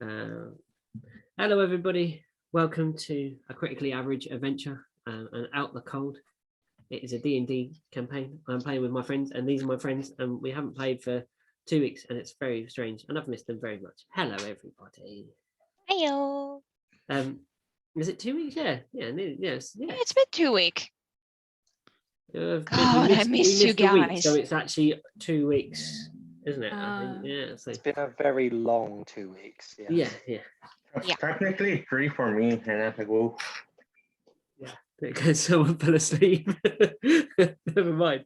Hello, everybody. Welcome to a critically average adventure and Out the Cold. It is a D&D campaign. I'm playing with my friends, and these are my friends, and we haven't played for 2 weeks, and it's very strange, and I've missed them very much. Hello, everybody. Heyo. Is it 2 weeks? Yeah. It's been 2 weeks. God, I missed you guys. Week, so it's actually 2 weeks, isn't it? I think. Yeah. So it's been a very long 2 weeks. Yeah. Technically 3 for me, and that's like, whoa. Yeah, because someone fell asleep. Never mind.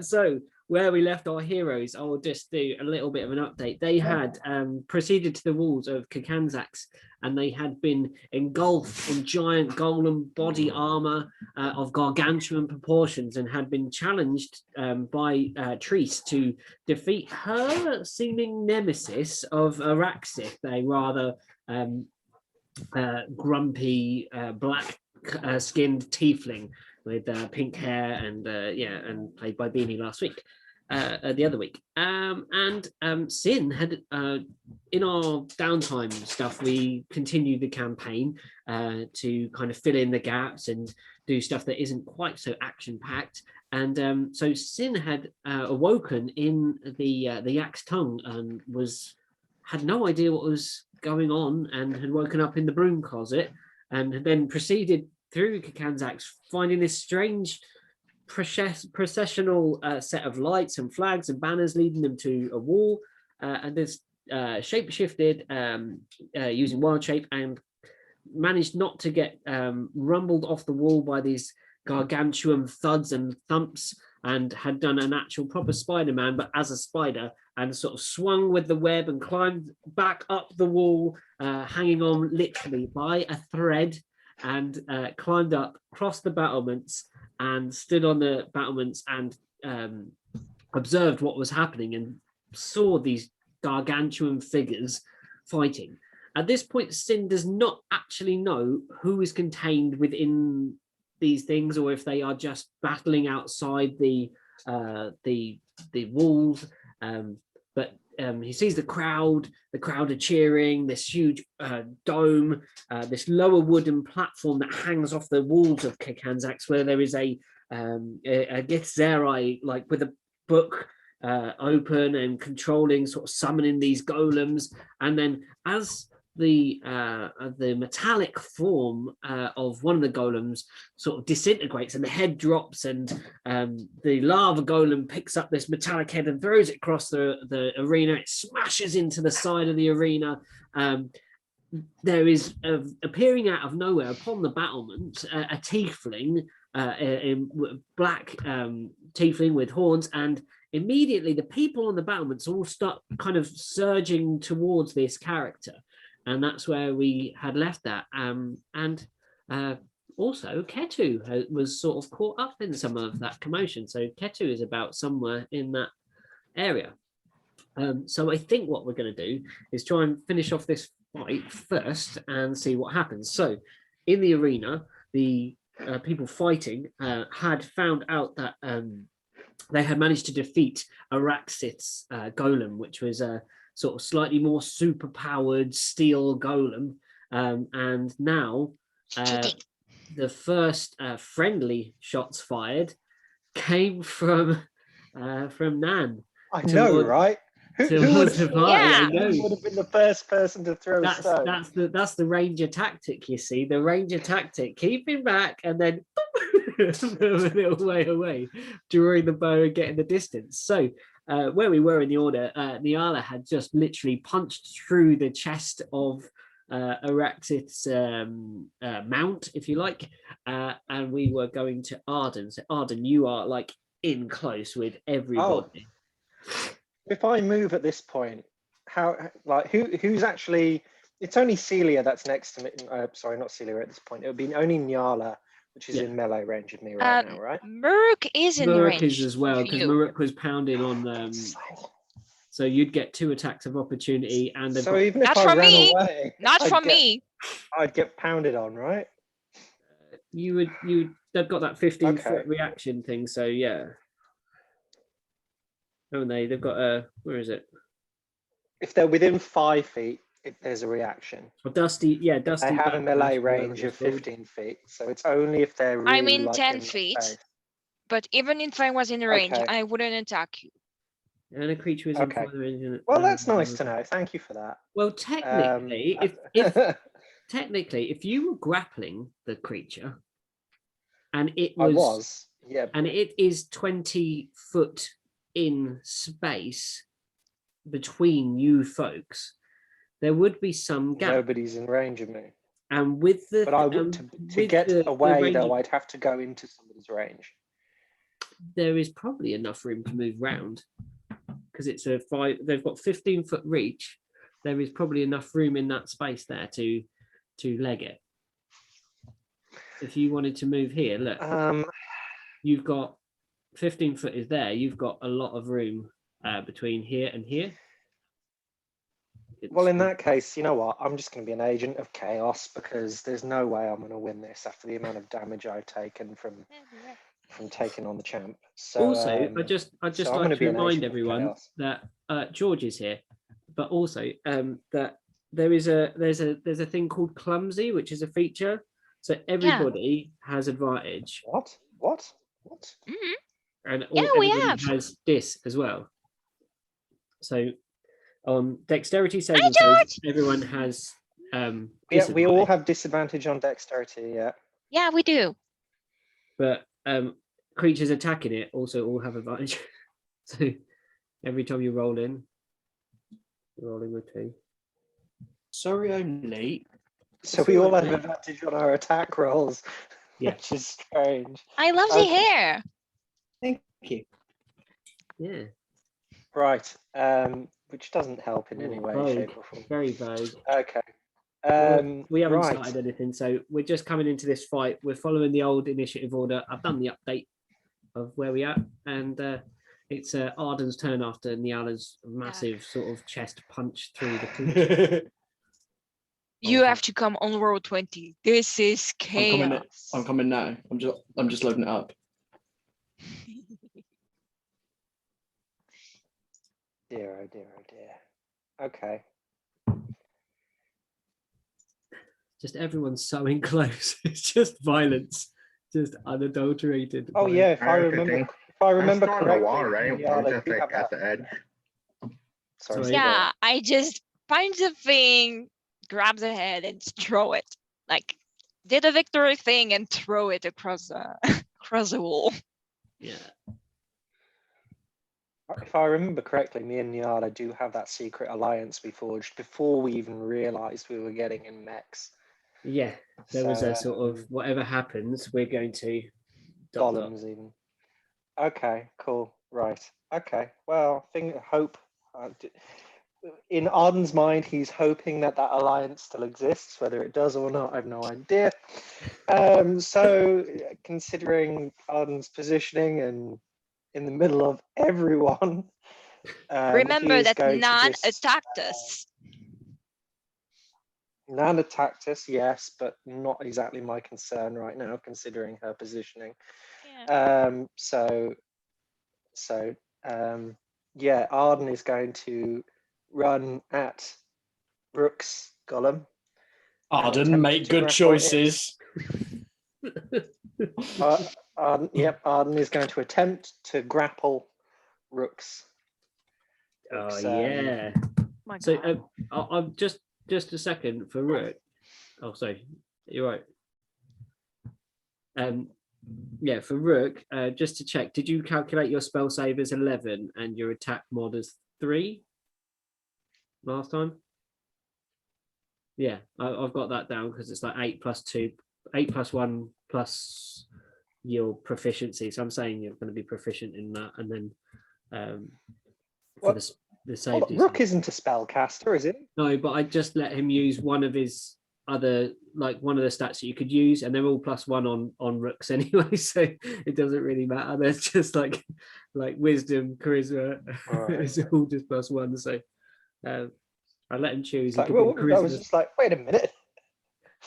So where we left our heroes, I'll just do a little bit of an update. They had proceeded to the walls of Kakanzax, and they had been engulfed in giant golem body armor of gargantuan proportions, and had been challenged by Treese to defeat her seeming nemesis of Araxith, a rather grumpy black skinned tiefling with pink hair and played by Beanie last week, the other week. Sin had in our downtime stuff, we continued the campaign to kind of fill in the gaps and do stuff that isn't quite so action packed. And so Sin had awoken in the Yak's tongue and had no idea what was going on, and had woken up in the broom closet, and had then proceeded through Kakanzax, finding this strange processional set of lights and flags and banners leading them to a wall, and this shape-shifted using wild shape, and managed not to get rumbled off the wall by these gargantuan thuds and thumps, and had done an actual proper Spider-Man, but as a spider, and sort of swung with the web and climbed back up the wall, hanging on literally by a thread, and climbed up, crossed the battlements, and stood on the battlements and observed what was happening, and saw these gargantuan figures fighting. At this point, Sin does not actually know who is contained within these things, or if they are just battling outside the walls. But he sees the crowd are cheering, this huge dome, this lower wooden platform that hangs off the walls of Kakanzax, where there is a Githzerai, like with a book open and controlling, sort of summoning these golems. And then as the metallic form of one of the golems sort of disintegrates, and the head drops, and the lava golem picks up this metallic head and throws it across the arena. It smashes into the side of the arena. There is appearing out of nowhere upon the battlement a tiefling, in black tiefling with horns, and immediately the people on the battlements all start kind of surging towards this character. And that's where we had left that. Also, Ketu was sort of caught up in some of that commotion. So Ketu is about somewhere in that area. So I think what we're going to do is try and finish off this fight first and see what happens. So in the arena, the people fighting had found out that they had managed to defeat Araxith's golem, which was a sort of slightly more super powered steel golem, and now the first friendly shots fired came from Nan. I know, right? Who would have been the first person to throw a stone? That's the ranger tactic, you see. The ranger tactic, keeping back and then move a little way away, drawing the bow and getting the distance. So where we were in the order, Nyala had just literally punched through the chest of Araxith's mount, if you like, and we were going to Arden. So Arden, you are like in close with everybody. If I move at this point, who's actually? It's only Celia that's next to me. Sorry, not Celia at this point. It would be only Nyala, which is in melee range of me right now, right? Maruk is in Maruk range. is as well, because Maruk was pounding on so you'd get 2 attacks of opportunity, and so even if I ran away, I'd get pounded on, right? They've got that 15-foot reaction thing, so yeah. Haven't they? They've got where is it? If they're within 5 feet, if there's a reaction. Well, Dusty, yeah, Dusty. They have a melee Backlash, whatever range it's of called. 15 feet, so it's only if they're really I'm in like 10 in the feet. space. But even if I was in range, Okay. I wouldn't attack you. And a creature is in Okay. further range. Well, that's nice to know. Thank you for that. Well, technically, if you were grappling the creature, and it was, yeah, and it is 20 foot in space between you folks, there would be some gap. nobody's in range of me. And with the But I would to get away though, I'd have to go into somebody's range. There is probably enough room to move round because it's a 5. They've got 15-foot reach. There is probably enough room in that space there to leg it. If you wanted to move here, look, you've got 15 foot is there. You've got a lot of room between here and here. Well, in that case, you know what? I'm just going to be an agent of chaos because there's no way I'm going to win this after the amount of damage I've taken from taking on the champ. So also, I just like to remind everyone that George is here, but also that there's a thing called clumsy, which is a feature. So everybody has advantage. What? Mm-hmm. And we everybody have has this as well. So on dexterity saving throws, everyone has yeah, we all have disadvantage on dexterity, yeah, we do. But creatures attacking it also all have advantage. So every time you roll in, you're rolling with 2. Sorry I'm late. So we all have advantage on our attack rolls, which is strange. I love the hair. Thank you. Yeah. Right. Which doesn't help in any way, Vogue. shape, or form. Very vague. Okay. We haven't right. started anything, so we're just coming into this fight. We're following the old initiative order. I've done the update of where we are, and it's Arden's turn after Nyala's massive sort of chest punch through the creature. You have to come on roll 20. This is chaos. I'm coming now. I'm just loading it up. Dear, oh dear, oh dear. Okay. Just everyone's so close. It's just violence, just unadulterated. Oh yeah, if I remember I'm correctly, the wall, right? yeah, I'm like, just you like have at that- the edge. Sorry. Yeah, I just find the thing, grab the head, and throw it. Like, did a victory thing and throw it across the wall. Yeah. If I remember correctly, me and Nyala do have that secret alliance we forged before we even realised we were getting in mechs. Yeah, there was a sort of whatever happens, we're going to Golems even. Okay, cool. Right. Okay. Well, hope. In Arden's mind, he's hoping that alliance still exists. Whether it does or not, I have no idea. So, considering Arden's positioning and in the middle of everyone, remember that Nan attacked us. Nan attacked us, yes, but not exactly my concern right now, considering her positioning. Yeah. Yeah, Arden is going to run at Rook's golem. Arden, make good choices. Arden is going to attempt to grapple Rook's. Oh yeah. So I'm just a second for Rook. Oh, sorry, you're right. Yeah, for Rook, just to check, did you calculate your spell save as 11 and your attack mod as 3 last time? Yeah, I've got that down because it's like 8 plus 1 plus your proficiency. So I'm saying you're going to be proficient in that, and then for the save. Rook isn't a spellcaster, is it? No, but I just let him use one of his other, like one of the stats that you could use, and they're all +1 on Rooks anyway, so it doesn't really matter. There's just like wisdom, charisma, it's all just +1. So I let him choose. I was just like, wait a minute.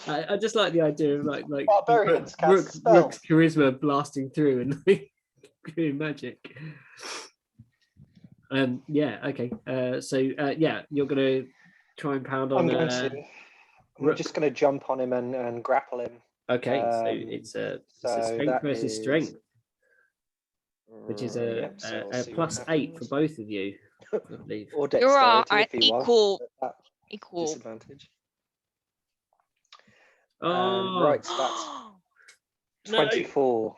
I just like the idea of like barbarians Rook's charisma blasting through and like, doing magic. Yeah, okay. So yeah, you're gonna try and pound I'm on. going to. I'm Rook. just going to jump on him and grapple him. Okay, so it's a so strength that versus is- strength, which is Yep, so we'll a see what +8 for happens. both of you, I believe. Or You are dexterity at if you want. equal. At Equal. disadvantage. Oh, Right, so that's no. 24.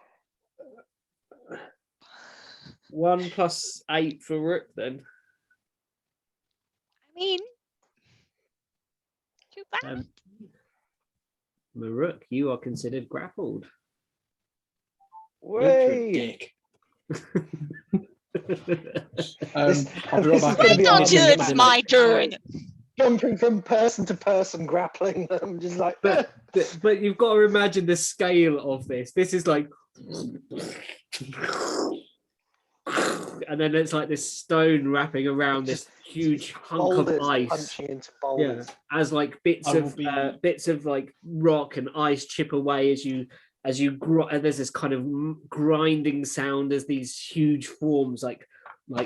1 + 8 for Rook then. I mean, too bad. Maruk, you are considered grappled. You're a Way! dick. This- I'll be this right is back. gonna Wait be I'm until gonna our get it's dinner. my turn. Jumping from person to person, grappling them, just like. But you've got to imagine the scale of this. This is like, and then it's like this stone wrapping around this Just huge hunk of boulders ice. punching into Yeah, boulders. as like bits I will of be- bits of like rock and ice chip away as you and there's this kind of grinding sound as these huge forms like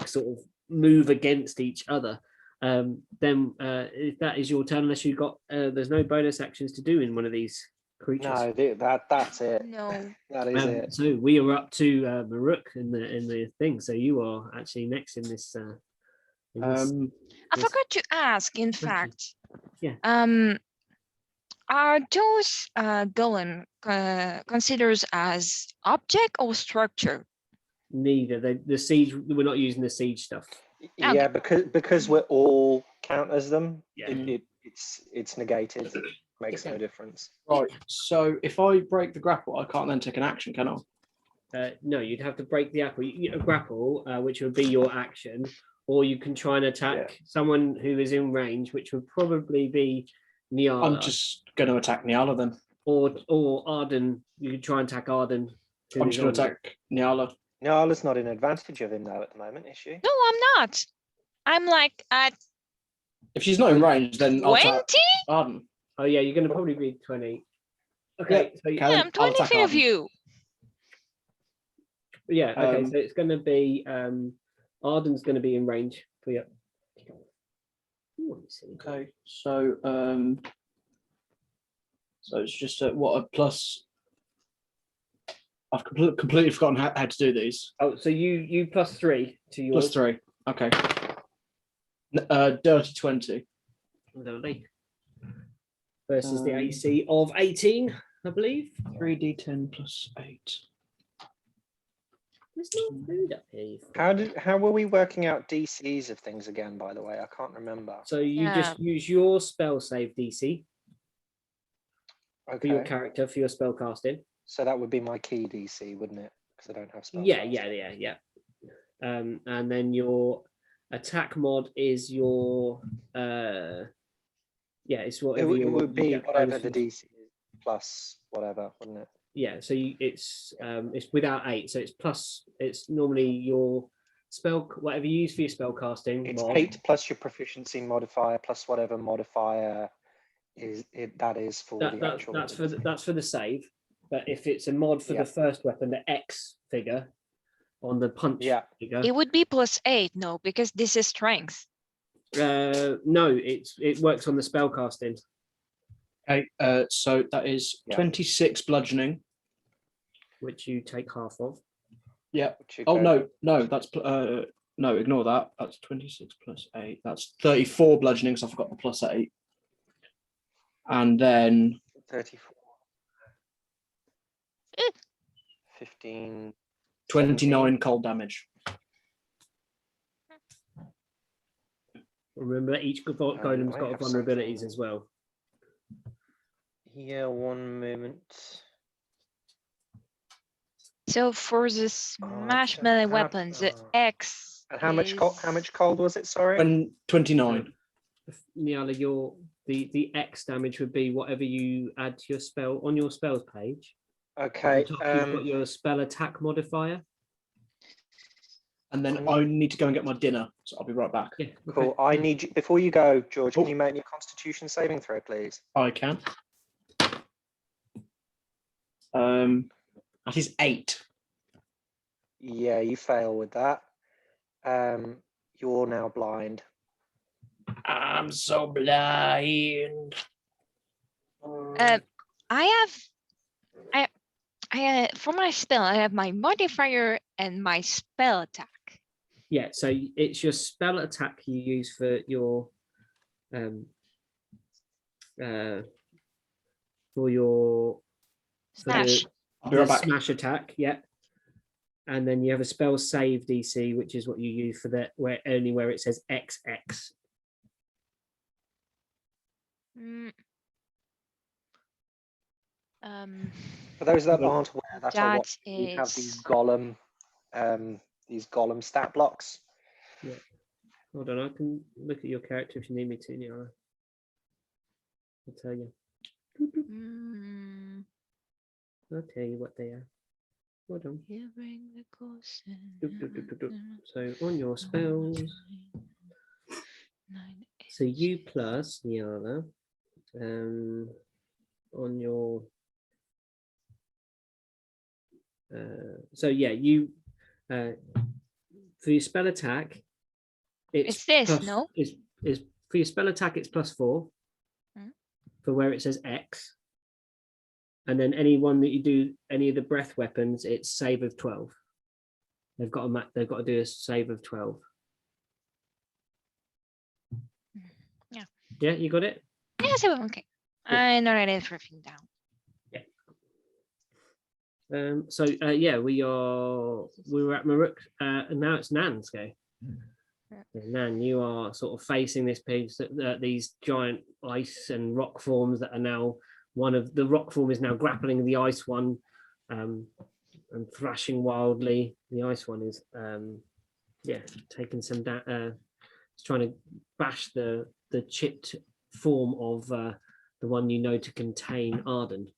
sort of move against each other. Then if that is your turn, unless you've got there's no bonus actions to do in one of these creatures. No, that's it. No. That is it. So we are up to Maruk in the thing. So you are actually next in this. I forgot to ask, in Question. fact. Yeah. Are those golem considers as object or structure? Neither. The siege. We're not using the siege stuff. Yeah, because we're all count as them. Yeah. It's negated. Makes no difference. Right. So if I break the grapple, I can't then take an action, can I? No, you'd have to break the grapple, which would be your action, or you can try and attack someone who is in range, which would probably be Niala. I'm just going to attack Niala then. Or Arden. You could try and attack Arden. I'm just going to attack Niala. Niala's not in advantage of him though at the moment, is she? No, I'm not. I'm like at If she's not in range, then I'll 20? attack Arden. Oh yeah, you're going to probably be 20. Okay. So okay. Yeah, I'm I'll 20 attack feet of Arden. you. yeah. Okay. So it's going to be Arden's going to be in range for you. Okay. So it's just a plus. I've completely forgotten how to do these. Oh, so you +3 to yours. +3. Okay. Dirty 20. Lovely. Versus the AC of 18, I believe. 3d10 + 8. There's no food up here. How were we working out DCs of things again? By the way, I can't remember. So you just use your spell save DC for your character for your spell casting. So that would be my key DC, wouldn't it? Because I don't have spell. Yeah. And then your attack mod is your it's whatever It would be whatever the DC. DC is plus whatever, wouldn't it? Yeah, so it's without 8, so it's normally your spell, whatever you use for your spell casting. It's mod. 8 plus your proficiency modifier plus whatever modifier that is for the actual. That's for the save. But if it's a mod for the first weapon, the X figure on the punch figure, It would be +8, no, because this is strength. no, it works on the spell casting. Okay, so that is 26 bludgeoning. Which you take half of. Yeah. Oh no, that's no, ignore that. That's 26 + 8. That's 34 bludgeoning, so I forgot the +8. And then 34. 15. 29 cold damage. Remember, each golem's got vulnerabilities as well. Yeah, one moment. So for the smash melee weapons, the X. And how much cold was it? Sorry. 29. Niala, the X damage would be whatever you add to your spell on your spells page. Okay. You've got your spell attack modifier. And then I need to go and get my dinner, so I'll be right back. Yeah, Cool. I need you before you go, George. Can you make me a Constitution saving throw, please? I can. That is 8. Yeah, you fail with that. You're now blind. I'm so blind. For my spell, I have my modifier and my spell attack. Yeah, so it's your spell attack you use for your Smash. I'll be right back. smash attack, yeah. And then you have a spell save DC, which is what you use for that, where it says XX. For those that aren't aware, that's That what we have is- these golem stat blocks. Yeah. Hold on, I can look at your character if you need me to, Niara. I'll tell you. I'll tell you what they are. Hold on. So on your spells, so you plus Niara, on your so yeah, you for your spell attack, It's this, plus, no? is for your spell attack it's +4 for where it says X, and then any one that you do any of the breath weapons, it's save of 12. They've got to do a save of 12. Yeah. Yeah, you got it. Yeah, so okay. Cool. I know that everything down. So yeah, we were at Maruk, and now it's Nan's go. Nan, you are sort of facing this page, these giant ice and rock forms that are now one of the rock form is now grappling the ice one, and thrashing wildly. The ice one is taking some it's trying to bash the chipped form of the one you know to contain Arden.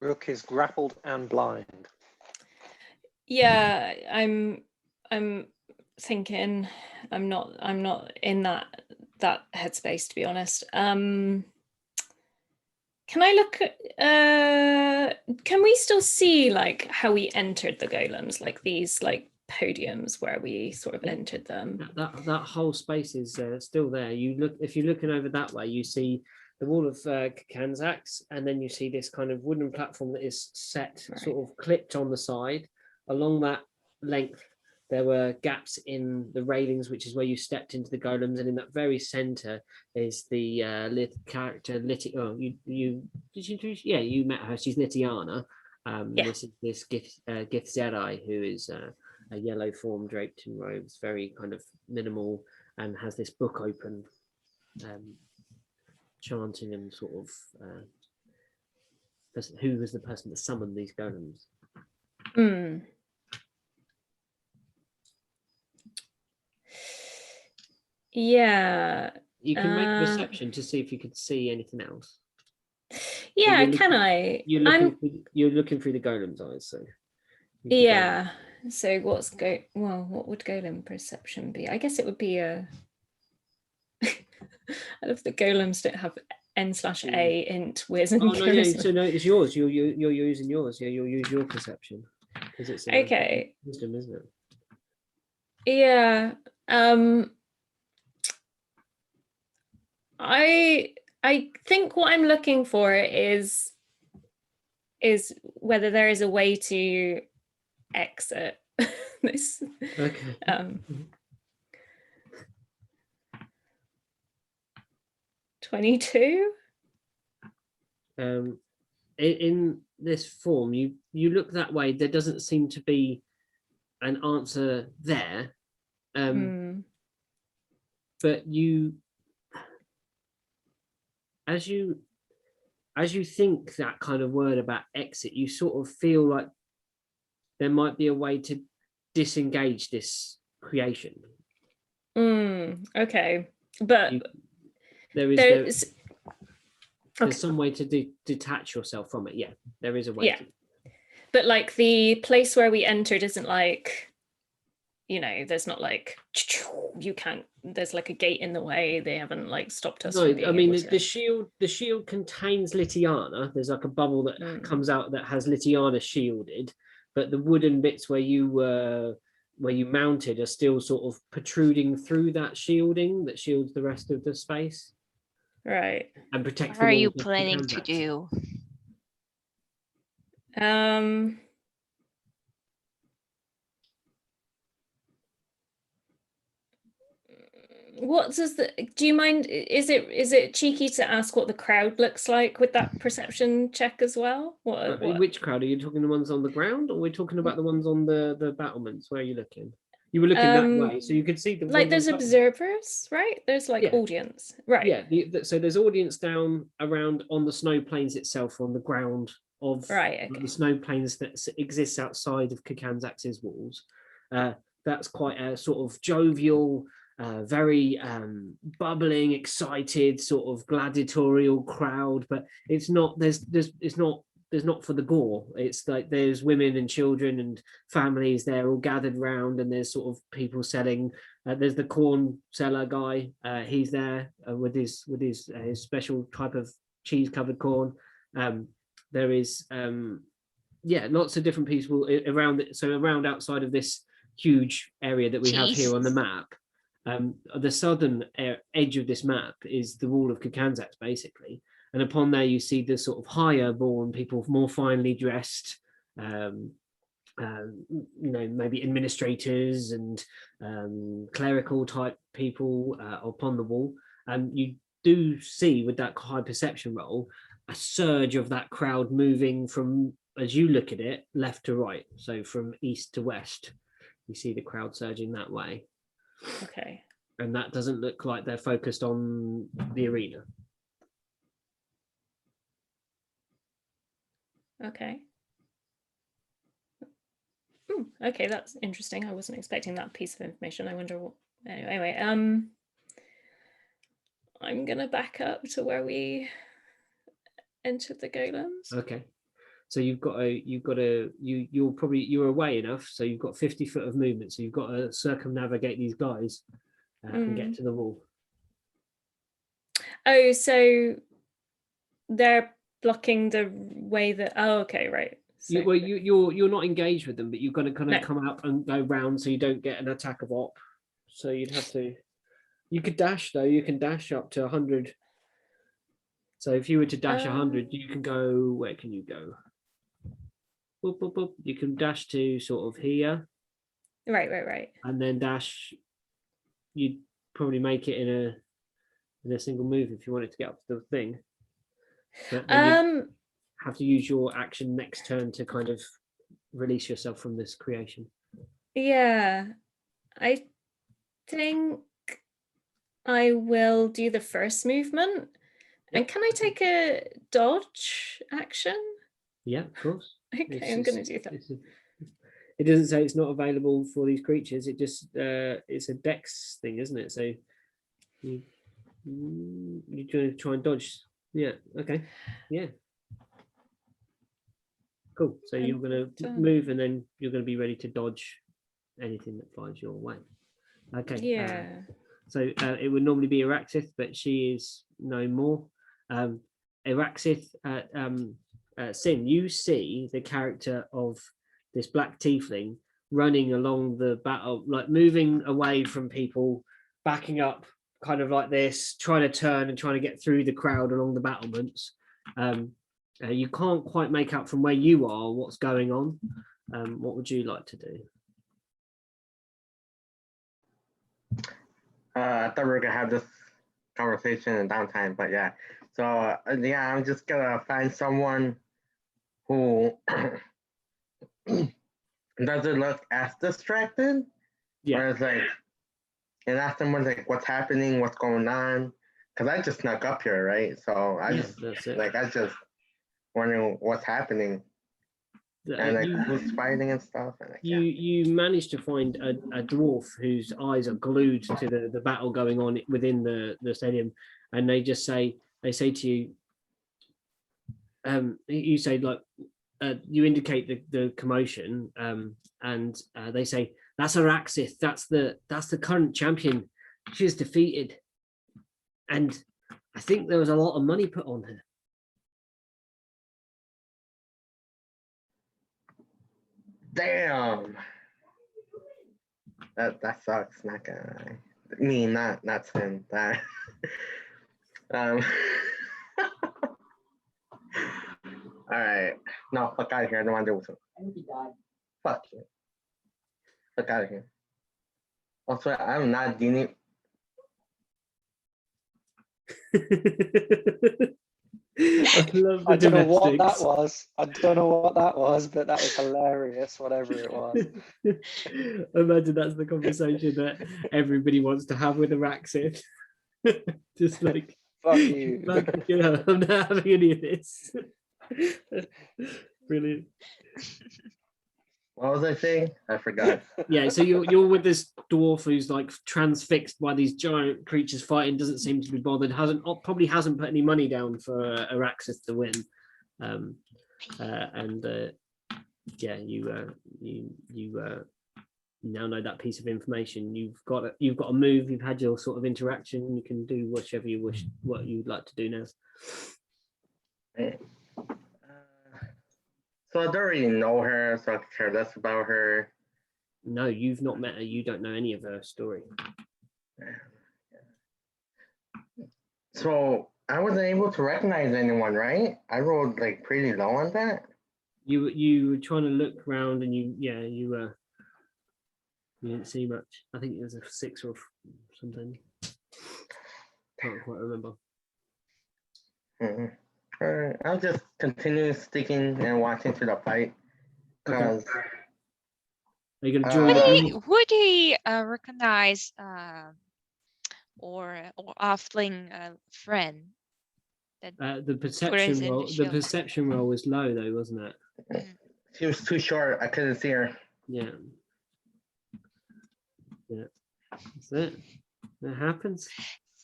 Rook is grappled and blind. Yeah, I'm thinking I'm not in that headspace, to be honest. Can I look at can we still see like how we entered the golems, like these like podiums where we sort of entered them? That whole space is still there. If you're looking over that way, you see the wall of Kanzaks, and then you see this kind of wooden platform that is set, sort of clipped on the side. Along that length, there were gaps in the railings, which is where you stepped into the golems, and in that very center is the character Liti. Oh, you met her. She's Litiana. This is this Githzerai, who is a yellow form draped in robes, very kind of minimal, and has this book open, chanting and sort of who was the person that summoned these golems. Yeah. You can make perception to see if you could see anything else. Yeah, can I? You're looking through the golem's eyes, so. Yeah. So what would golem perception be? I guess it would be a. I love that golems don't have N/A int whiz and no, it's yours. You're using yours. Yeah, you'll use your perception because it's okay. Wisdom, isn't it? Yeah. I think what I'm looking for is whether there is a way to exit this. Okay. 22. In this form, you look that way. There doesn't seem to be an answer there, but you. As you think that kind of word about exit, you sort of feel like there might be a way to disengage this creation. Okay, but there's some way to detach yourself from it. Yeah, there is a way. Yeah, but like the place where we entered isn't like, there's not like you can't. There's like a gate in the way. They haven't like stopped us. No, from being I mean able the to... shield contains Litiana. There's like a bubble that comes out that has Litiana shielded, but the wooden bits where you mounted are still sort of protruding through that shielding that shields the rest of the space. Right. And protects What the are you walls of planning to Kansas. do? What does do you mind, is it cheeky to ask what the crowd looks like with that perception check as well? What? Which crowd? Are you talking the ones on the ground, or are we talking about the ones on the battlements? Where are you looking? You were looking that way, so you could see the like there's observers, right? There's like audience, right? Yeah, so there's audience down around on the snow plains itself, on the ground of the snow plains that exists outside of Kakanzax's walls. That's quite a sort of jovial, very bubbling, excited, sort of gladiatorial crowd, but it's not. There's not for the gore. It's like there's women and children and families there all gathered round, and there's sort of people selling. There's the corn seller guy. He's there with his special type of cheese covered corn. There is lots of different people around it. So around outside of this huge area that we have here on the map. The southern edge of this map is the wall of Kakanzax, basically. And upon there, you see the sort of higher born people, more finely dressed, maybe administrators and clerical type people upon the wall. And you do see with that high perception roll, a surge of that crowd moving from, as you look at it, left to right. So from east to west, you see the crowd surging that way. Okay. And that doesn't look like they're focused on the arena. Okay. Okay, that's interesting. I wasn't expecting that piece of information. I wonder what. Anyway, I'm gonna back up to where we entered the golems. Okay. So you're away enough. So you've got 50 foot of movement. So you've got to circumnavigate these guys and get to the wall. Oh, so they're blocking the way that. Oh, okay, right. So, you're not engaged with them, but you're going to kind of come up and go round so you don't get an attack of op. So you'd have to. You could dash though. You can dash up to 100. So if you were to dash 100, you can go. Where can you go? Boop, boop, boop. You can dash to sort of here. Right. And then dash. You'd probably make it in a single move if you wanted to get up to the thing. But then have to use your action next turn to kind of release yourself from this creation. Yeah, I think I will do the first movement. Yep. And can I take a dodge action? Yeah, of course. Okay, I'm going to do that. It doesn't say it's not available for these creatures. It just it's a dex thing, isn't it? So you're going to try and dodge. Yeah. Okay. Yeah. Cool. So you're going to move, and then you're going to be ready to dodge anything that flies your way. Okay. Yeah. So it would normally be Araxith, but she is no more. Araxith, Sin, you see the character of this black tiefling running along the battle, like moving away from people, backing up, kind of like this, trying to turn and trying to get through the crowd along the battlements. You can't quite make out from where you are what's going on. What would you like to do? I thought we were gonna have this conversation in downtime, but yeah. So I'm just gonna find someone who doesn't look as distracted. Yeah. Where it's like, and ask someone like, what's happening, what's going on? Because I just snuck up here, right? So I just wondering what's happening. And like who's fighting and stuff. And, like, you managed to find a dwarf whose eyes are glued to the battle going on within the stadium, and they say to you, you say like you indicate the commotion, and they say That's Araxith. That's the current champion. She's defeated. And I think there was a lot of money put on her. Damn. That sucks. Not gonna lie. I mean, not him. That. All right. No, fuck out of here. I don't want to do it. I think he died. Fuck you. Fuck out of here. Also, I'm not dealing. I love the I don't know what that domestics. was. I don't know what that was, but that was hilarious, whatever it was. Imagine that's the conversation that everybody wants to have with Araxith. Just like, Fuck you. I'm not having any of this. Brilliant. What was I saying? I forgot. Yeah, so you're with this dwarf who's like transfixed by these giant creatures fighting, doesn't seem to be bothered, probably hasn't put any money down for Araxith to win. Yeah, you now know that piece of information. You've got a move, you've had your sort of interaction, you can do whichever you wish, what you'd like to do now. So I don't really know her, so I can care less about her. No, you've not met her. You don't know any of her story. So I wasn't able to recognize anyone, right? I rolled like pretty low on that. You were trying to look around, and you didn't see much. I think it was a 6 or something. Can't quite remember. Mm-hmm. I'll just continue sticking and watching to the fight. Because Are you going to join? Would he recognize or offling a friend? The perception roll. The perception roll was low though, wasn't it? She was too short. I couldn't see her. Yeah. Yeah. That's it. That happens.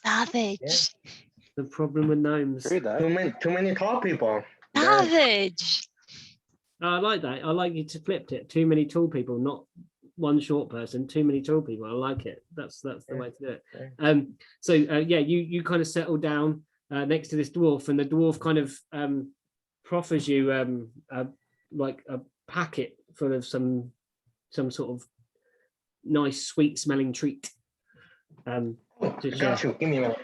Savage. Yeah. The problem with gnomes. True that. Too many tall people. Savage. Oh, I like that. I like you to flipped it. Too many tall people, not one short person. Too many tall people. I like it. That's the way to do it. So you kind of settle down next to this dwarf, and the dwarf kind of proffers you like a packet full of some sort of nice sweet smelling treat. I got you. Give me a minute.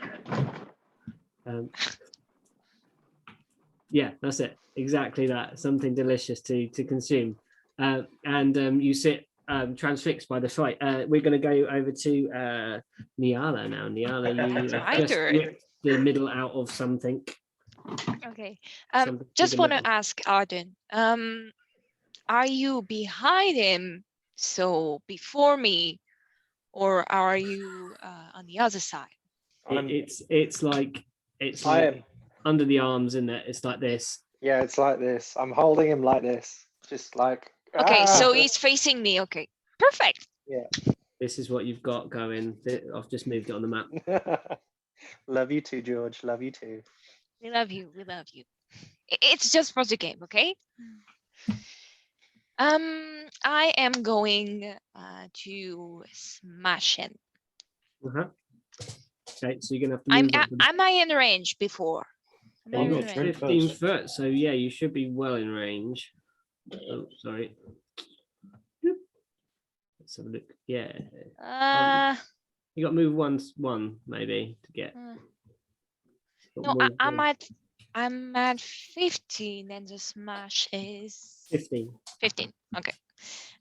Yeah, that's it. Exactly that. Something delicious to consume. And you sit transfixed by the fight. We're going to go over to Niala now. Niala, you just ripped the middle out of something. Okay. Just want to ask Arden. Are you behind him, so before me, or are you on the other side? It's like under the arms, isn't it? It's like this. Yeah, it's like this. I'm holding him like this, just like. Okay, so he's facing me. Okay, perfect. Yeah. This is what you've got going. I've just moved it on the map. Love you too, George. Love you too. We love you. We love you. It's just for the game, okay? I am going to smash him. Okay, so you're gonna have to move. Am I in range before? You've got 15 foot, so yeah, you should be well in range. Oh, sorry. Let's have a look. Yeah. You got to move one maybe to get. No, I'm at 15, and the smash is 15. 15. Okay,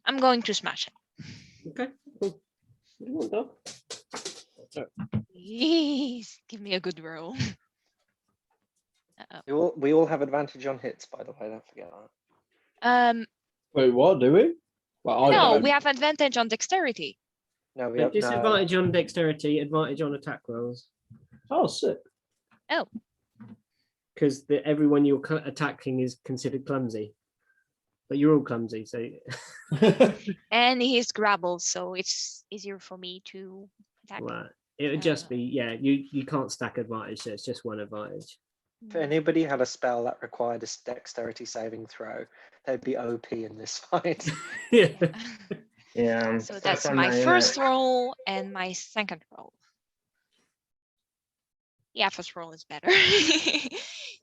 I'm going to smash it. Okay, cool. Please give me a good roll. We all have advantage on hits, by the way. Don't forget that. Wait, what? Do we? Well, no, we have advantage on dexterity. No, we have disadvantage on dexterity, advantage on attack rolls. Oh, sick. Oh. Because everyone you're attacking is considered clumsy. But you're all clumsy, so. And he's grappled, so it's easier for me to attack. Right. It would just be, you can't stack advantage, so it's just one advantage. If anybody had a spell that required a dexterity saving throw, they'd be OP in this fight. Yeah. Yeah. So that's my first roll and my second roll. Yeah, first roll is better.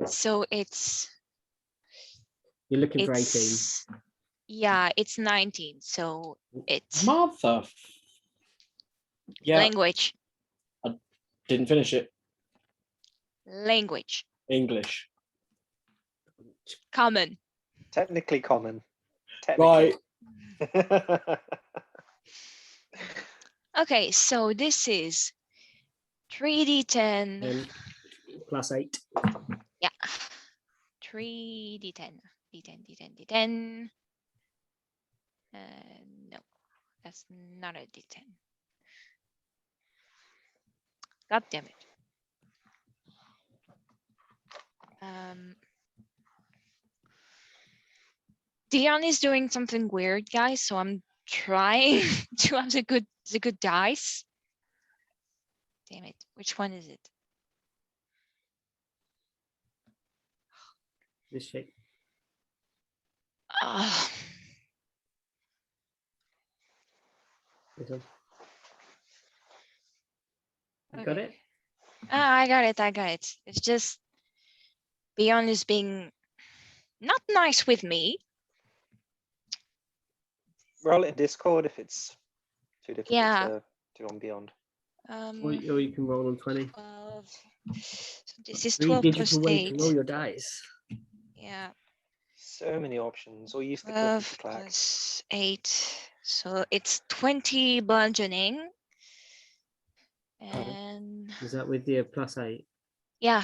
So You're looking for 18. Yeah, it's 19. So it's Mother. Yeah. Language. I didn't finish it. Language. English. Common. Technically common. Technically. Right. Okay, so this is 3d10. And +8. Yeah. 3d10. D10. No, that's not a d10. God damn it. Dion is doing something weird, guys, so I'm trying to have the good dice. Damn it. Which one is it? This shape. This one. You got it? I got it. It's just Beyond is being not nice with me. Roll it in Discord if it's too difficult Yeah. to do on Beyond. Or you can roll on 20. 12. So this is 3 12 plus digital way 8. to roll your dice. Yeah. So many options. Or use the 12 clack. plus 8. So it's 20 bludgeoning. And is that with the +8? yeah.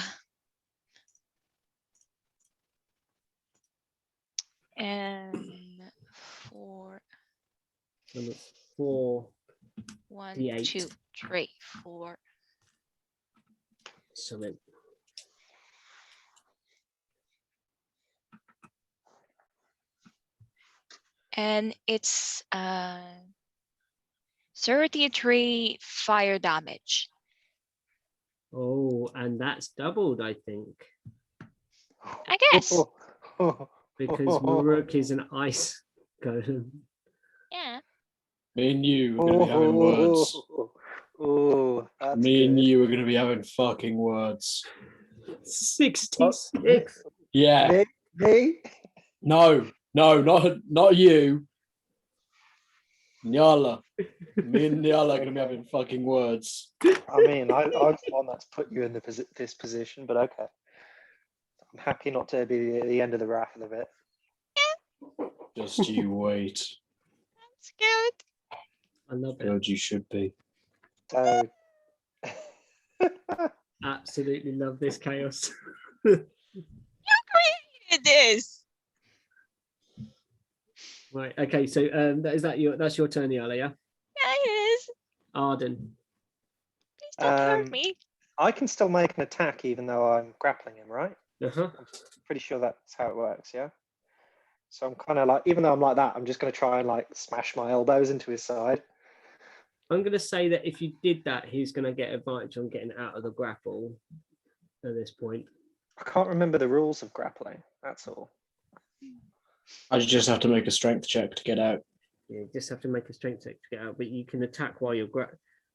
And 4. So that's 4. 1, D8. 2, 3, 4. So then. And it's 33 fire damage. Oh, and that's doubled, I think. I guess. Because Maruk is an ice golem. Yeah. Me and you are going to be having words. Oh, Me and you are going to be having fucking words. 66. Yeah. Me? No, not you. Nyala. Me and Nyala are going to be having fucking words. I mean, I'm the one that's put you in this position, but okay. I'm happy not to be at the end of the raft of it. Just you wait. That's good. I love it. God, you should be. So, Absolutely love this chaos. You created this. Right. Okay. So that's your turn, Yala, yeah? Yeah, it is. Arden. Please don't hurt me. I can still make an attack even though I'm grappling him, right? Uh-huh. I'm pretty sure that's how it works, yeah? So I'm kind of like, even though I'm like that, I'm just going to try and like smash my elbows into his side. I'm going to say that if you did that, he's going to get advantage on getting out of the grapple at this point. I can't remember the rules of grappling, that's all. I just have to make a strength check to get out. Yeah, you just have to make a strength check to get out, but you can attack while you're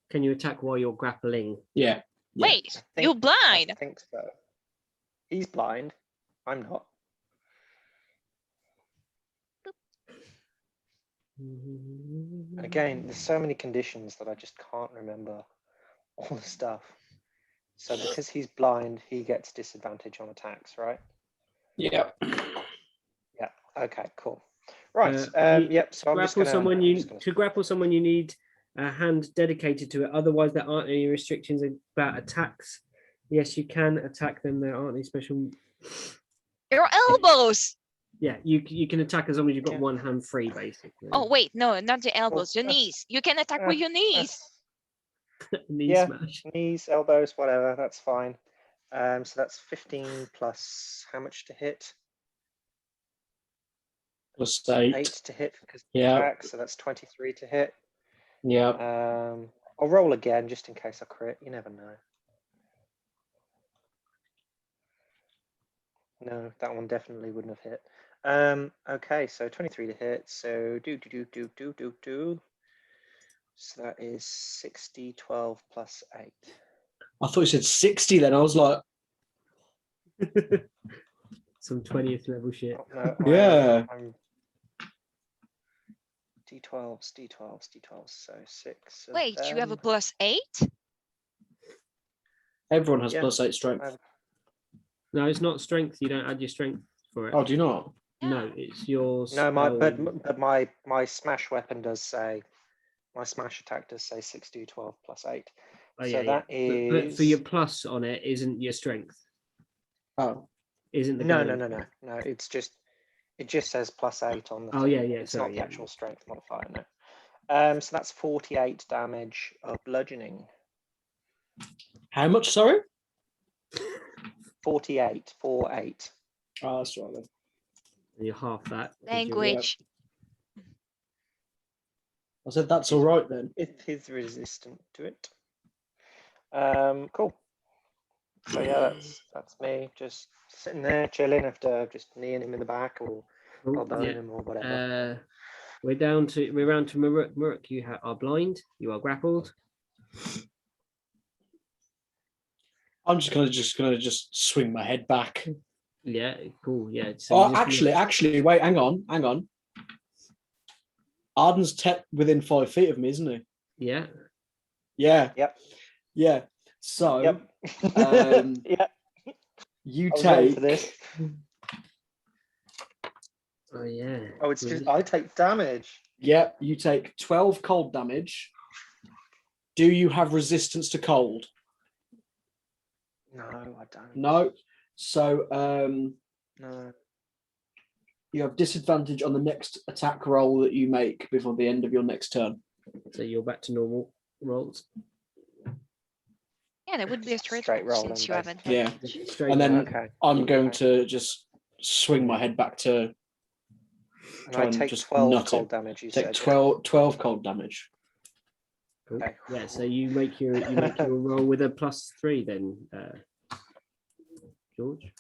Can you attack while you're grappling? Yeah. Wait, you're blind. I think so. He's blind. I'm not. And again, there's so many conditions that I just can't remember all the stuff. So because he's blind, he gets disadvantage on attacks, right? Yeah. Yeah. Okay. Cool. Right. Yep. So I'm just grapple gonna, someone. I'm just gonna... To grapple someone, you need a hand dedicated to it. Otherwise, there aren't any restrictions about attacks. Yes, you can attack them. There aren't any special. Your elbows. Yeah, you can attack as long as you've got one hand free, basically. Oh wait, no, not the elbows. Your knees. You can attack with your knees. Smash. Knees, elbows, whatever. That's fine. So that's 15 plus how much to hit? Plus 8. 8 to hit because attack, so that's 23 to hit. Yeah. I'll roll again just in case I crit. You never know. No, that one definitely wouldn't have hit. Okay, so 23 to hit. So So that is 60, 12 plus 8. I thought you said 60 then. I was like, Some 20th level shit. Oh, no, yeah. I'm D12s, D12s, D12s. So 6. of Wait, you have a them. +8? Everyone has Yeah. +8 strength. No, it's not strength. You don't add your strength for it. Oh, do you not? No, it's your No, spell. my smash weapon does say, my smash attack does say 6d 12 plus 8. Oh, So yeah, that But for is your plus on it, isn't your strength? Oh, Isn't the no, Golem? no. It just says plus 8 on the Oh, thing. yeah, It's not sorry, the yeah. actual strength modifier. No. So that's 48 damage of bludgeoning. how much? Sorry. 48, 48. Oh, that's right then. You're half that. 'cause you're- Language. I said that's all right then. It is resistant to it. Cool. So yeah, that's me just sitting there chilling after just kneeing him in the back or Oh, elbowing yeah. him or whatever. We're round to Maruk. Maruk, you are blind. You are grappled. I'm just gonna swing my head back. Yeah, cool. Yeah. So Oh, you just- actually, wait, hang on. Arden's within 5 feet of me, isn't he? Yeah. Yeah. Yep. Yeah. So, Yep. Yeah. you I was ready take for this. Oh yeah. Oh, it's just I take damage. Yeah, you take 12 cold damage. Do you have resistance to cold? No, I don't. No. So, No. you have disadvantage on the next attack roll that you make before the end of your next turn. So you're back to normal rolls. Yeah, that would be a Straight straight roll roll since then, you have basically. Yeah. advantage. Straight And then roll. Okay. I'm going Okay. to just swing my head back to And try I and take just 12 nut cold it. damage. You Take said 12 cold damage. Cool. Okay. Yeah. So you make your roll with a +3 then, George.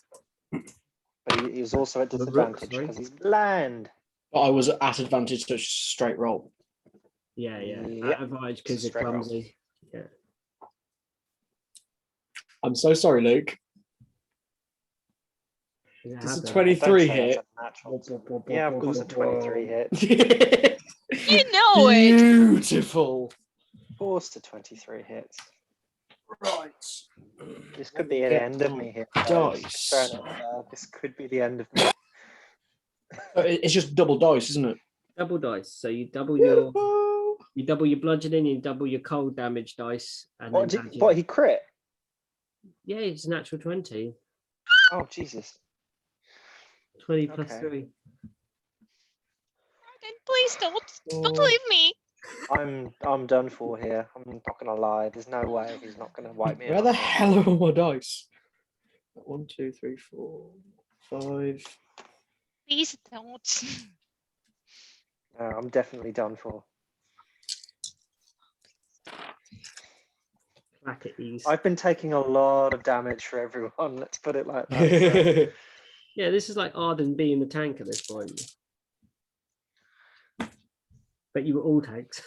But he's also at The rook, disadvantage sorry. because he's bland. But I was at advantage, so it's just a straight roll. Yeah. Yep. At advantage because It's a you're straight roll. clumsy. Yeah. I'm so sorry, Luke. It Does a happens. 23 Don't say hit? that's a natural. Yeah, of course, a 23 hit. You know it. Beautiful. Of course, the 23 hits. Right. This could be the end of me here. Dice. This could be the end of me. It's just double dice, isn't it? Double dice. So you double your bludgeoning, you double your cold damage dice, and then add your- What, he crit? Yeah, it's a natural 20. Oh, Jesus. 20 plus Okay. 3. Please don't leave me. I'm done for here. I'm not gonna lie. There's no way he's not gonna wipe me Where out. the hell are all my dice? 1, 2, 3, 4, 5. Please don't. No, I'm definitely done for. Back at ease. I've been taking a lot of damage for everyone. Let's put it like that. Yeah, this is like Arden being the tank at this point. But you were all tanks.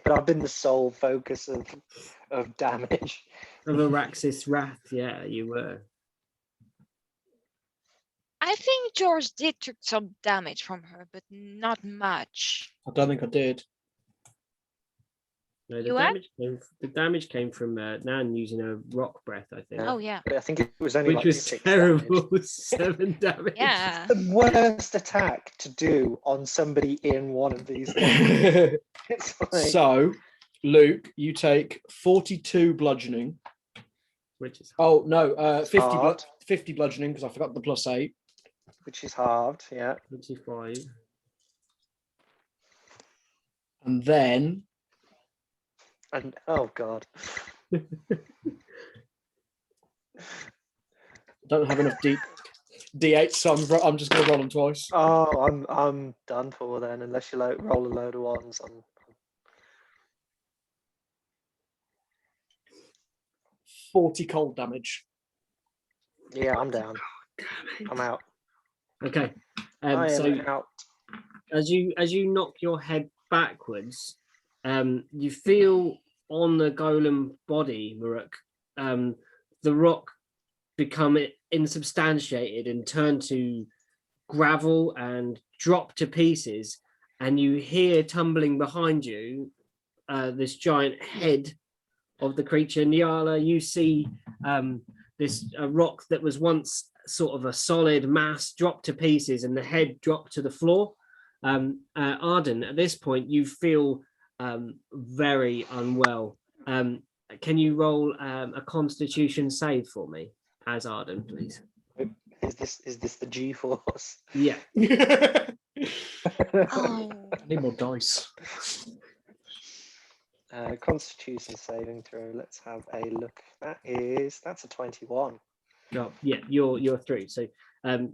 But I've been the sole focus of damage. Of Araxith's wrath, yeah, you were. I think George did took some damage from her, but not much. I don't think I did. No, You had? the damage came from Nan using a rock breath, I think. Yeah. Oh yeah. But I think it was only Which like was 6 terrible. damage. 7 damage. Yeah. The worst attack to do on somebody in one of these things. It's like, So, Luke, you take 42 bludgeoning. Which is Oh, no, 50, hard. 50 bludgeoning because I forgot the +8. Which is halved, yeah. 25. And then And oh god. I don't have enough D8, so I'm just going to roll them twice. Oh, I'm done for then. Unless you roll a load of ones. 40 cold damage. Yeah, I'm down. I'm out. Okay. I So am out. as you knock your head backwards, you feel on the golem body, Maruk, the rock become insubstantiated and turn to gravel and drop to pieces, and you hear tumbling behind you this giant head of the creature. Nyala, you see this rock that was once sort of a solid mass drop to pieces, and the head dropped to the floor. Arden, at this point, you feel very unwell. Can you roll a Constitution save for me, as Arden, please? Is this the G-force? Yeah. Oh. I need more dice. Constitution saving throw. Let's have a look. That's a 21. Oh, yeah, you're through. So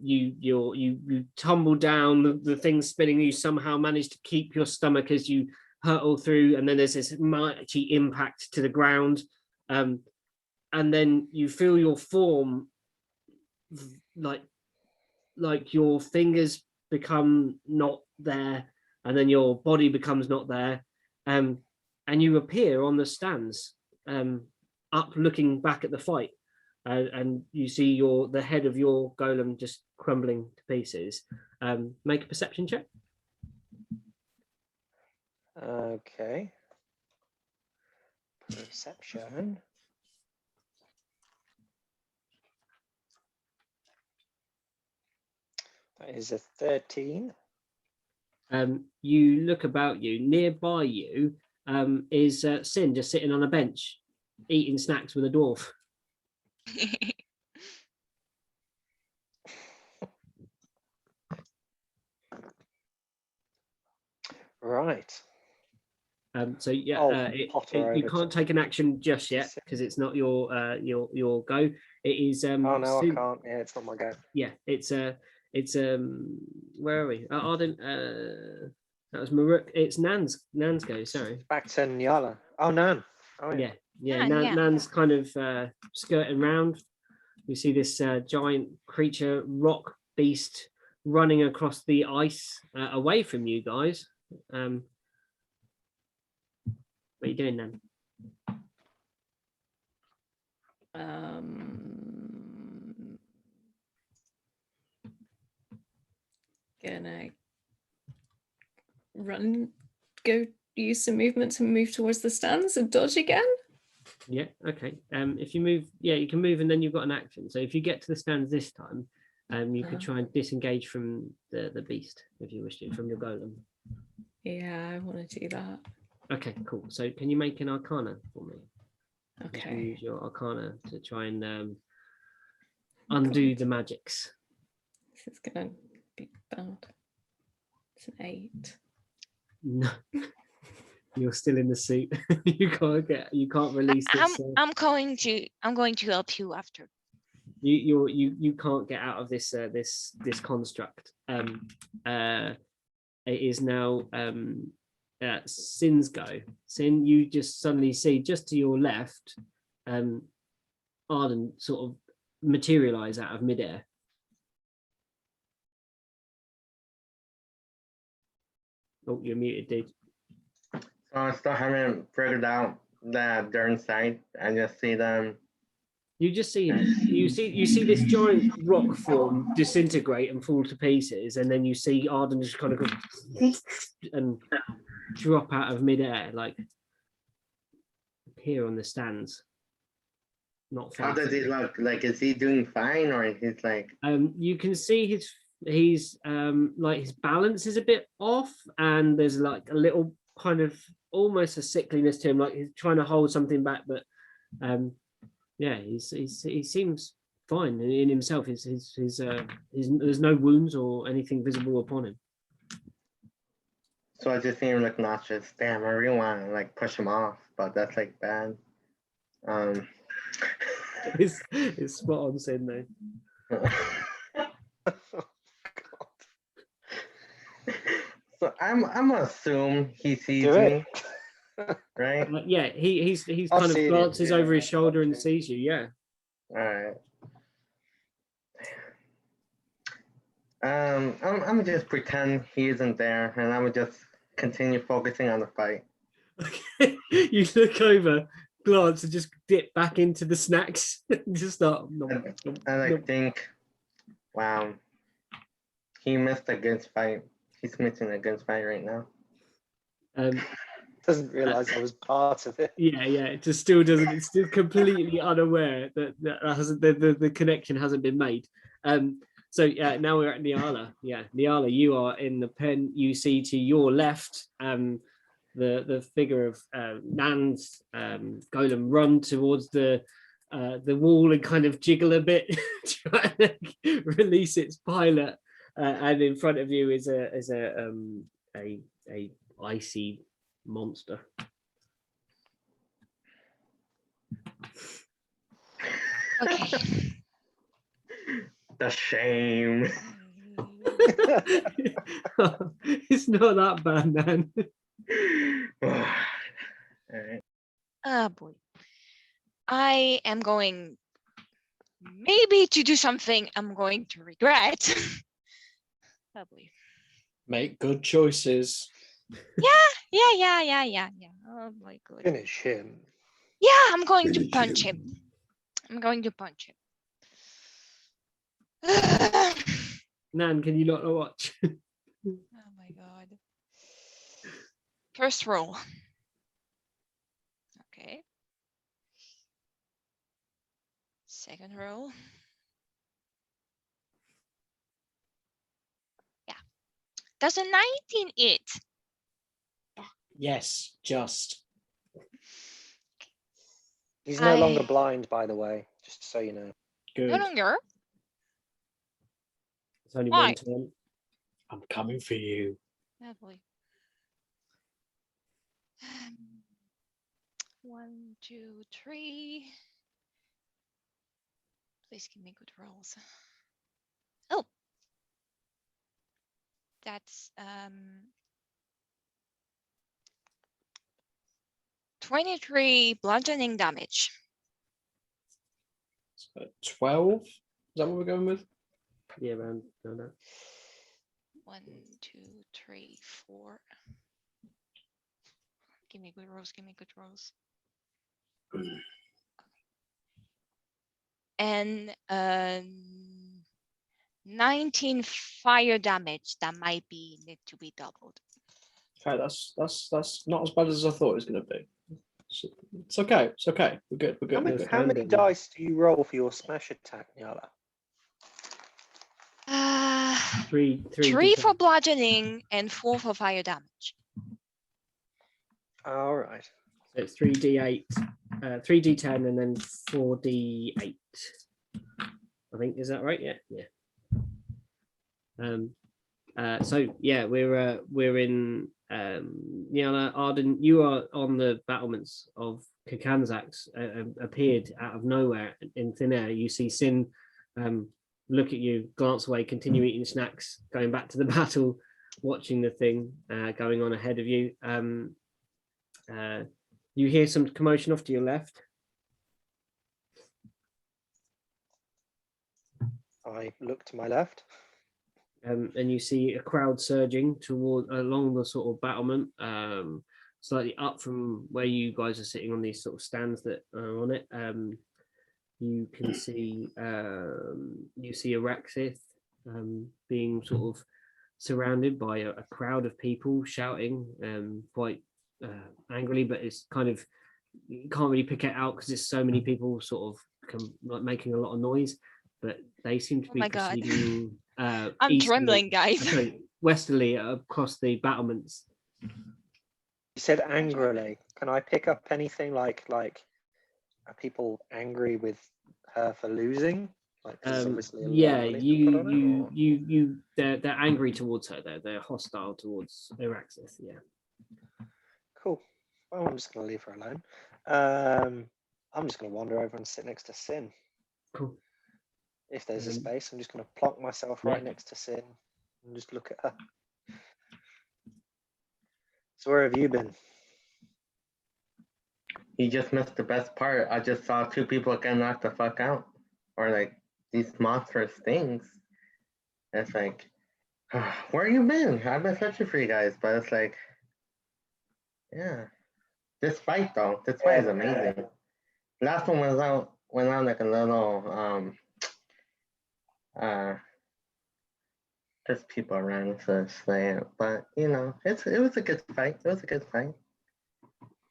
you tumble down, the thing's spinning. You somehow manage to keep your stomach as you hurtle through, and then there's this mighty impact to the ground, and then you feel your form like your fingers become not there, and then your body becomes not there, and you appear on the stands, up looking back at the fight. And you see the head of your golem just crumbling to pieces. Make a perception check. Okay. Perception. That is a 13. You look about you. Nearby you is Sin, just sitting on a bench, eating snacks with a dwarf. Right. So yeah, you can't take an action just yet because it's not your go. It is. Oh no, I can't. Yeah, it's not my go. Yeah, it's where are we? Arden. That was Maruk. It's Nan's go. Sorry. Back to Nyala. Oh, Nan. Oh yeah. Yeah, yeah. Nan's kind of skirting around. We see this giant creature, rock beast, running across the ice away from you guys. What are you doing, Nan? Gonna go use some movement to move towards the stands and dodge again. Yeah, okay. If you move, yeah, you can move and then you've got an action. So if you get to the stands this time, you could try and disengage from the beast if you wish to, from your golem. Yeah, I want to do that. Okay, cool. So can you make an arcana for me? Okay. Use your arcana to try and undo the magics. This is gonna be bad. It's an 8. No. You're still in the suit. you can't release this. I'm going to help you after. You can't get out of this this construct. It is now Sin's go. Sin, you just suddenly see just to your left, Arden sort of materialize out of midair. Oh, you're muted, dude. So I still haven't figured out that they're inside. I just see them. You just see you see this giant rock form disintegrate and fall to pieces, and then you see Arden just kind of go and drop out of midair, like here on the stands. Not far. How does he look? Like, is he doing fine, or he's like? You can see he's like his balance is a bit off, and there's like a little kind of almost a sickliness to him, like he's trying to hold something back, but yeah, he seems fine in himself. There's no wounds or anything visible upon him. So I just see him look nauseous. Damn, I really want to like push him off, but that's like bad. It's spot on, Sin, though. So I'm gonna assume he sees me, right? Yeah, he's kind of glances over his shoulder and sees you. Yeah. All right. I'm just pretend he isn't there, and I'm just continue focusing on the fight. Okay. You look over, glance, and just dip back into the snacks. Just start. And I think, wow, he missed a good fight. He's missing a good fight right now. Doesn't realize I was part of it. Yeah, it just still doesn't. It's still completely unaware that hasn't the connection hasn't been made. So yeah, now we're at Nyala. Yeah, Nyala, you are in the pen. You see to your left, the figure of Nan's golem run towards the wall and kind of jiggle a bit, trying to release its pilot. And in front of you is a icy monster. Okay. The shame. It's not that bad, man. All right. Oh boy. I am going maybe to do something I'm going to regret. Oh boy. Make good choices. Yeah. Oh my god. Finish him. Yeah, I'm going to punch him. I'm going to punch him. Nan, can you not watch? Oh my god. First roll. Okay. Second roll. Yeah. Does a 19 hit? Yes, just. He's no longer blind, by the way, just so you know. Good. No longer. It's only Why? one turn. I'm coming for you. Oh boy. 1, 2, 3. Please give me good rolls. Oh. That's 23 bludgeoning damage. So 12? Is that what we're going with? Yeah, man. No. 1, 2, 3, 4. Give me good rolls. Give me good rolls. And 19 fire damage that might need to be doubled. Okay, that's not as bad as I thought it was going to be. It's okay. It's okay. We're good. We're good. How many dice do you roll for your smash attack, Nyala? 3 for bludgeoning and 4 for fire damage. All right. So it's 3d8, 3d10, and then 4d8. I think, is that right? Yeah. So yeah, we're in Nyala. Arden, you are on the battlements of Kakanzax. Appeared out of nowhere in thin air. You see Sin look at you, glance away, continue eating snacks, going back to the battle, watching the thing going on ahead of you. You hear some commotion off to your left. I look to my left. And you see a crowd surging along the sort of battlement, slightly up from where you guys are sitting on these sort of stands that are on it. You can see Araxith being sort of surrounded by a crowd of people shouting quite angrily, but it's kind of, you can't really pick it out because there's so many people sort of like making a lot of noise, but they seem to be proceeding. I'm easterly, trembling, guys. Westerly across the battlements. You said angrily. Can I pick up anything like are people angry with her for losing? Like, yeah, they're angry towards her. They're hostile towards Araxith. Yeah. Cool. Well, I'm just gonna leave her alone. I'm just gonna wander over and sit next to Sin. Cool. If there's a space, I'm just gonna plonk myself right next to Sin and just look at her. So where have you been? You just missed the best part. I just saw 2 people get knocked the fuck out, or like these monstrous things. It's like Where you been? I've been searching for you guys, but it's like, yeah. This fight though, this fight is amazing. Last one went on like a little there's people around, so it's like, but you know, it was a good fight. It was a good fight.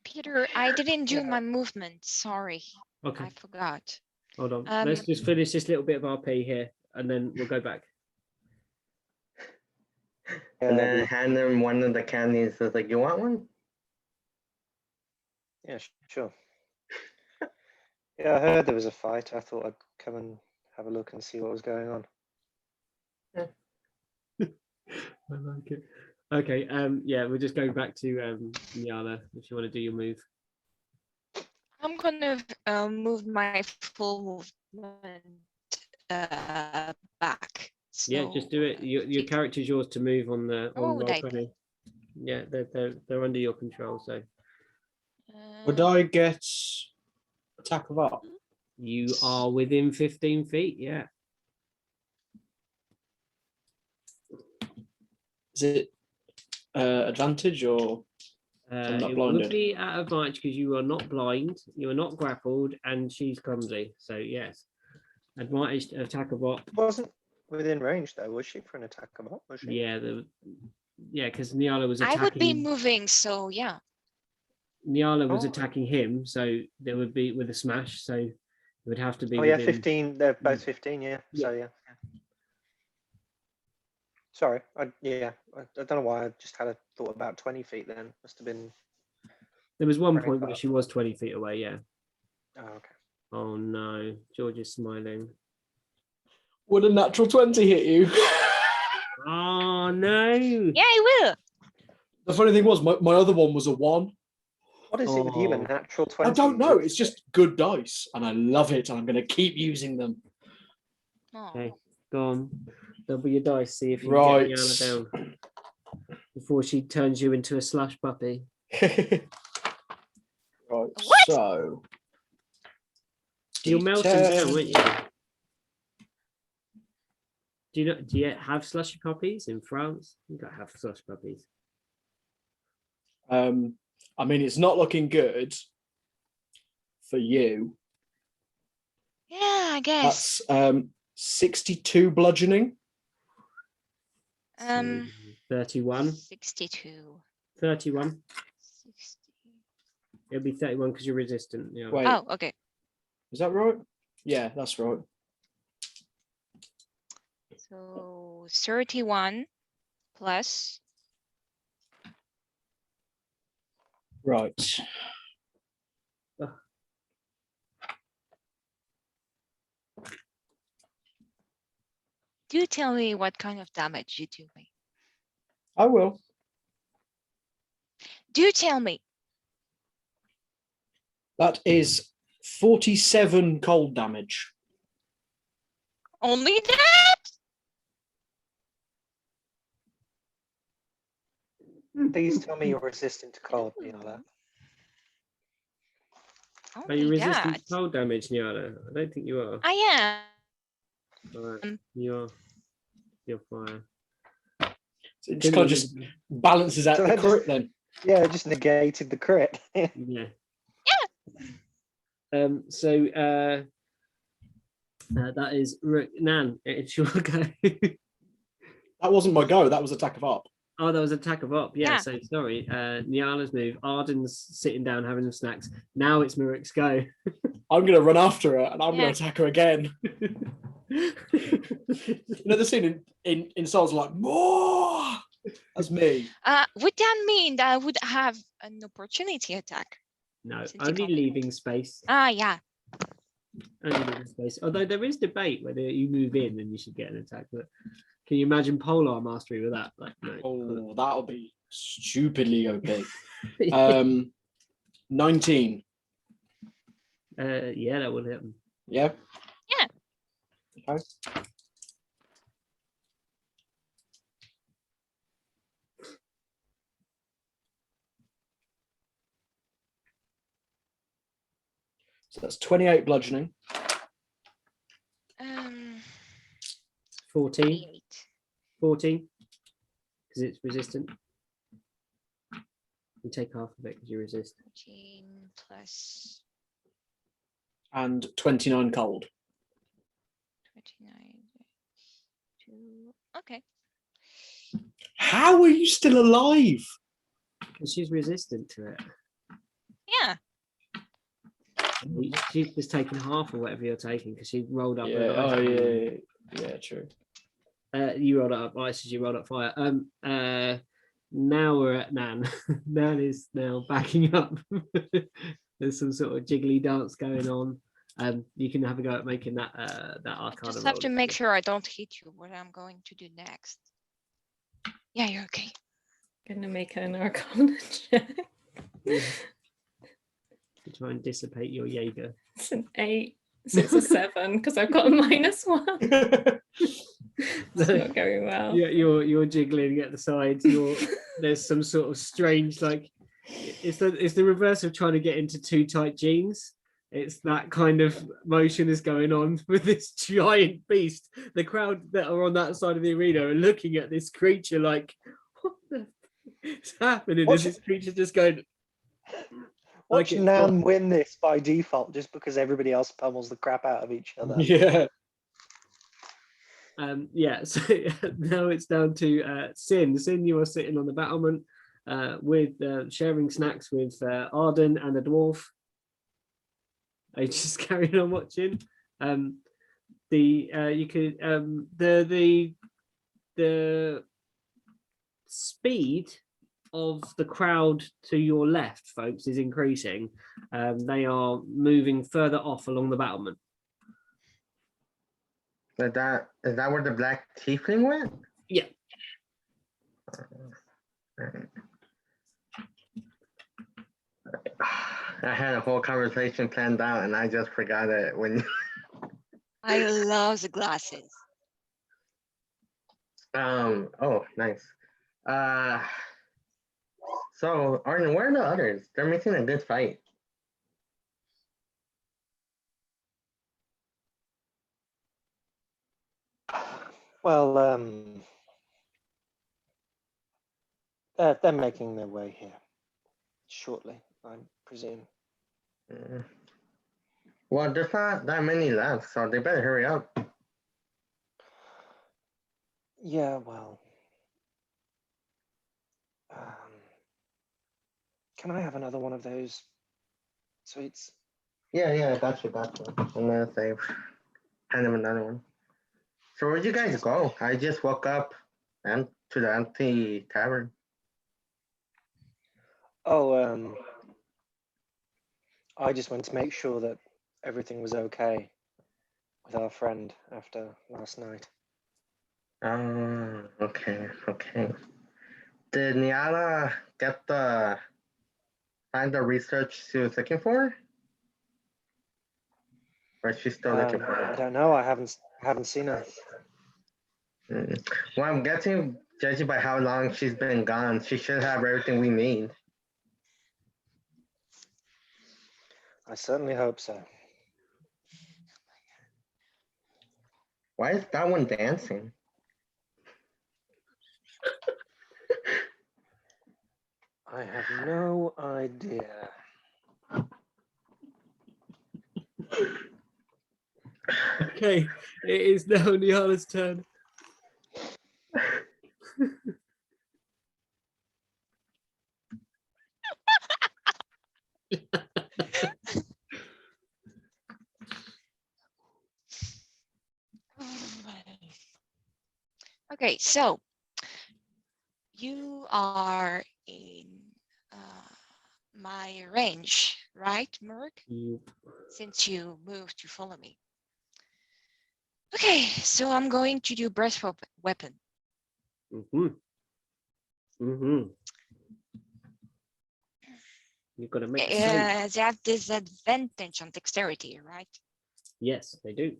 Peter, I didn't do my movement. Sorry. Okay. I forgot. Hold on. Let's just finish this little bit of RP here, and then we'll go back. And then hand him one of the candies. It's like, you want one? Yeah, sure. Yeah, I heard there was a fight. I thought I'd come and have a look and see what was going on. I like it. Okay, yeah, we're just going back to Nyala, if you want to do your move. I'm gonna move my full movement back. So, Yeah, just do it. Your character's yours to move on the on would I Roll20. Yeah, they're under your control. So would I get attack of up? you are within 15 feet. Yeah. Is it advantage or I'm not it blinded? would be at advantage because you are not blind, you are not grappled, and she's clumsy. So yes, advantage attack of up. Wasn't within range though, was she, for an attack of up? Was she? Yeah, because Nyala was attacking. I would be moving, so yeah. Nyala was attacking him, so there would be with a smash. So it would have to be. Oh yeah, within... 15. They're both 15. Yeah. So yeah. Sorry, I don't know why I just had a thought about 20 feet then. Must have been. There was one point where she was 20 feet away, yeah. Oh, okay. Oh no, George is smiling. Would a natural 20 hit you? Oh no. Yeah, I will. The funny thing was, my other one was a 1. What is it with you and natural 20? I don't know. It's just good dice, and I love it, and I'm going to keep using them. Okay, go on. Double your dice, see if you Right. can get Yana down before she turns you into a slush puppy. Right, What? so... You're melting down, weren't you? Do you have slushy puppies in France? You don't have slush puppies. I mean, it's not looking good for you. Yeah, I guess. That's 62 bludgeoning. 31. 62. 31. 60. It'll be 31 because you're resistant. Yeah. Wait. Oh, okay. Is that right? Yeah, that's right. So 31 plus. Right. Do tell me what kind of damage you do me. I will. Do tell me. That is 47 cold damage. Only that? Please tell me you're resistant to cold, Nyala. Are you Only resistant that. to cold damage, Nyala? I don't think you are. I am. Right. You're fire. So it just kind of just balances out So the that crit just- then. Yeah, it just negated the crit. Yeah. So that is Nan. It's your go. That wasn't my go. That was attack of up. Oh, that was attack of up. Yeah. Yeah. So sorry. Nyala's move. Arden's sitting down having some snacks. Now it's Murik's go. I'm going to run after her and I'm Yeah. going to attack her again. You know the scene in Souls like, more. That's me. Would that mean that I would have an opportunity attack? No, Since you only can't be- leaving space. Yeah. Only leaving space. Although there is debate whether you move in then you should get an attack. But can you imagine Polar Mastery with that? Like, no. Oh, that'll be stupidly OP. 19. Yeah, that would happen. Yeah. Yeah. Okay. So that's 28 bludgeoning. 14. 28. 14. because it's resistant. You take half of it because you resist. 14 plus And 29 cold. 29. 2. Okay. How are you still alive? Because she's resistant to it. Yeah. She's just taking half of whatever you're taking because she rolled up. Yeah. an ice Oh, cream. yeah, true. You rolled up ice as you rolled up fire. Now we're at Nan. Nan is now backing up. There's some sort of jiggly dance going on. You can have a go at making that that arcana. I just have roll to if make you- sure I don't hit you. What I'm going to do next. Yeah, you're okay. Gonna make an arcana check. to try and dissipate your Jaeger. It's an 8. So it's a 7 because I've got a -1. It's not going well. You're jiggling at the sides. There's some sort of strange, like it's the reverse of trying to get into too tight jeans. It's that kind of motion is going on with this giant beast. The crowd that are on that side of the arena are looking at this creature like, what the is happening? Is this creature just going? Watch it's Nan win this by default just because everybody else pummels the crap out of each other. Yeah. Yeah, so now it's down to Sin. Sin, you are sitting on the battlement with sharing snacks with Arden and a dwarf. Are you just carrying on watching? You could the speed of the crowd to your left, folks, is increasing. They are moving further off along the battlement. Is that where the black tiefling went? Yeah. I had a whole conversation planned out and I just forgot it when I love the glasses. oh nice. So Arden, where are the others? They're missing a good fight. Well, they're making their way here shortly, I presume. Well, there's not that many left, so they better hurry up. Yeah, well, can I have another one of those sweets? Yeah, gotcha. Another save. Kind of another one. So where'd you guys go? I just woke up and to the empty tavern. Oh, I just went to make sure that everything was okay with our friend after last night. Okay. Did Niala find the research she was looking for? Or is she still looking for I it? don't know. I haven't seen her. Well, I'm guessing, judging by how long she's been gone, she should have everything we need. I certainly hope so. Why is that one dancing? I have no idea. Okay, it is now Niala's turn. Okay, so you are in my range, right, Merc? Yep. Since you moved to follow me. Okay, so I'm going to do breath weapon. You've got to make a save. They have disadvantage on dexterity, right? Yes, they do.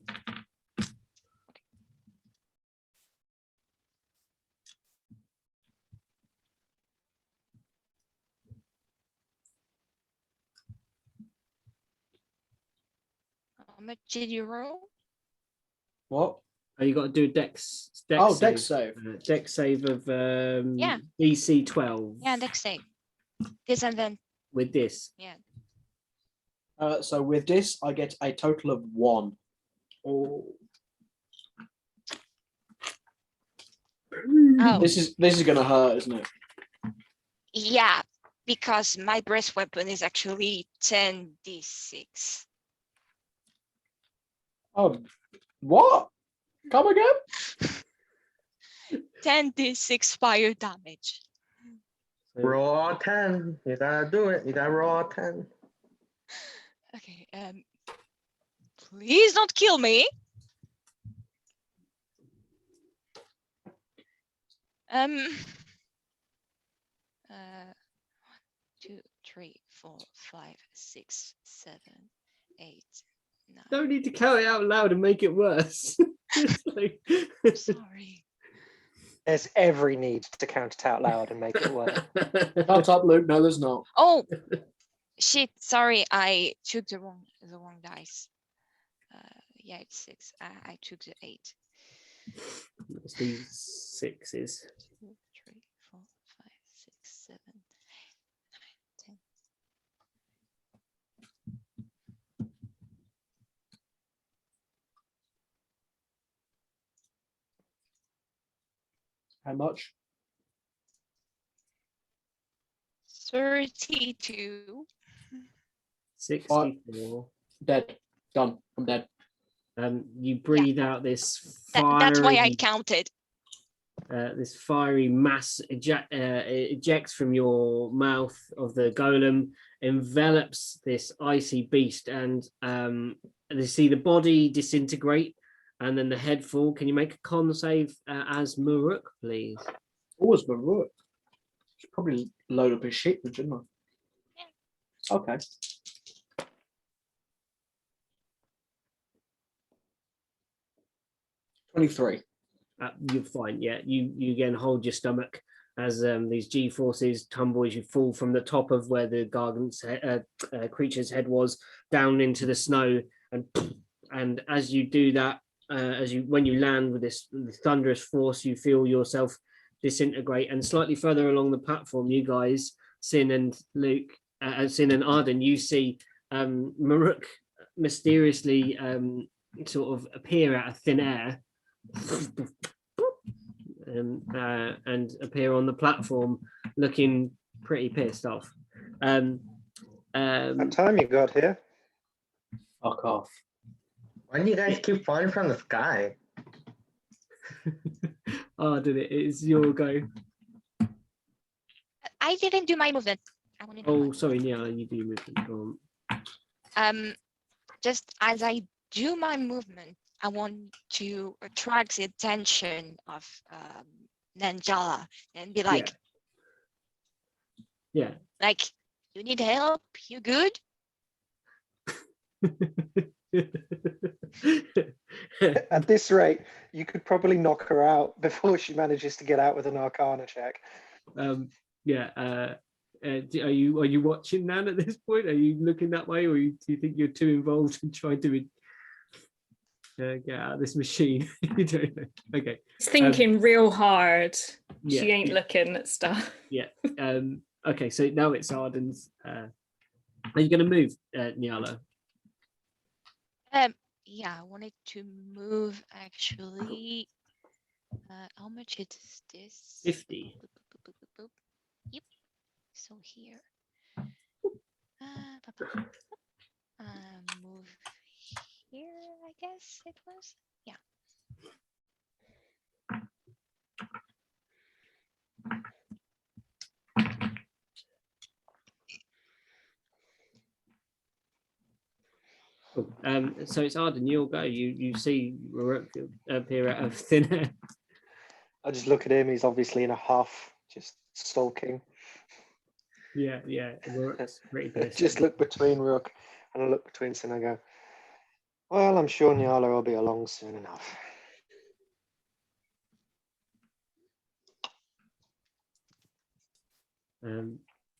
How much did you roll? What? Oh, you got to do a dex Dex save. save. Dex save of DC 12. Yeah, dex save. This and then. With this. Yeah. So with this, I get a total of 1. Oh. Oh. This is gonna hurt, isn't it? Yeah, because my breast weapon is actually 10d6. Oh, what? Come again? 10d6 fire damage. Roll 10. You gotta do it. You gotta roll 10. Okay. Please don't kill me. 1, 2, 3, 4, 5, 6, 7, 8, 9. Don't need to count it out loud and make it worse. Like... Sorry. There's every need to count it out loud and make it work. Shut up, Luke. No, there's not. Oh, shit! Sorry, I took the wrong dice. Yeah, it's 6. I took the 8. It's these 6s. 2, 3, 4, 5, 6, 7, 9, 10. How much? 32. 64. Dead. Done. I'm dead. You breathe out this fiery... That's why I counted. This fiery mass ejects from your mouth of the golem, envelops this icy beast, and they see the body disintegrate and then the head fall. Can you make a con save as Muruk, please? Always been right. Should probably load up his shit, shouldn't I? Yeah. Okay. $23. You're fine. Yeah, you again hold your stomach as these G forces tumble as you fall from the top of where the gargant's creature's head was down into the snow, and as you do that, when you land with this thunderous force, you feel yourself disintegrate. And slightly further along the platform, you guys, Sin and Luke, Sin and Arden, you see Maruk mysteriously sort of appear out of thin air. And appear on the platform looking pretty pissed off. What time you got here? Fuck off. Why do you guys keep falling from the sky? Oh, did it? It's your go. I didn't do my movement. Oh, sorry, yeah, you do movement. Go on. Just as I do my movement, I want to attract the attention of Nanjala and be like, yeah. Like, you need help? You good? At this rate, you could probably knock her out before she manages to get out with an Arcana check. Yeah. Are you watching Nan at this point? Are you looking that way, or do you think you're too involved in trying to get out of this machine? You don't know. Okay. He's thinking real hard. Yeah, she ain't looking at stuff. Yeah. Okay, so now it's Arden's. Are you going to move, Nyala? Yeah, I wanted to move actually. How much is this? 50. Yep. So here. Move here, I guess it was. Yeah. So it's Arden, you'll go. You see Rourke appear out of thin air. I just look at him. He's obviously in a huff, just sulking. Yeah. Rourke's pretty pissed. Just look between Rook and I look between Sin and I go, well, I'm sure Nyala will be along soon enough.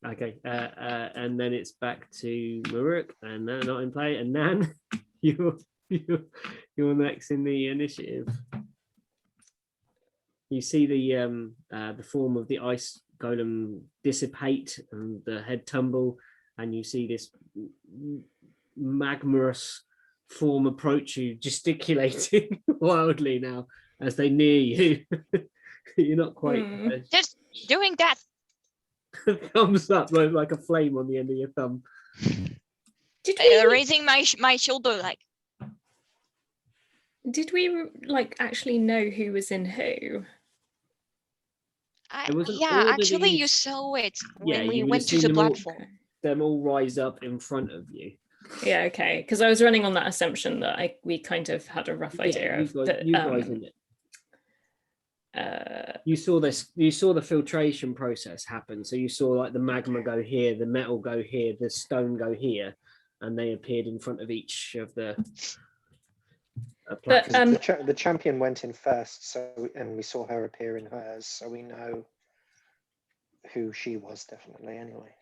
Okay, and then it's back to Maruk, and not in play. And Nan, you're next in the initiative. You see the form of the ice golem dissipate and the head tumble, and you see this magmarous form approach you, gesticulating wildly now as they near you. You're not quite just doing that. Thumbs up, like a flame on the end of your thumb. Did we raising my shoulder like? Did we like actually know who was in who? Yeah, actually, you saw it when we went to the platform. Them all rise up in front of you. Yeah, okay. Because I was running on that assumption that we kind of had a rough idea of that. You guys in it. You saw this. You saw the filtration process happen. So you saw like the magma go here, the metal go here, the stone go here, and they appeared in front of each of the. But the champion went in first, and we saw her appear in hers, so we know who she was definitely anyway.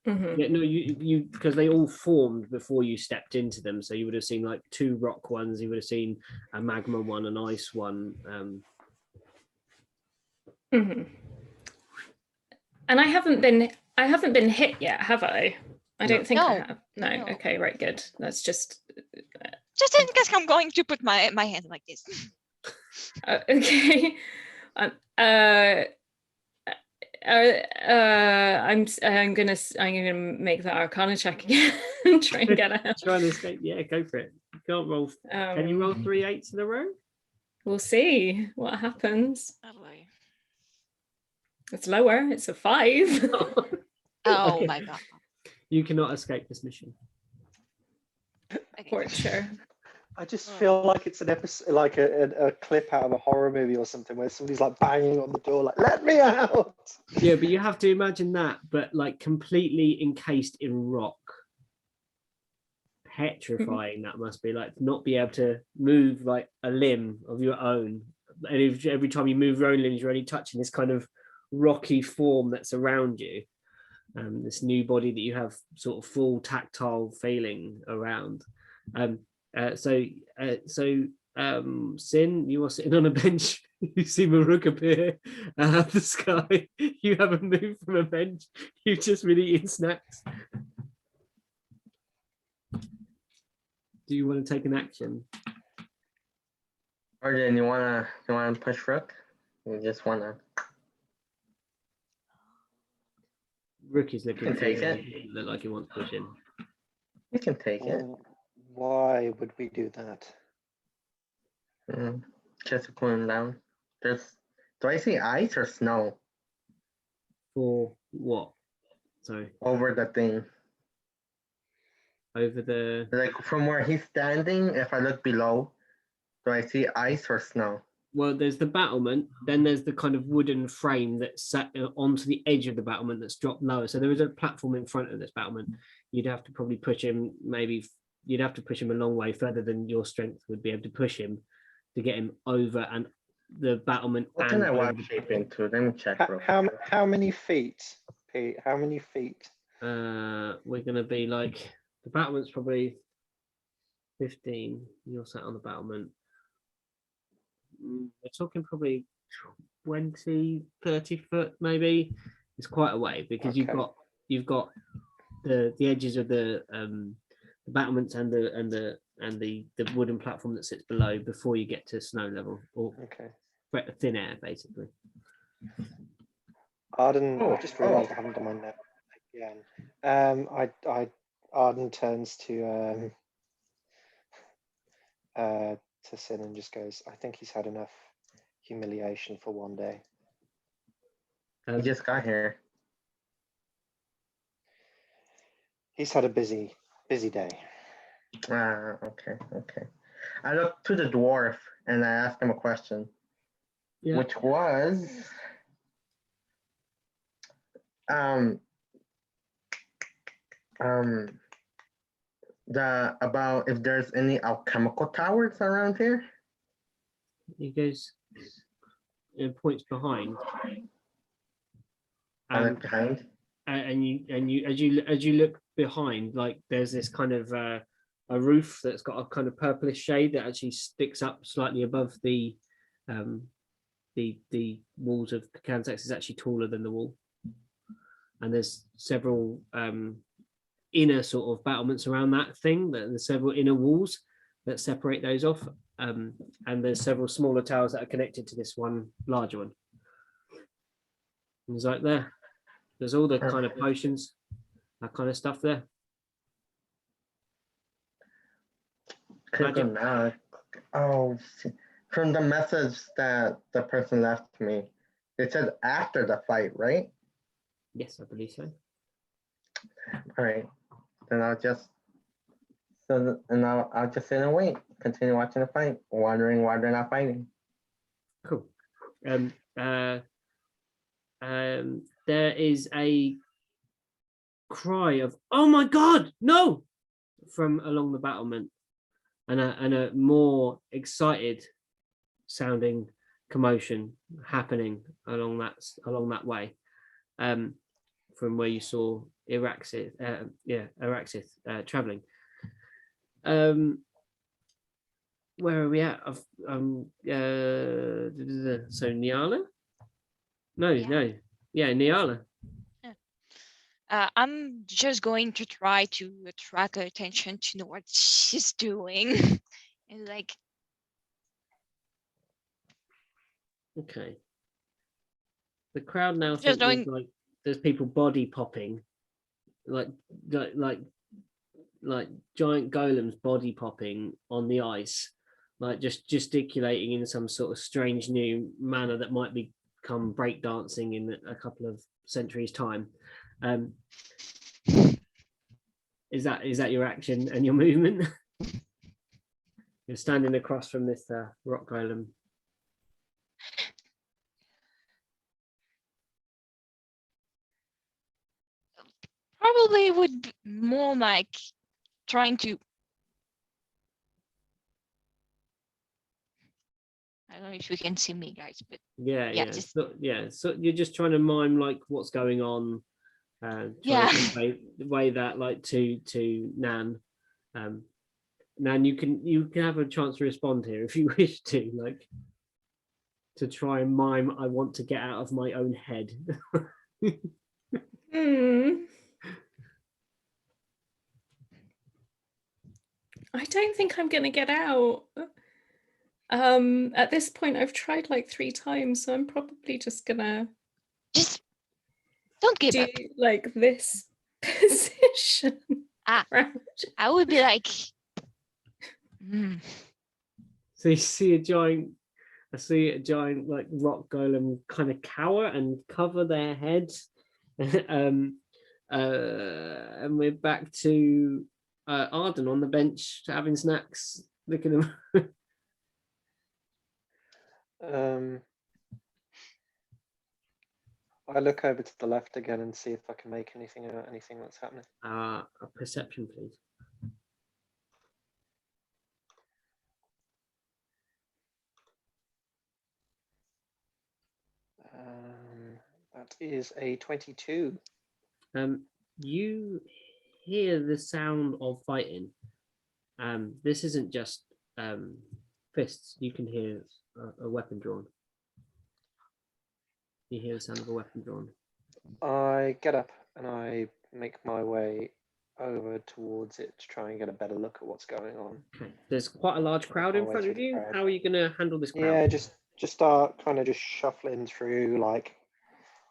Yeah, no, you because they all formed before you stepped into them, so you would have seen like 2 rock ones, you would have seen a magma one, an ice one. And I haven't been hit yet, have I? I don't think I have. No. Okay, right, good. That's just in case I'm going to put my hand like this. Okay. I'm gonna make that Arcana check again and try and get out. Try and escape. Yeah, go for it. You can't roll. Can you roll 3 8s in a row? We'll see what happens. Oh boy. It's lower. It's a 5. Oh Okay. my god. You cannot escape this mission. For sure. I just feel like it's an episode, like a clip out of a horror movie or something, where somebody's like banging on the door, like "Let me out!" Yeah, but you have to imagine that, but like completely encased in rock. Petrifying that must be, like not be able to move like a limb of your own, and every time you move your own limbs, you're only touching this kind of rocky form that's around you. This new body that you have sort of full tactile feeling around. Sin, you are sitting on a bench. You see Maruk appear out of the sky. You haven't moved from a bench. You've just been eating snacks. Do you want to take an action? Or then you wanna push Rook? You just wanna. Rook is looking look like he wants to push in. You can take it. Why would we do that? Just to cool him down. Do I see ice or snow? For what? Sorry. Over the thing. Over the. Like from where he's standing, if I look below, do I see ice or snow? Well, there's the battlement, then there's the kind of wooden frame that's sat onto the edge of the battlement that's dropped lower. So there is a platform in front of this battlement. You'd have to probably push him, you'd have to push him a long way further than your strength would be able to push him to get him over and the battlement. What can I wild shape into? Let me check. How many feet, Pete? How many feet? We're going to be like, the battlement's probably 15. You're sat on the battlement. We're talking probably 20, 30 foot maybe. It's quite a way because you've got the edges of the battlements and the wooden platform that sits below before you get to snow level or thin air basically. Arden, I just realised I haven't done my note again. Arden turns to Sin and just goes, I think he's had enough humiliation for one day. He just got here. He's had a busy day. Okay. I looked to the dwarf and I asked him a question, which was, about if there's any alchemical towers around here. He goes, it points behind. I look behind. And you as you look behind, like there's this kind of a roof that's got a kind of purplish shade that actually sticks up slightly above the the walls of Kanzax is actually taller than the wall, and there's several inner sort of battlements around that thing. There's several inner walls that separate those off, and there's several smaller towers that are connected to this one larger one. And it's like there's all the kind of potions, that kind of stuff there. Now. Oh, from the message that the person left me, it said after the fight, right? Yes, I believe so. All right, then I'll just just sit and wait, continue watching the fight, wondering why they're not fighting. Cool. There is a cry of "Oh my God, no!" from along the battlement, and a more excited sounding commotion happening along that way, from where you saw Araxith, Araxith traveling. Where are we at? So Nyala? No, Nyala. I'm just going to try to attract her attention to know what she's doing. And like, okay. The crowd now just thinks there's people body popping, like giant golems body popping on the ice, like just gesticulating in some sort of strange new manner that might become breakdancing in a couple of centuries' time. Is that your action and your movement? You're standing across from this rock golem. probably would be more like trying to. I don't know if you can see me, guys, but so you're just trying to mime like what's going on, the way that like to Nan. Nan, you can have a chance to respond here if you wish to, like to try and mime I want to get out of my own head. I don't think I'm gonna get out. At this point I've tried like 3 times, so I'm probably just gonna don't give do up. like this position. I would be like So you see a giant like rock golem kind of cower and cover their heads. And we're back to Arden on the bench having snacks, looking at I look over to the left again and see if I can make anything out anything that's happening. A perception, please. That is a 22. You hear the sound of fighting. This isn't just fists. You can hear a weapon drawn. You hear the sound of a weapon drawn. I get up and I make my way over towards it to try and get a better look at what's going on. Okay. There's quite a large crowd in front of you. How are you going to handle this crowd? Yeah, just start kind of just shuffling through, like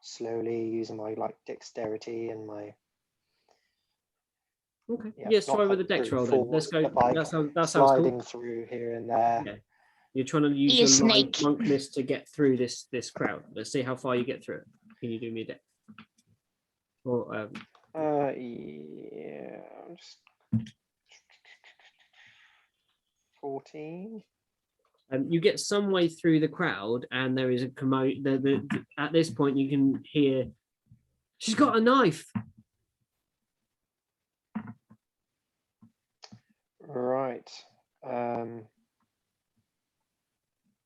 slowly, using my like dexterity and my. Okay. Yeah, try with the dex roll then. Let's go. That sounds sliding cool. Through here and there. Yeah. You're trying to use your monkness to get through this crowd. Let's see how far you get through it. Can you do me a dex? Or yeah, I'm just 14. You get some way through the crowd, and there is a commotion. At this point, you can hear, "She's got a knife." Right.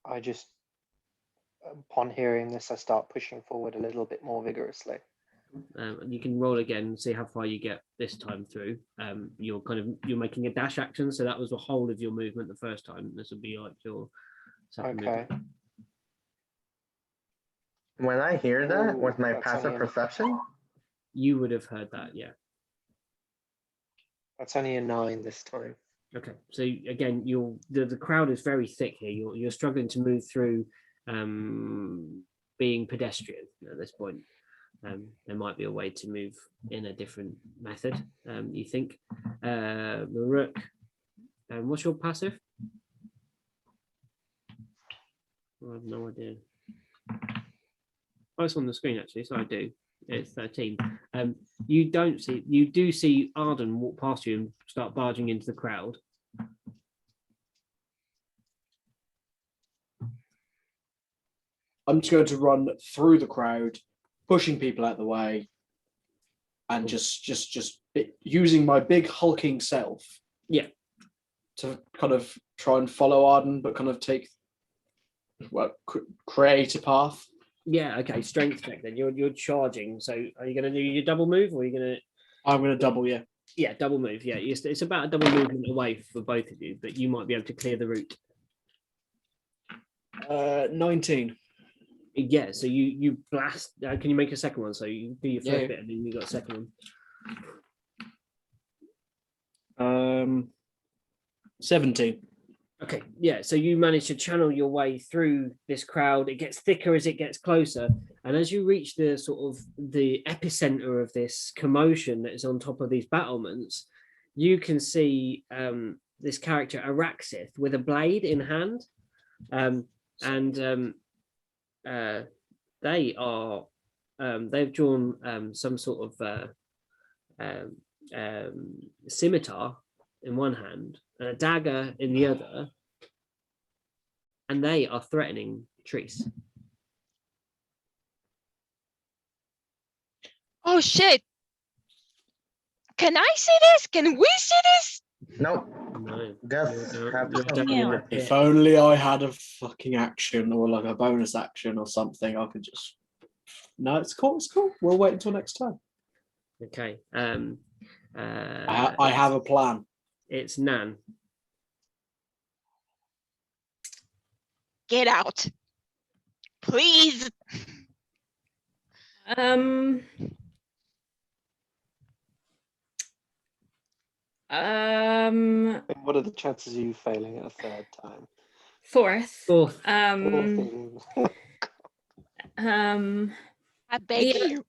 I just, upon hearing this, I start pushing forward a little bit more vigorously. You can roll again and see how far you get this time through. You're making a dash action, so that was the whole of your movement the first time. This will be like your second movement. When I hear that Ooh, with my that's passive only- perception, You would have heard that, yeah. That's only a 9 this time. Okay, so again, the crowd is very thick here. You're struggling to move through, being pedestrian at this point. There might be a way to move in a different method. You think, Maruk? What's your passive? I have no idea. Oh, it's on the screen actually, so I do. It's 13. You do see Arden walk past you and start barging into the crowd. I'm just going to run through the crowd, pushing people out of the way, and just using my big hulking self. Yeah. To kind of try and follow Arden, but kind of create a path. Yeah. Okay. Strength check. Then you're charging. So are you going to do your double move, or are you going to? I'm going to double. Yeah. Yeah, double move. Yeah, it's about a double movement away for both of you, but you might be able to clear the route. 19. Yeah, so you blast. Can you make a second one? So you do your first bit, and then you got a second one. 17. Okay, yeah. So you manage to channel your way through this crowd. It gets thicker as it gets closer, and as you reach the sort of the epicenter of this commotion that is on top of these battlements, you can see this character Araxith with a blade in hand, they are they've drawn some sort of scimitar in one hand and a dagger in the other, and they are threatening Treese. Oh shit! Can I see this? Can we see this? nope. No, Just have you're to definitely in the pit. If only I had a fucking action or like a bonus action or something, I could just. No, it's cool. It's cool. We'll wait until next time. Okay. I have a plan. It's Nan. Get out, please. What are the chances of you failing it a third time? Fourth. Oh, I beg the, you.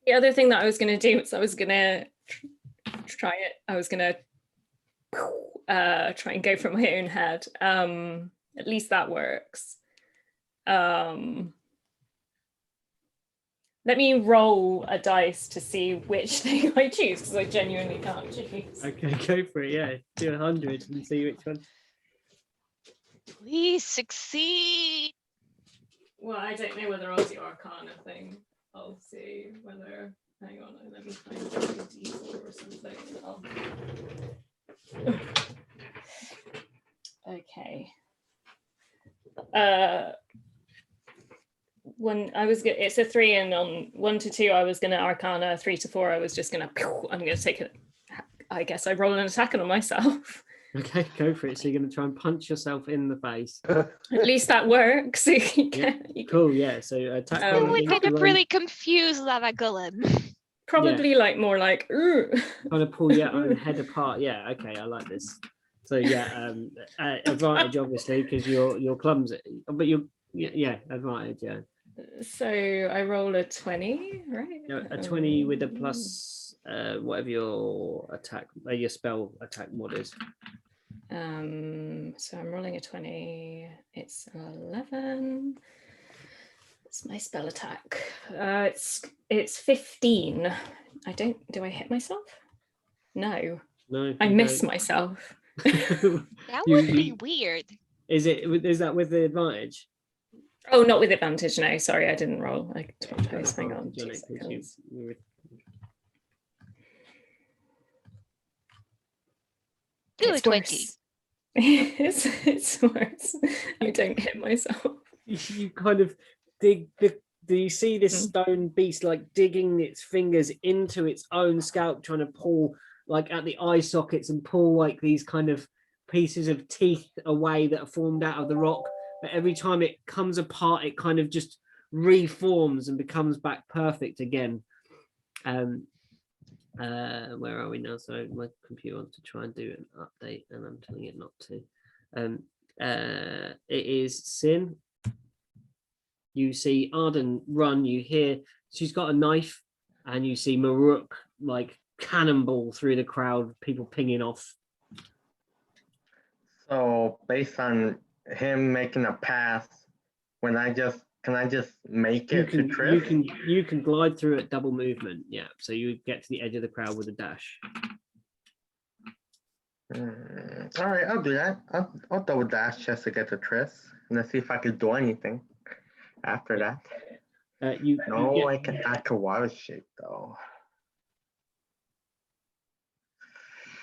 The other thing that I was going to do is I was going to try it. I was going to try and go for my own head. At least that works. Let me roll a dice to see which thing I choose, because I genuinely can't choose. okay, go for it. Yeah, do 100 and see which one. Please succeed. Well, I don't know whether I'll do Arcana thing. I'll see whether. Hang on, let me find a D4 or something. Okay. When I was, it's a 3, and on 1 to 2 I was gonna Arcana, 3 to 4 I was just gonna. I'm gonna take it. I guess I roll an attack on myself. Okay, go for it. So you're going to try and punch yourself in the face. At least that works. Cool. Yeah. So attack. Oh, we kind of really confused Lava Golem. Probably like more like kind of pull your own head apart. Yeah. Okay, I like this. So yeah, advantage obviously because you're clumsy, but you're advantage. Yeah. So I roll a 20, right? A 20 with a plus whatever your attack, your spell attack mod is. So I'm rolling a 20. It's 11. What's my spell attack? It's 15. Do I hit myself? No. No. I miss myself. That would be weird. Is that with the advantage? Oh, not with advantage. No, sorry, I didn't roll. I apologize. Hang on. 2 seconds. Do a 20. It's worse. I don't hit myself. You kind of dig do you see this stone beast like digging its fingers into its own scalp, trying to pull like at the eye sockets and pull like these kind of pieces of teeth away that are formed out of the rock, but every time it comes apart it kind of just reforms and becomes back perfect again. Where are we now? So my computer wants to try and do an update, and I'm telling it not to. It is Sin. You see Arden run. You hear she's got a knife, and you see Maruk like cannonball through the crowd, people pinging off. So based on him making a pass, can I just make it to trip? You can glide through at double movement. Yeah, so you get to the edge of the crowd with a dash. All right, I'll do that. I'll double dash just to get to Triss, and let's see if I can do anything after that. I can water shape though.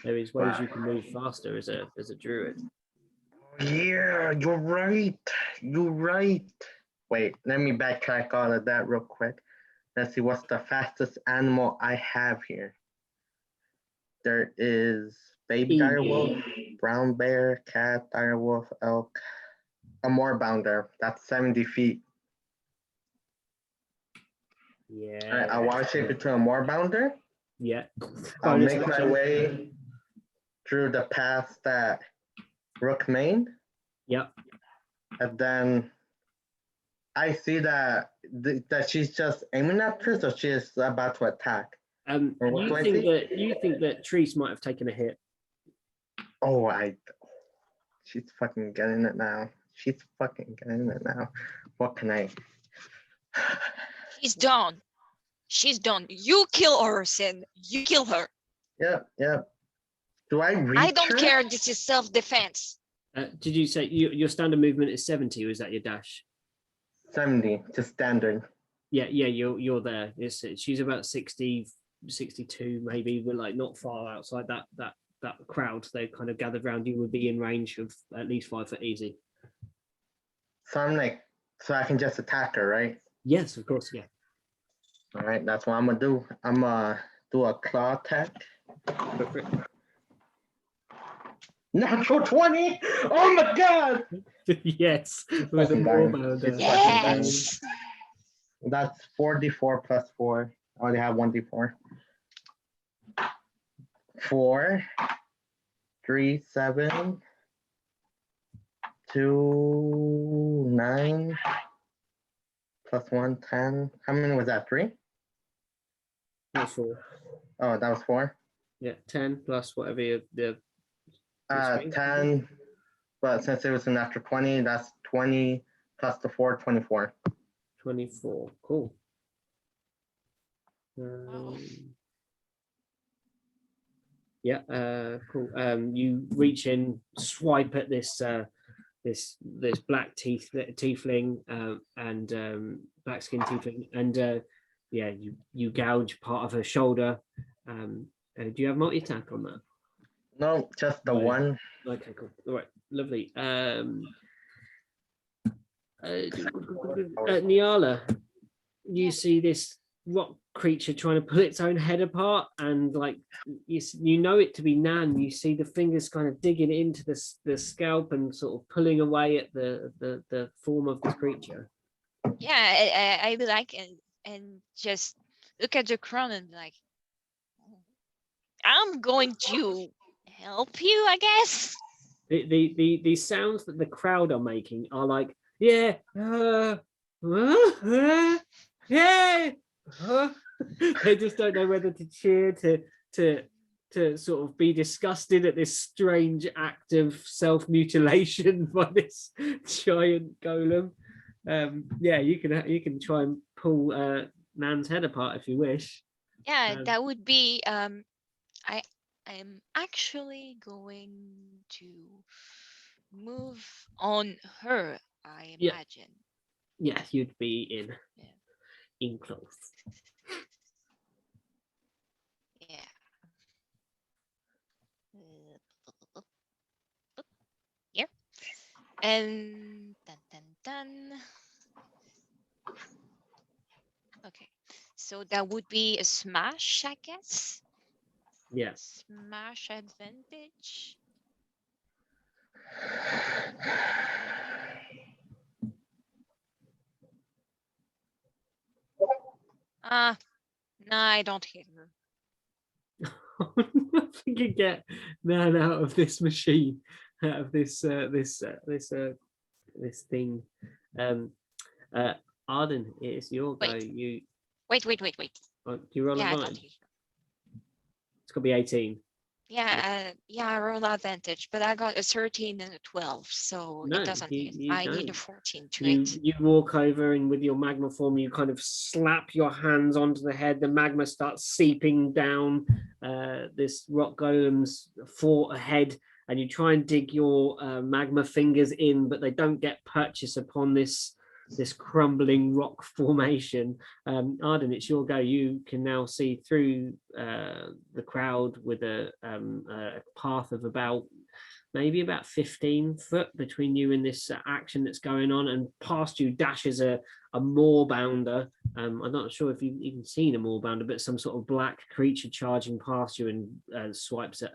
There is ways you can move faster as a druid. Yeah, you're right. You're right. Wait, let me backtrack all of that real quick. Let's see what's the fastest animal I have here. There is baby direwolf, brown bear, cat, direwolf, elk, a moorbounder. That's 70 feet. Yeah. All right, I'll water shape it to a moorbounder. Yeah. I'll make my way through the path that Rook made. Yep. And then I see that she's just aiming at Triss, or she is about to attack. You think that Triss might have taken a hit? Oh, she's fucking getting it now. She's fucking getting it now. What can I? She's done. She's done. You kill her, Sin. You kill her. Yep. Do I reach I don't her? care. This is self-defense. Did you say your standard movement is 70, or is that your dash? 70, just standard. Yeah, you're there. She's about 60, 62 maybe, but like not far outside that crowd. They kind of gathered around you, would be in range of at least 5 foot easy. So so I can just attack her, right? Yes, of course, yeah. All right, that's what I'm gonna do. I'm gonna do a claw attack. Natural 20! Oh my god! Yes, with a moorbounder. Yes! That's 4d4 plus 4. I only have 1d4. 4, 3, 7, 2, 9, plus 1, 10. How many was that? 3? That's 4. Oh, that was 4? Yeah, 10 plus whatever the 10, but since it was an after 20, that's 20 plus the 4, 24. 24, cool. Cool. You reach in, swipe at this this black tiefling and black skin tiefling, and you gouge part of her shoulder. Do you have multi-attack on that? No, just the one. Okay, cool. All right, lovely. Nyala, you see this rock creature trying to pull its own head apart, and like you know it to be Nan. You see the fingers kind of digging into the scalp and sort of pulling away at the form of this creature. Yeah, I be like and just look at the crown and like, I'm going to help you, I guess. The sounds that the crowd are making are like, yeah, they just don't know whether to cheer, to sort of be disgusted at this strange act of self-mutilation by this giant golem. You can try and pull Nan's head apart if you wish. Yeah, that would be I'm actually going to move on her, I imagine. Yeah, you'd be in close. Yeah. Here. And dun. Okay. So that would be a smash, I guess. Yes. Smash advantage. No, I don't hit her. Nothing can get man out of this machine, out of this thing. Arden, it's your go. You Wait. do you roll Yeah, I don't advantage? hit. It's gonna be 18. Yeah, I roll advantage, but I got a 13 and a 12, so No, it doesn't hit. you I need a don't. 14 to hit. You walk over and with your magma form, you kind of slap your hands onto the head. The magma starts seeping down this rock golem's forehead, and you try and dig your magma fingers in, but they don't get purchase upon this crumbling rock formation. Arden, it's your go. You can now see through the crowd with a path of maybe about 15 foot between you and this action that's going on, and past you dashes a moorbounder. I'm not sure if you've even seen a moorbounder, but some sort of black creature charging past you and swipes at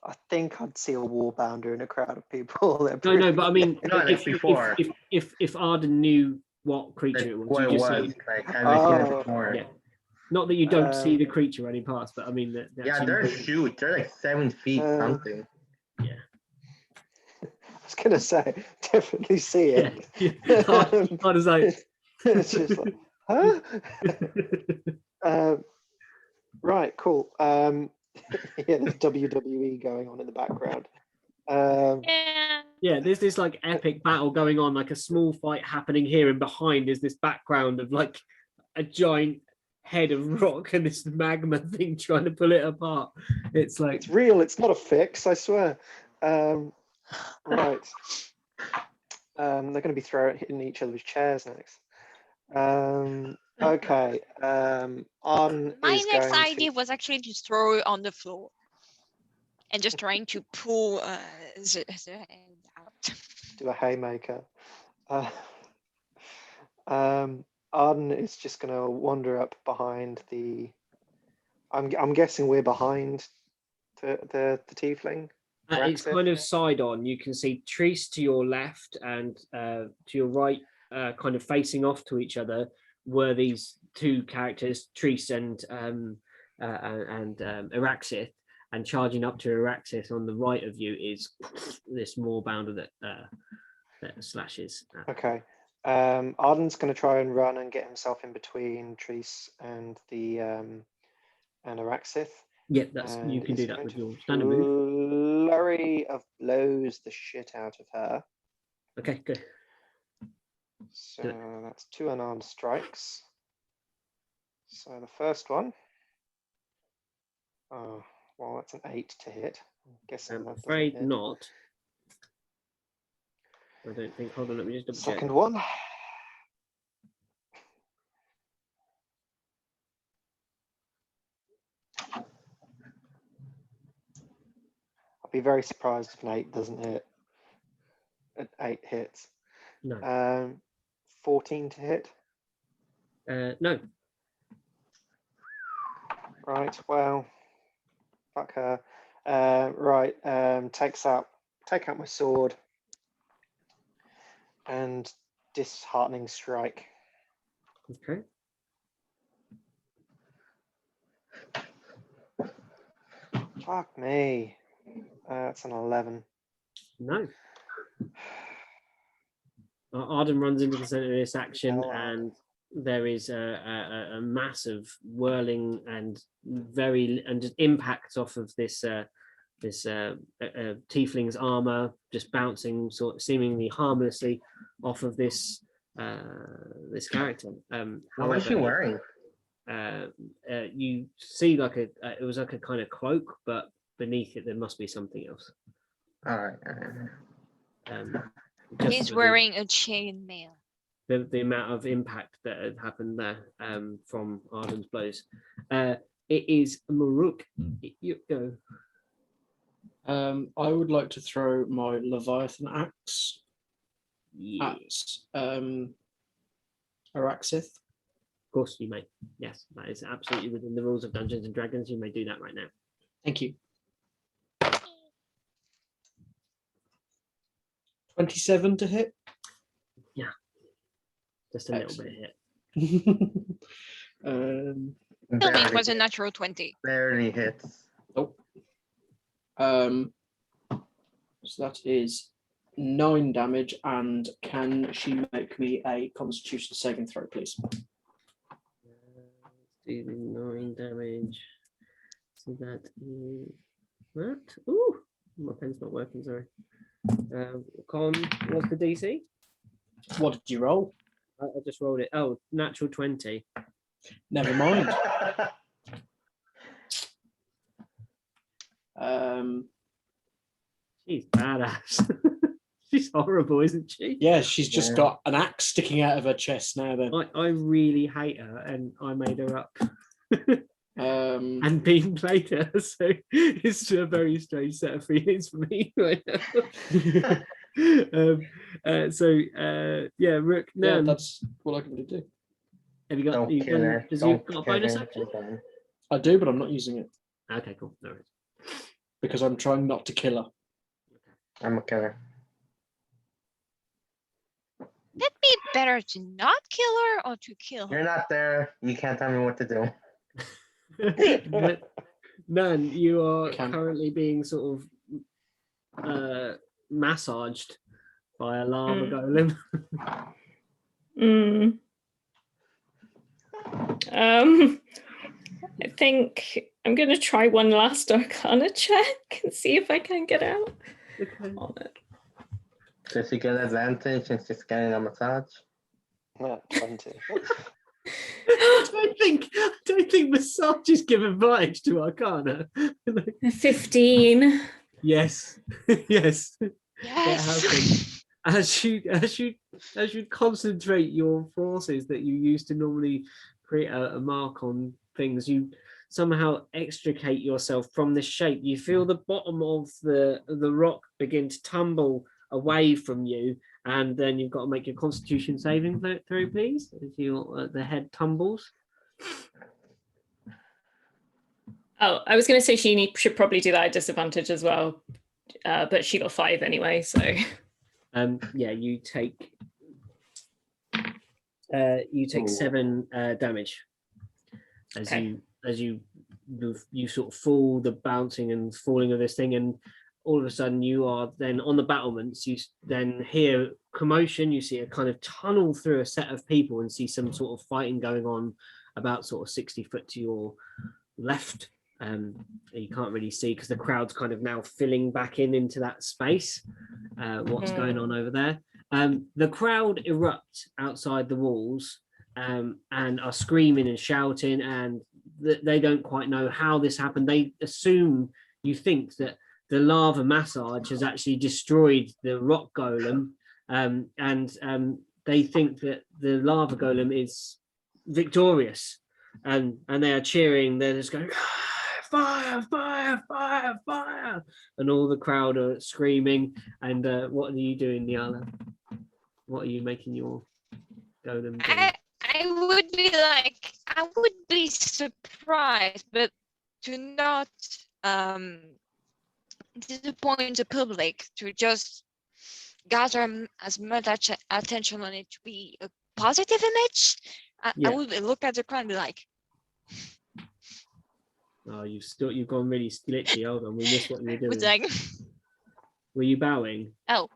I think I'd see a warbounder in a crowd of people. No, but I mean, Not like before. if Arden knew what creature it was, What you it just was, see, like, have I seen it before? yeah. Not that you don't see the creature running past, but I mean that. Yeah, they're huge. They're like 7 feet something. Yeah. I was gonna say, definitely see it. Yeah. Arden's like, it's just like, huh? Right, cool. Yeah, there's WWE going on in the background. Yeah, there's this like epic battle going on, like a small fight happening here, and behind is this background of like a giant head of rock and this magma thing trying to pull it apart. It's like, it's real, it's not a fix, I swear. Right. They're going to be hitting each other's chairs next. Okay. Arden My next idea was actually to throw it on the floor and just trying to pull the head out. Do a haymaker. Arden is just going to wander up behind the. I'm guessing we're behind the tiefling. it's kind of side on. You can see Treese to your left and to your right, kind of facing off to each other, were these two characters, Treese and Araxith, and charging up to Araxith on the right of you is this moorbounder that slashes. Okay. Arden's going to try and run and get himself in between Treese and the and Araxith. Yeah, you can do that with your standard move. Flurry of blows the shit out of her. Okay, good. So that's 2 unarmed strikes. So the first one. Oh, well, that's an 8 to hit. I'm afraid not. I don't think. Hold on, let me just double check. Second one. I'll be very surprised if an 8 doesn't hit. An 8 hits. No. 14 to hit. No. Right. Well, fuck her. Right. Take out my sword. And disheartening strike. Okay. Fuck me. That's an 11. No. Arden runs into the center of this action, and there is a massive whirling and just impacts off of this tiefling's armor, just bouncing seemingly harmlessly off of this character. What was she wearing? You see it was like a kind of cloak, but beneath it there must be something else. All right. He's wearing a chainmail. The amount of impact that had happened there from Arden's blows. It is Maruk. You go. I would like to throw my Leviathan axe at Araxith. Of course you may. Yes, that is absolutely within the rules of Dungeons and Dragons. You may do that right now. Thank you. 27 to hit. Yeah, just a little bit hit. Still means was a natural 20. Barely hits. Oh. So that is 9 damage, and can she make me a Constitution saving throw, please? Do the 9 damage. So that is that. Ooh, my pen's not working. Sorry. Con, what's the DC? What did you roll? I just rolled it. Oh, natural 20. Never mind. She's badass. She's horrible, isn't she? Yeah, she's just got an axe sticking out of her chest now. Then I really hate her, and I made her up. and being played her, so it's a very strange set of feelings for me right now. Yeah, Rook. No, yeah, that's what I can really do. Have you got? Does you got a bonus action? I do, but I'm not using it. Okay, cool. No worries. Because I'm trying not to kill her. I'm a killer. It'd be better to not kill her or to kill her. You're not there. You can't tell me what to do. But Nan, you are currently being sort of massaged by a lava golem. I think I'm going to try one last Arcana check and see if I can get out on it. Does she get advantage and she's getting a massage? No, 20. I don't think massages give advantage to Arcana. 15. Yes. Yes. Yes. As you concentrate your forces that you use to normally create a mark on things, you somehow extricate yourself from the shape. You feel the bottom of the rock begin to tumble away from you, and then you've got to make your Constitution saving throw, please, as the head tumbles. Oh, I was going to say she should probably do that at disadvantage as well, but she got 5 anyway, so. Yeah, you take 7 damage as you sort of fall, the bouncing and falling of this thing, and all of a sudden you are then on the battlements. You then hear commotion. You see a kind of tunnel through a set of people and see some sort of fighting going on about sort of 60 foot to your left. You can't really see because the crowd's kind of now filling back into that space. What's going on over there? The crowd erupt outside the walls and are screaming and shouting, and they don't quite know how this happened. They you think that the lava massage has actually destroyed the rock golem, and they think that the lava golem is victorious, and they are cheering. They're just going, fire, fire, fire, fire, and all the crowd are screaming. And what are you doing, Niala? What are you making your golem do? I would be surprised, but to not disappoint the public, to just gather as much attention on it to be a positive image. I would look at the crowd and be like, oh, you've gone really glitchy. Hold on, we missed what you were doing. like, were you bowing? Oh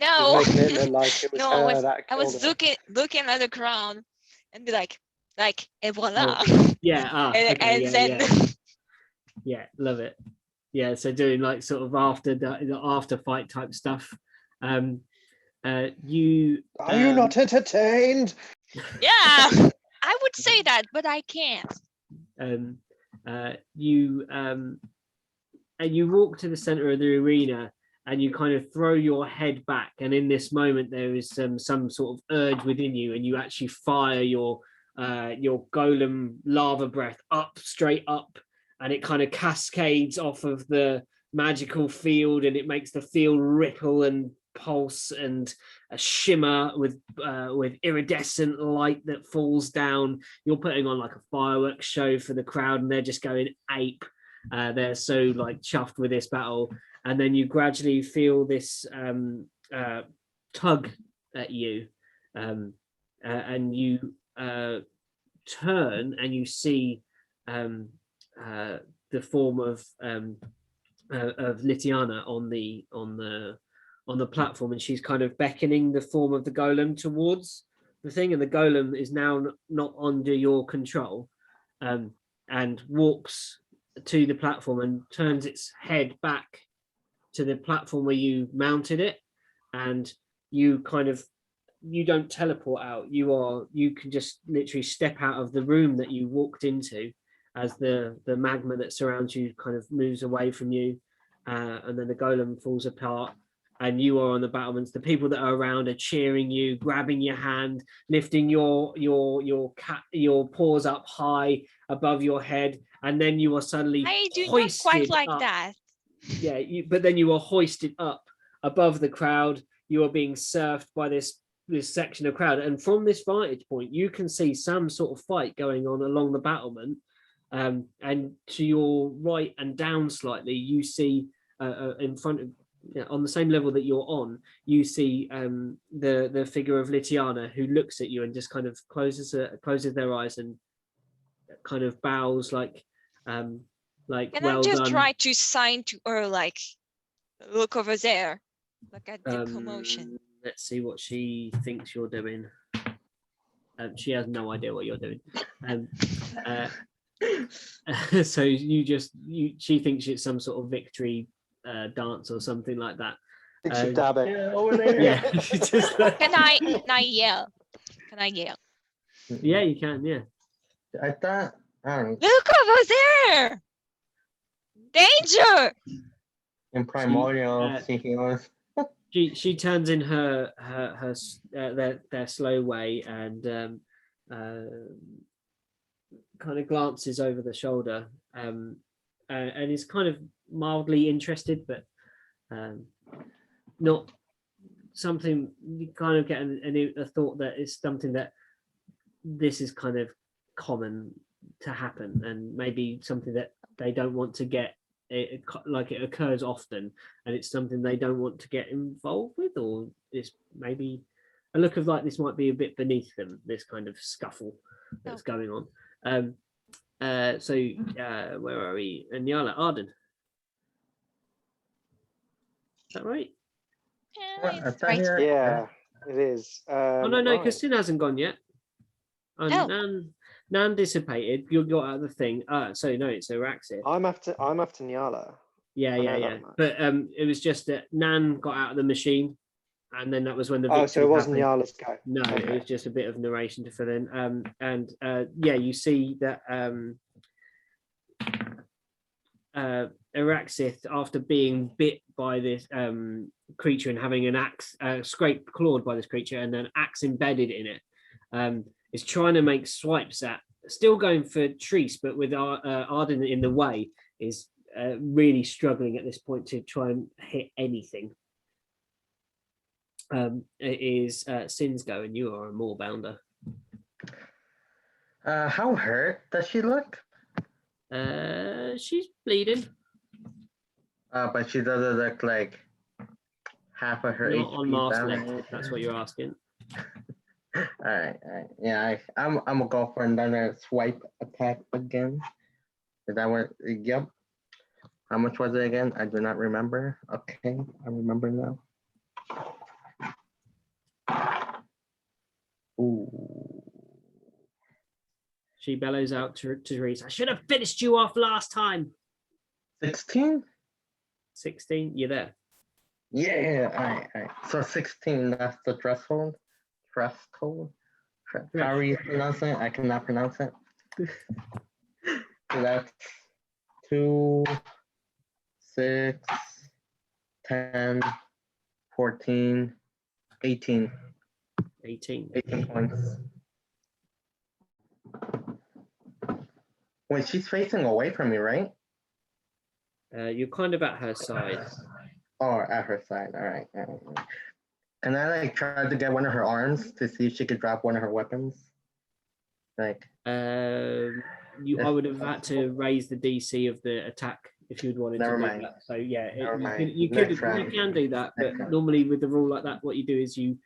no. No, I was looking at the crowd and be like, et voila. Oh, yeah. Then yeah, love it. Yeah, so doing like sort of after fight type stuff. Are you not entertained? Yeah, I would say that, but I can't. You walk to the center of the arena and you kind of throw your head back, and in this moment there is some sort of urge within you, and you actually fire your golem lava breath straight up, and it kind of cascades off of the magical field, and it makes the field ripple and pulse and a shimmer with iridescent light that falls down. You're putting on like a fireworks show for the crowd, and they're just going ape. They're so like chuffed with this battle, and then you gradually feel this tug at you, and you turn and you see the form of Litiana on the platform, and she's kind of beckoning the form of the golem towards the thing, and the golem is now not under your control, and walks to the platform and turns its head back to the platform where you mounted it, and you don't teleport out. You can just literally step out of the room that you walked into as the magma that surrounds you kind of moves away from you, and then the golem falls apart, and you are on the battlements. The people that are around are cheering you, grabbing your hand, lifting your paws up high above your head, and then you are suddenly I do not quite like up. that. Yeah, but then you are hoisted up above the crowd. You are being surfed by this section of crowd, and from this vantage point, you can see some sort of fight going on along the battlement. And to your right and down slightly, you see in front of, on the same level that you're on, you see the figure of Litiana, who looks at you and just kind of closes their eyes and kind of bows like Can well I just done. try to sign to her, like, look over there, look at the commotion? Let's see what she thinks you're doing. She has no idea what you're doing. So she thinks it's some sort of victory dance or something like that. Dabbing. Yeah, over there. Yeah. Just like, Can I yell? Can I yell? yeah, you can. Yeah. I thought, I don't know, Look over there! Danger! in Primordial, thinking was. She turns in her their slow way and kind of glances over the shoulder and is kind of mildly interested, but not something. You kind of get a thought that it's something that this is kind of common to happen, and maybe something that they don't want to get it occurs often, and it's something they don't want to get involved with, or it's maybe a look of like this might be a bit beneath them, this kind of scuffle that's going on. So where are we? Nyala, Arden. Is that right? Yeah, it's right. Yeah, it is. Oh no, right. because Sin hasn't gone yet. Nan dissipated. You got out of the thing. So no, it's Araxith. I'm after Nyala. Yeah. But it was just that Nan got out of the machine, and then that was when the Oh, so it wasn't happened. Nyala's go. No, Okay. it was just a bit of narration to fill in. And you see that Araxith, after being bit by this creature and having an axe scraped clawed by this creature and an axe embedded in it, is trying to make swipes at, still going for Treese, but with Arden in the way, is really struggling at this point to try and hit anything. It is Sin's go, and you are a more bounder. How hurt does she look? She's bleeding. But she doesn't look like half of her Not HP on Mars down. left, if that's what you're asking. All right. Yeah, I'm gonna go for another swipe attack again. Is that what? Yep. How much was it again? I do not remember. Okay, I remember now. Ooh. She bellows out to Reese, I should have finished you off last time. 16? 16, you're there. Yeah, all right. So 16, that's the threshold. Threshold? How are you pronouncing it? I cannot pronounce it. So that's 2, 6, 10, 14, 18. 18. 18 points. Wait, she's facing away from me, right? You're kind of at her side. Oh, at her side. All right. Can I try to get one of her arms to see if she could drop one of her weapons? I would have had to raise the DC of the attack if you'd wanted to do that. So yeah, you can do that. But normally with the rule like that, what you do is you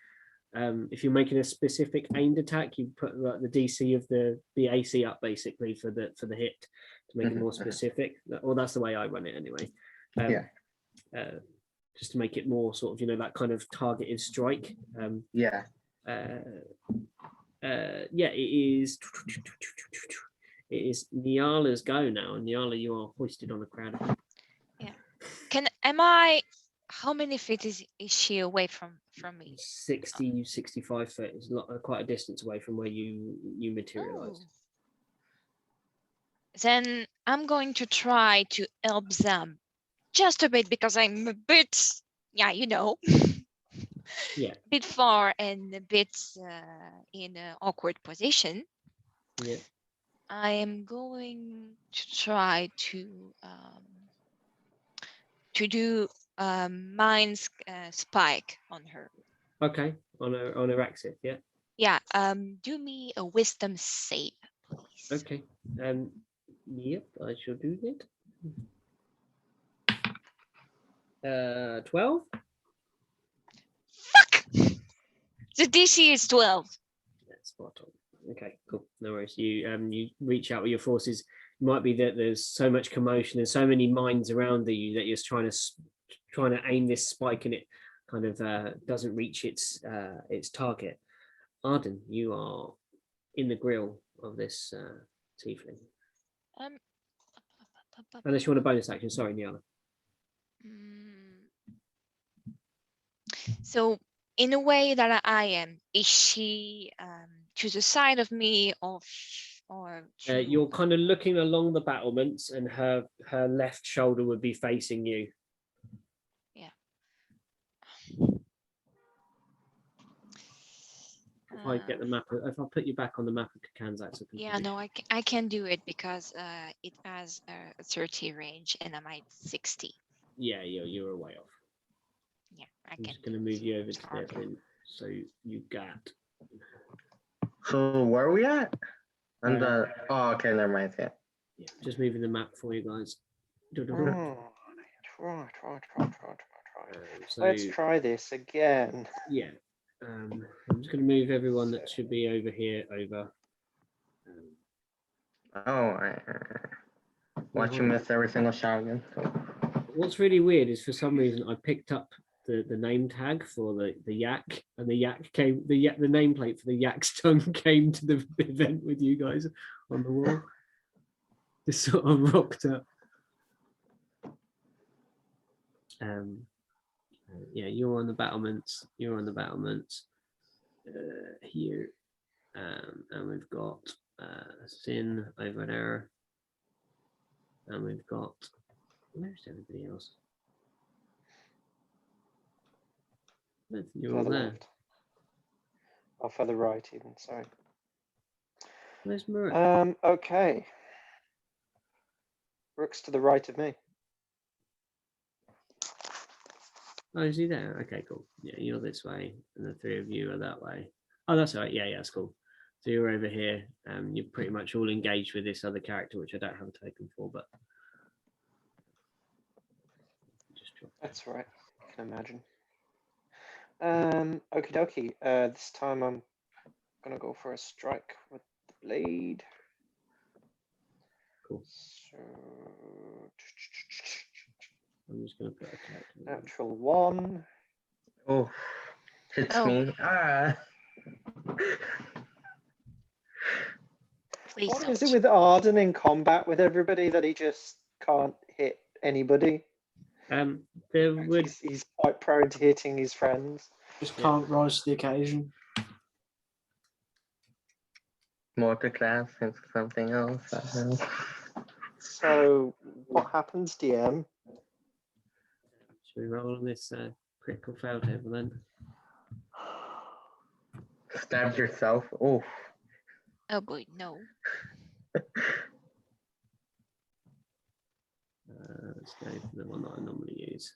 if you're making a specific aimed attack, you put like the DC of the AC up basically for the hit to make it more specific. Or that's the way I run it anyway. Just to make it more sort of, you know, that kind of targeted strike. Yeah, it is Nyala's go now, and Nyala, you are hoisted on the crowd. Yeah. How many feet is she away from me? 60, 65 feet. It's quite a distance away from where you materialized. Then I'm going to try to help them just a bit, because I'm a bit, you know, a bit far and a bit in an awkward position. Yeah. I am going to try to do mind spike on her. Okay, on Araxith, yeah. Yeah. Do me a wisdom save, please. Okay. Yep, I shall do that. 12. Fuck. The DC is 12. That's spot on. Okay, cool. No worries. You reach out with your forces. It might be that there's so much commotion and so many minds around you that you're trying to aim this spike, and it kind of doesn't reach its target. Arden, you are in the grill of this tiefling. Unless you want a bonus action, sorry, Nyala. So in a way that I am, is she to the side of me or you're kind of looking along the battlements, and her left shoulder would be facing you. Yeah. If I get the map, if I put you back on the map of Kanzak. Yeah, no, I can do it because it has a 30 range and I'm at 60. Yeah, you're a way off. Yeah, I'm just going to move you over to there, then. So you got. So where are we at? Oh, okay, never mind. Yeah. Just moving the map for you guys. Try. Let's try this again. Yeah. I'm just going to move everyone that should be over here over. Watch you miss every single shot again. What's really weird is, for some reason, I picked up the name tag for the yak, and the nameplate for the yak's tongue came to the event with you guys on the wall. Just sort of rocked up. Yeah, you're on the battlements. You're on the battlements here, and we've got Sin over there, and we've got, where's everybody else? You're all there. Left. Or further right, even. Sorry. Where's Marek? Okay. Rook's to the right of me. Oh, is he there? Okay, cool. Yeah, you're this way, and the three of you are that way. Oh, that's all right. Yeah, that's cool. So you're over here. You're pretty much all engaged with this other character, which I don't have a token for, but just drop. That's right. I can imagine. Okie dokie. This time I'm gonna go for a strike with the blade. Cool. So I'm just gonna put a character. Natural 1. Oh, hits me. Please What don't. is it with Arden in combat with everybody that he just can't hit anybody? He's quite prone to hitting his friends. Just can't rise to the occasion. Multi-class and something else. So what happens, DM? Should we roll on this critical fail table then? Stabbed yourself. Oh. Oh boy, no. Let's go for the one that I normally use.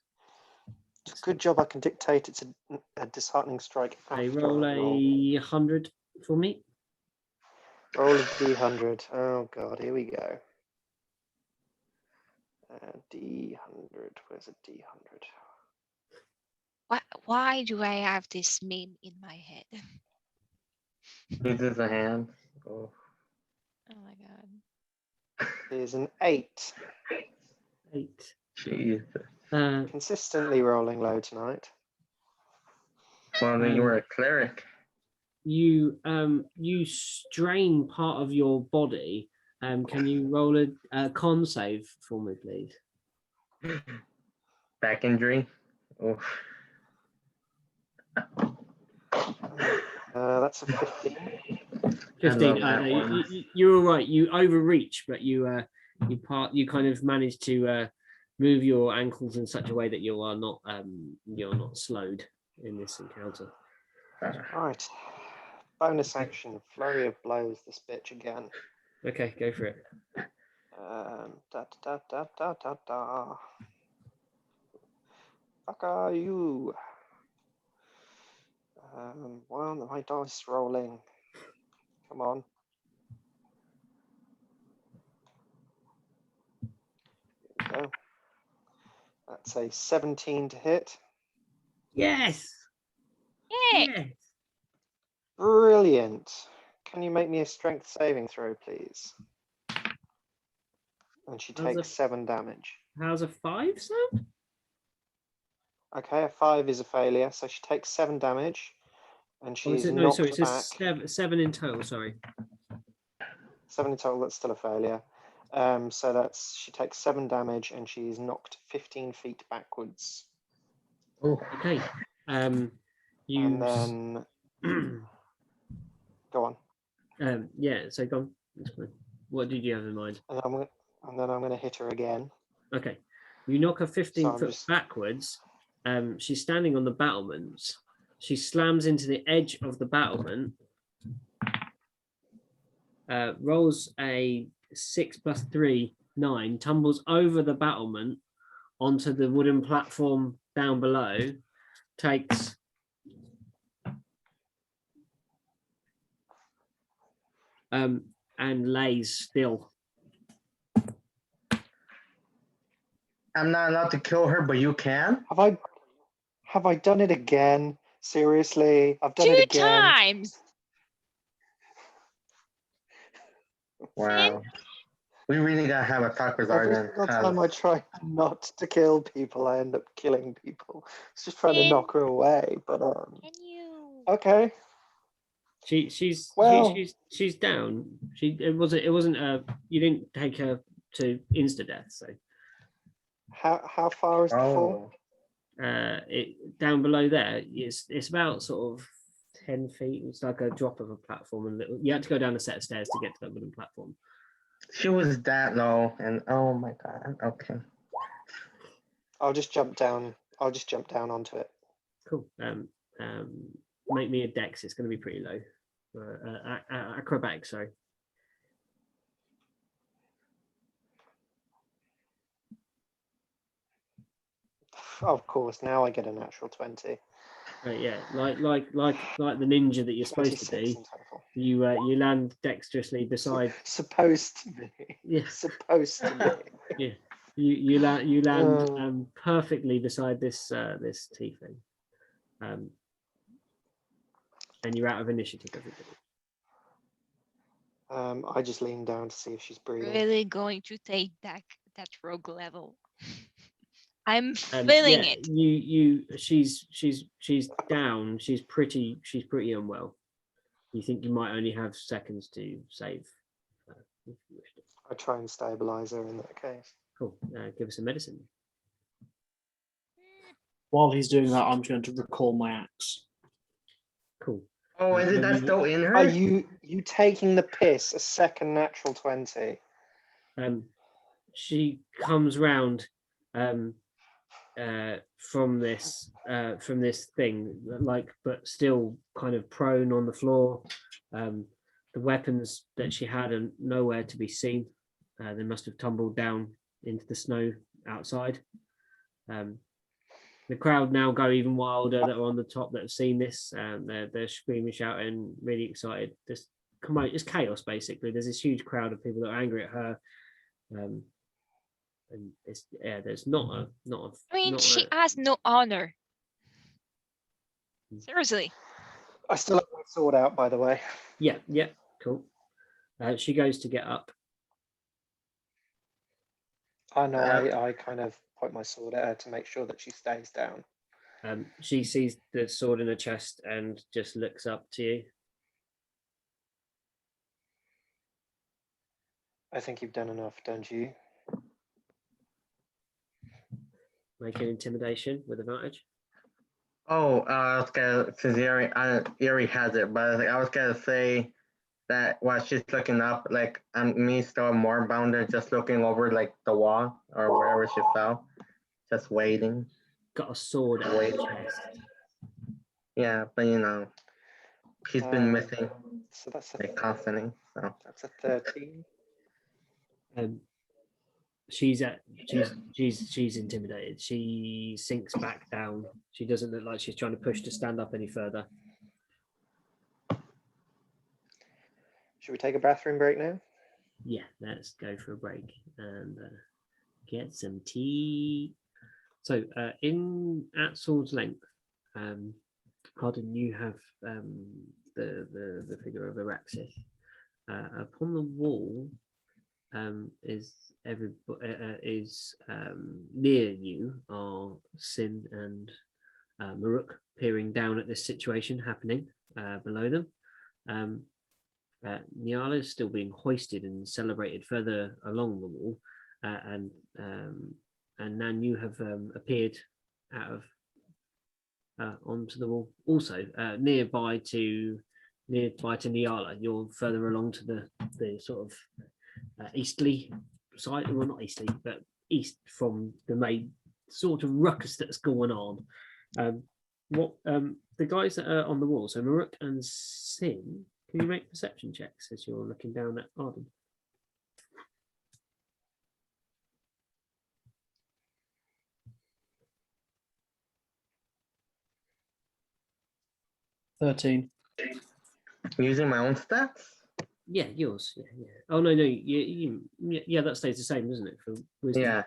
It's a good job I can dictate it's a disheartening strike. Hey, roll a 100 for me. Roll a D100. Oh god, here we go. D100. Where's a D100? Why do I have this meme in my head? This is a hand. Oh. Oh my god. It is an 8. 8. Jesus. Consistently rolling low tonight. Well, then you were a cleric. You strain part of your body. Can you roll a con save for me, please? Back injury. Oh. That's a 15. 15. No, you're all right. You overreach, but you kind of manage to move your ankles in such a way that you're not slowed in this encounter. Right. Bonus action, flurry of blows this bitch again. Okay, go for it. Fuck are you? Why aren't my dice rolling? Come on. There we go. That's a 17 to hit. Yes. Yay! Yes. Brilliant. Can you make me a strength saving throw, please? And she takes 7 damage. How's a 5 sound? Okay, a 5 is a failure, so she takes 7 damage, and she's knocked it back. says 7 in total. Sorry. 7 in total. That's still a failure. So she takes 7 damage, and she's knocked 15 feet backwards. Oh. Okay. And then go on. Yeah. So go on. What did you have in mind? And then I'm going to hit her again. Okay. You knock her 15 So foot backwards. She's standing on the battlements. She slams into the edge of the battlement. Rolls a 6 + 3, 9. Tumbles over the battlement onto the wooden platform down below. Takes and lays still. I'm not allowed to kill her, but you can. Have I done it again? Seriously, I've done it again. 2 times. Wow. We really gotta have a talk with Every Arden. single time I try not to kill people, I end up killing people. It's just trying to knock her away, but Can you? okay. She's down. It wasn't you didn't take her to insta death, so How far is the fall? it down below there it's about sort of 10 feet. It's like a drop of a platform, and you had to go down a set of stairs to get to that wooden platform. She was that low, and oh my god. Okay. I'll just jump down onto it. Cool. Make me a dex. It's going to be pretty low. Acrobatics, sorry. Of course, now I get a natural 20. Yeah, like the ninja that you're supposed to be. You land dexterously beside. Supposed to be. Yeah. Supposed to be. Yeah. You land perfectly beside this tiefling. And you're out of initiative, everybody. I just lean down to see if she's breathing. Really going to take that rogue level. I'm feeling it. She's down. She's pretty unwell. You think you might only have seconds to save. I try and stabilize her in that case. Cool. Give us a medicine. While he's doing that, I'm going to recall my axe. Cool. Oh, is that still in her? Are you taking the piss? A second natural 20. She comes round from this thing, but still kind of prone on the floor. The weapons that she had are nowhere to be seen. They must have tumbled down into the snow outside. The crowd now go even wilder that are on the top that have seen this. They're screaming, shouting, really excited. It's chaos basically. There's this huge crowd of people that are angry at her. And there's not a. She has no honor. Seriously. I still have my sword out, by the way. Yeah, cool. She goes to get up. I know. I kind of point my sword at her to make sure that she stays down. She sees the sword in her chest and just looks up to you. I think you've done enough, don't you? Make an intimidation with advantage. Oh, I was gonna, since Erie has it, but I was gonna say that while she's looking up, like me still more bounded, just looking over like the wall or wherever she fell, just waiting. Got a sword at her chest. Yeah, but you know, she's been missing So that's a like constantly. So that's a 13. She's intimidated. She sinks back down. She doesn't look like she's trying to push to stand up any further. Should we take a bathroom break now? Yeah, let's go for a break and get some tea. So at sword's length, Arden, you have the figure of Araxith. Upon the wall is near you are Sin and Maruk peering down at this situation happening below them. Nyala is still being hoisted and celebrated further along the wall, and Nan, you have appeared out of onto the wall, also nearby to Nyala. You're further along to the sort of easterly side, well not easterly, but east from the main sort of ruckus that's going on. The guys that are on the wall, so Maruk and Sin, can you make perception checks as you're looking down at Arden? $13. using my own stats. Yeah, yours. Yeah. Oh no, yeah, that stays the same, doesn't it? For wisdom? Yeah.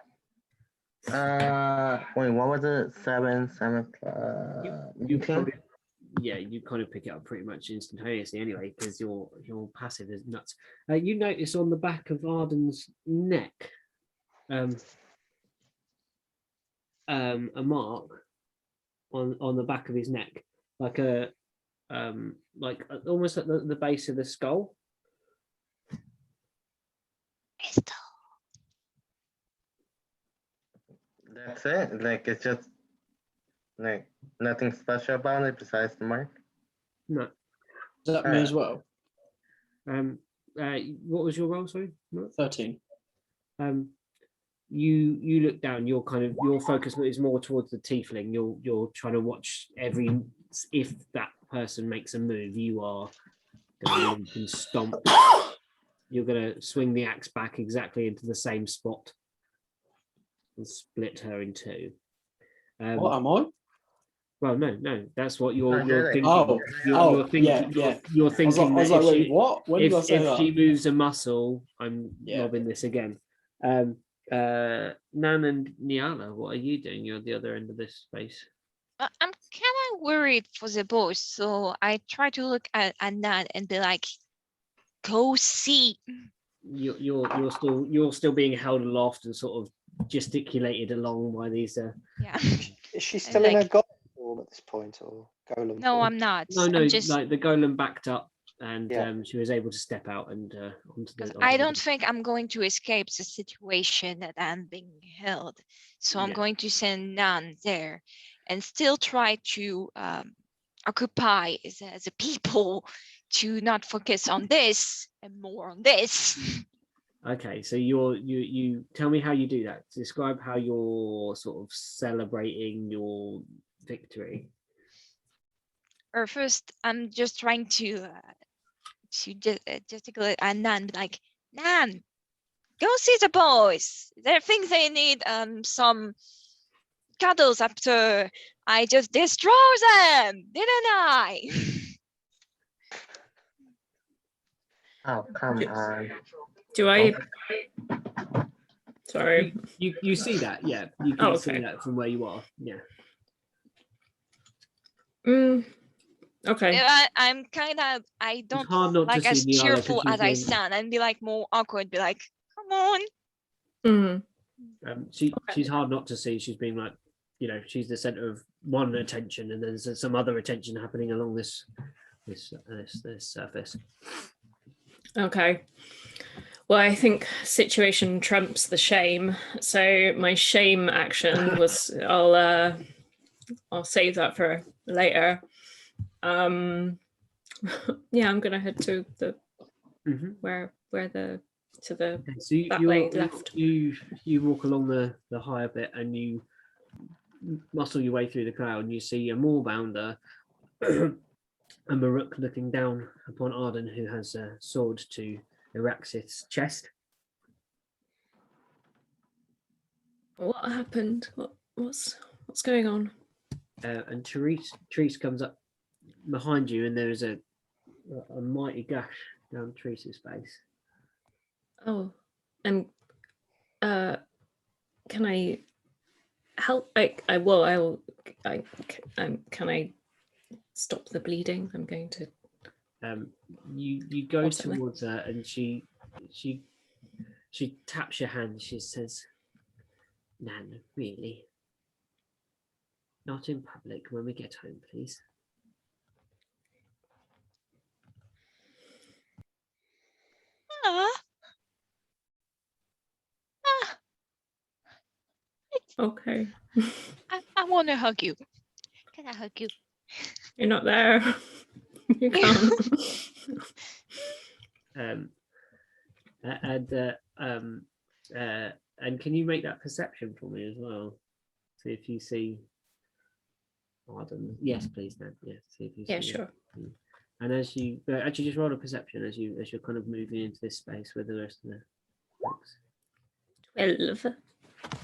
Wait, what was it? 7 You probably, yeah, you kind of pick it up pretty much instantaneously anyway, because your passive is nuts. You notice on the back of Arden's neck, a mark on the back of his neck, like almost at the base of the skull. That's it. Like it's just like nothing special about it besides the mark. No. Is that me as well? What was your roll? Sorry, 13. You look down. Your focus is more towards the tiefling. You're trying to watch if that person makes a move, you are going to stomp. You're going to swing the axe back exactly into the same spot and split her in two. What am I? Well, no, that's what you're thinking. You're thinking. You're thinking. I was like, wait, what? When did I say that? If she moves a muscle, I'm lobbing this again. Nan and Nyala, what are you doing? You're at the other end of this space. I'm kind of worried for the boss, so I try to look at Nan and be like, "Go see." You're still being held aloft and sort of gesticulated along by these. Yeah. Is she still in her golem form at this point, or golem? No, form? I'm not. No, I'm just... like the golem backed up, and she was able to step out and onto the. I don't think I'm going to escape the situation that I'm being held, so I'm going to send Nan there, and still try to occupy as a people to not focus on this and more on this. Okay, so you tell me how you do that. Describe how you're sort of celebrating your victory. Or first, I'm just trying to gesticulate and Nan, like, Nan, go see the boys. They think they need some cuddles after I just destroy them, didn't I? Oh, come on. Do I? Sorry. You see that? Yeah, you can see that from where you are. Yeah. Okay. I'm kind of, I don't hard not like to as see Niala 'cause cheerful she's as I been- sound and be like more awkward, be like, come on. She's hard not to see. She's been like, you know, she's the center of one attention, and there's some other attention happening along this surface. Okay. Well, I think situation trumps the shame. So my shame action was I'll save that for later. Yeah, I'm gonna head to the where the to the Okay, so that way left. You walk along the higher bit and you muscle your way through the crowd, and you see a moorbounder and Maruk looking down upon Arden, who has a sword to Araxith's chest. What happened? What's going on? And Therese comes up behind you, and there is a mighty gash down Therese's face. Oh, and can I help? Can I stop the bleeding? I'm going to. You go towards her, and she taps your hand. She says, "Nan, really? Not in public. When we get home, please." Okay. I want to hug you. Can I hug you? You're not there. You can't. And can you make that perception for me as well? See if you see Arden. Yes, please, Nan. Yes, see if you see. Yeah, sure. And as you actually just roll a perception as you're kind of moving into this space with the rest of the folks. 12.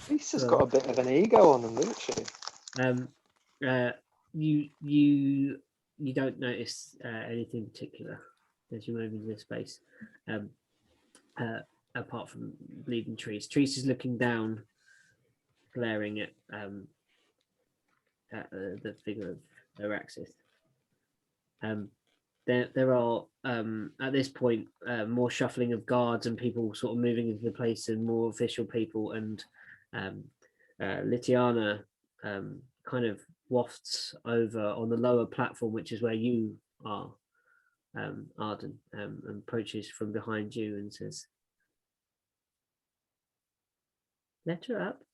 Lisa's got a bit of an ego on them, doesn't she? You don't notice anything particular as you move into this space, apart from bleeding Therese. Therese is looking down, glaring at the figure of Araxith. There are at this point more shuffling of guards and people sort of moving into the place, and more official people, and Litiana kind of wafts over on the lower platform, which is where you are, Arden, and approaches from behind you and says, "Let her up."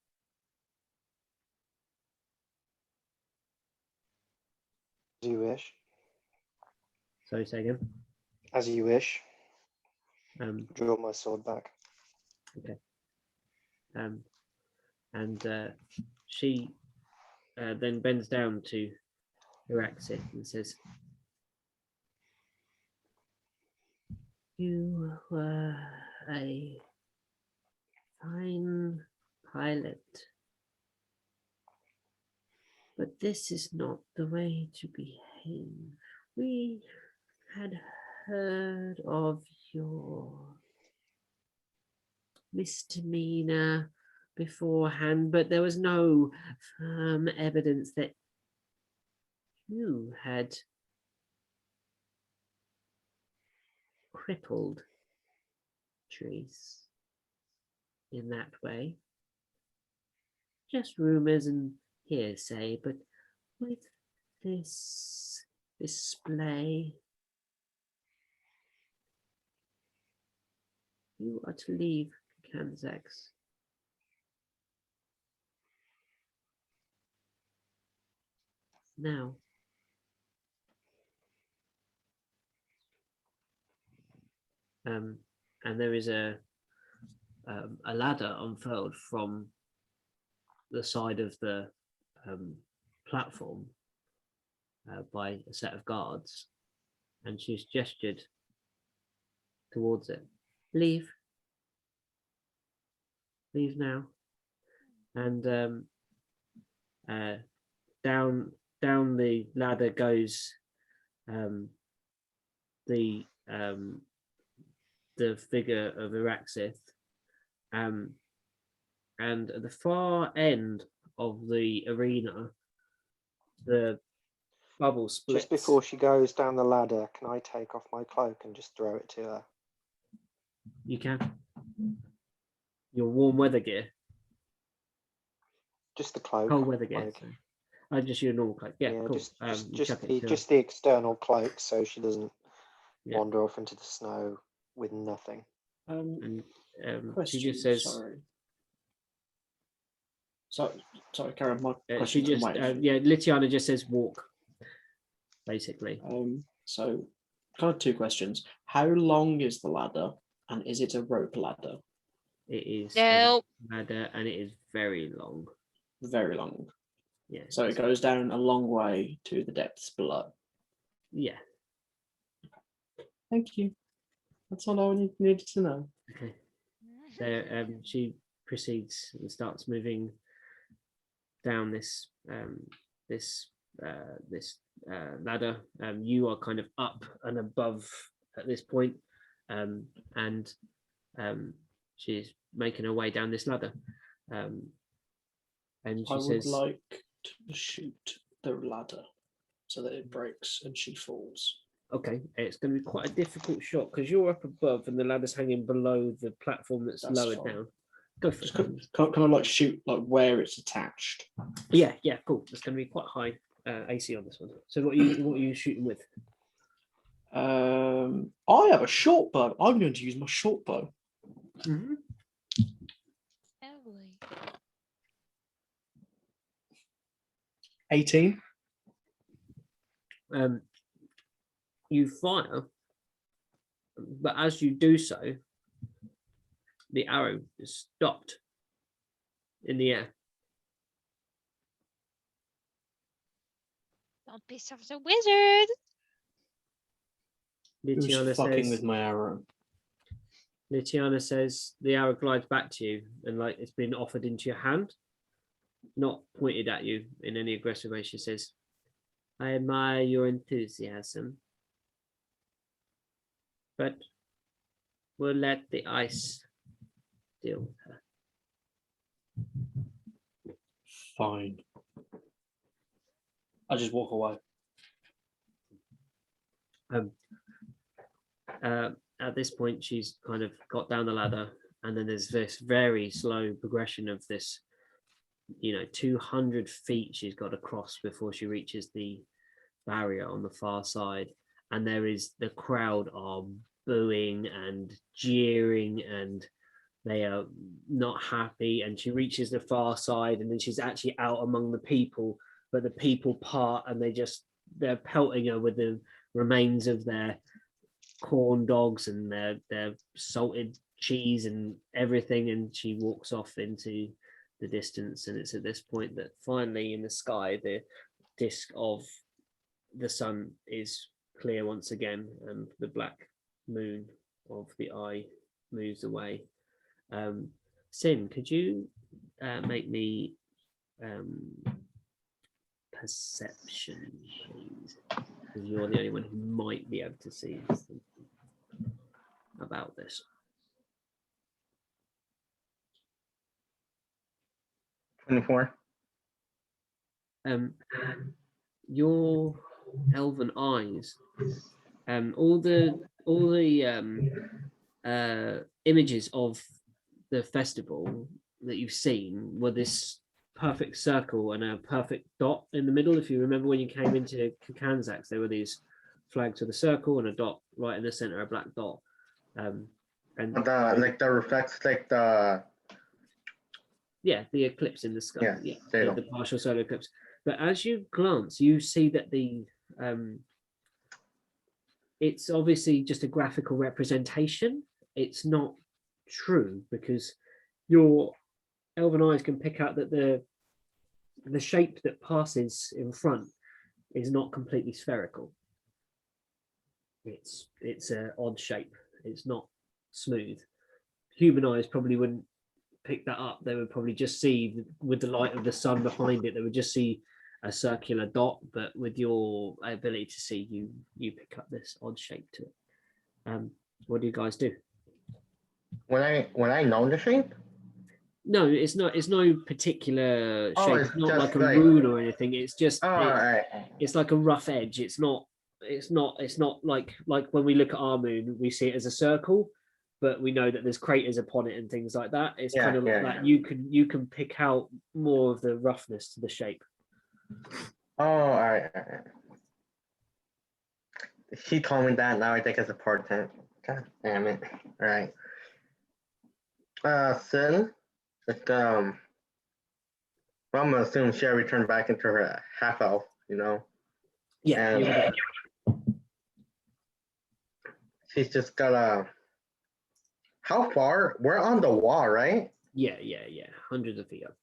As you wish. Sorry, say again. As you wish. Draw my sword back. Okay. And she then bends down to Araxith and says, "You were a fine pilot, but this is not the way to behave. We had heard of your misdemeanor beforehand, but there was no firm evidence that you had crippled Therese in that way. Just rumors and hearsay, but with this display, you are to leave Kanzax. Now." And there is a ladder unfurled from the side of the platform by a set of guards, and she's gestured towards it. "Leave. Leave now." And down the ladder goes the figure of Araxith, and at the far end of the arena, the bubble splits. Just before she goes down the ladder, can I take off my cloak and just throw it to her? You can. Your warm weather gear. Just the cloak. Cold weather gear. Like, just your normal cloak. Yeah, cool. Just the external cloak, so she doesn't Yeah. wander off into the snow with nothing. And she Question, just says, sorry, Karen. My she just, Litiana just says walk, basically. So, kind of two questions. How long is the ladder, and is it a rope ladder? It is No. a ladder, and it is very long. Very long. Yeah. So it goes down a long way to the depths below. Yeah. Thank you. That's all I needed to know. Okay. So she proceeds and starts moving down this ladder. You are kind of up and above at this point, and she's making her way down this ladder. And she says, I would like to shoot the ladder so that it breaks and she falls. Okay, it's going to be quite a difficult shot because you're up above and the ladder's hanging below the platform that's lowered fine. down. Go for it. Can I like shoot like where it's attached? Yeah, cool. It's going to be quite high AC on this one. So what are you shooting with? I have a short bow. I'm going to use my short bow. Mm-hmm. 18. You fire, but as you do so, the arrow is stopped in the air. Don't piss off the wizard. Who's fucking with my arrow? Litiana says the arrow glides back to you and like it's been offered into your hand, not pointed at you in any aggressive way. She says, I admire your enthusiasm, but we'll let the ice deal with her. Fine. I just walk away. At this point, she's kind of got down the ladder, and then there's this very slow progression of this, 200 feet she's got to cross before she reaches the barrier on the far side. And the crowd are booing and jeering, and they are not happy. And she reaches the far side, and then she's actually out among the people, but the people part, and they're pelting her with the remains of their corn dogs and their salted cheese and everything, and she walks off into the distance. And it's at this point that finally in the sky the disk of the sun is clear once again, and the black moon of the eye moves away. Sin, could you make me perception, please? Because you're the only one who might be able to see something about this. 24. Your elven eyes, all the images of the festival that you've seen were this perfect circle and a perfect dot in the middle. If you remember when you came into Kanzax, there were these flags with a circle and a dot right in the center, a black dot. And the reflects, the eclipse in the sky, the partial solar eclipse. But as you glance, you see that it's obviously just a graphical representation. It's not true because your elven eyes can pick out that the shape that passes in front is not completely spherical. It's an odd shape. It's not smooth. Human eyes probably wouldn't pick that up. They would probably just see, with the light of the sun behind it, they would just see a circular dot. But with your ability to see, you pick up this odd shape to it. What do you guys do? When I know the shape? No, it's not. It's no particular Oh, shape. it's It's not just like a like- rune or anything. It's just Oh, alright. it's like a rough edge. It's not like when we look at our moon, we see it as a circle, but we know that there's craters upon it and things like that. It's Yeah, kind of like yeah, that. yeah. You can pick out more of the roughness to the shape. Oh, alright. He told me that. Now I think it's important. God damn it. Alright. Sin, it's, well, I'm gonna assume she returned back into her half elf, you know. Yeah, And she's just got how far? We're on the wall, right? yeah. Hundreds of feet up.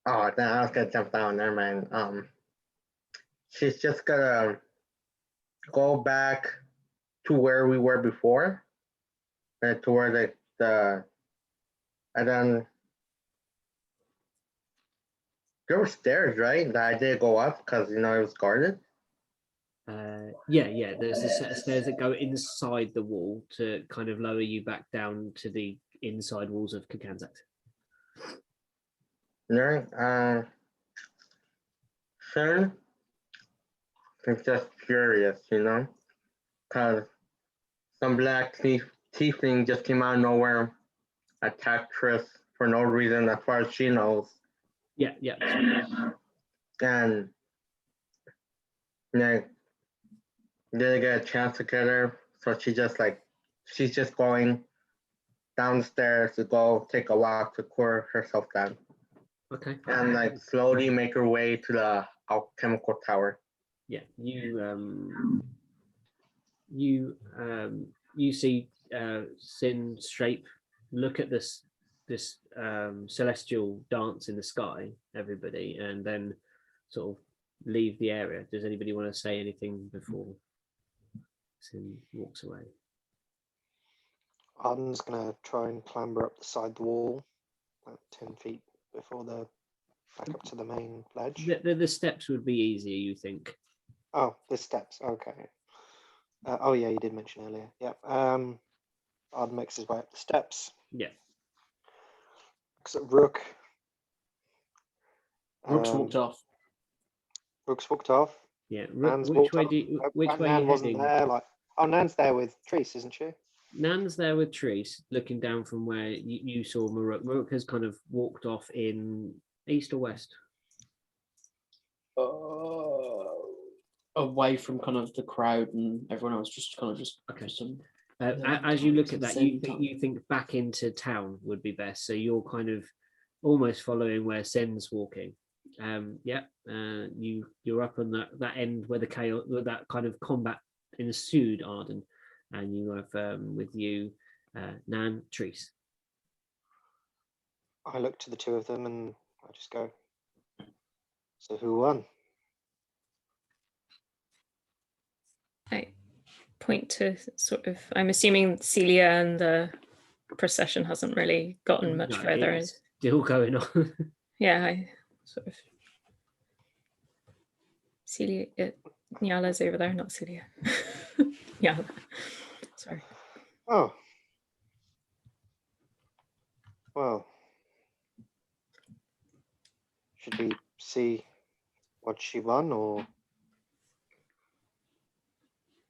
Oh, then I was gonna jump down. Never mind. She's just gonna go back to where we were before, to where the and then there were stairs, right? That I did go up because it was guarded. Yeah. There's a set of stairs that go inside the wall to kind of lower you back down to the inside walls of Kakanzak. Right. Sure. I'm just curious, because some black tiefling just came out of nowhere, attacked Tris for no reason, as far as she knows. Yeah. And didn't get a chance to get her, so she's just going downstairs to go take a walk to cool herself down. Okay. And slowly make her way to the alchemical tower. Yeah, you see Sin's shape look at this celestial dance in the sky, everybody, and then sort of leave the area. Does anybody want to say anything before Sin walks away? Arden's gonna try and clamber up the side of the wall, about 10 feet before the back up to the main ledge. The steps would be easier, you think? Oh, the steps. Okay. Oh yeah, you did mention earlier. Yeah. Arden makes his way up the steps. Yeah. Looks at Rook. Rook's walked off. Rook's walked off. Yeah. Nan's Which walked way off. do you, which way Nan are you wasn't heading? there. Nan's there with Treese, isn't she? Nan's there with Treese, looking down from where you saw Maruk. Maruk has kind of walked off in east or west? Away from kind of the crowd and everyone else, just kind of Okay. some. As you look at that, you think back into town would be best. So you're kind of almost following where Sen's walking. You're up on that end where the chaos, where that kind of combat ensued, Arden, and you have with you Nan, Treese. I look to the two of them and I just go, so who won? I point to sort of, I'm assuming Celia and the procession hasn't really gotten much further. It's still going on. Yeah, I sort of. Celia, Nyala's over there, not Celia. Nyala. Sorry. Oh. Well. Should we see what she won, or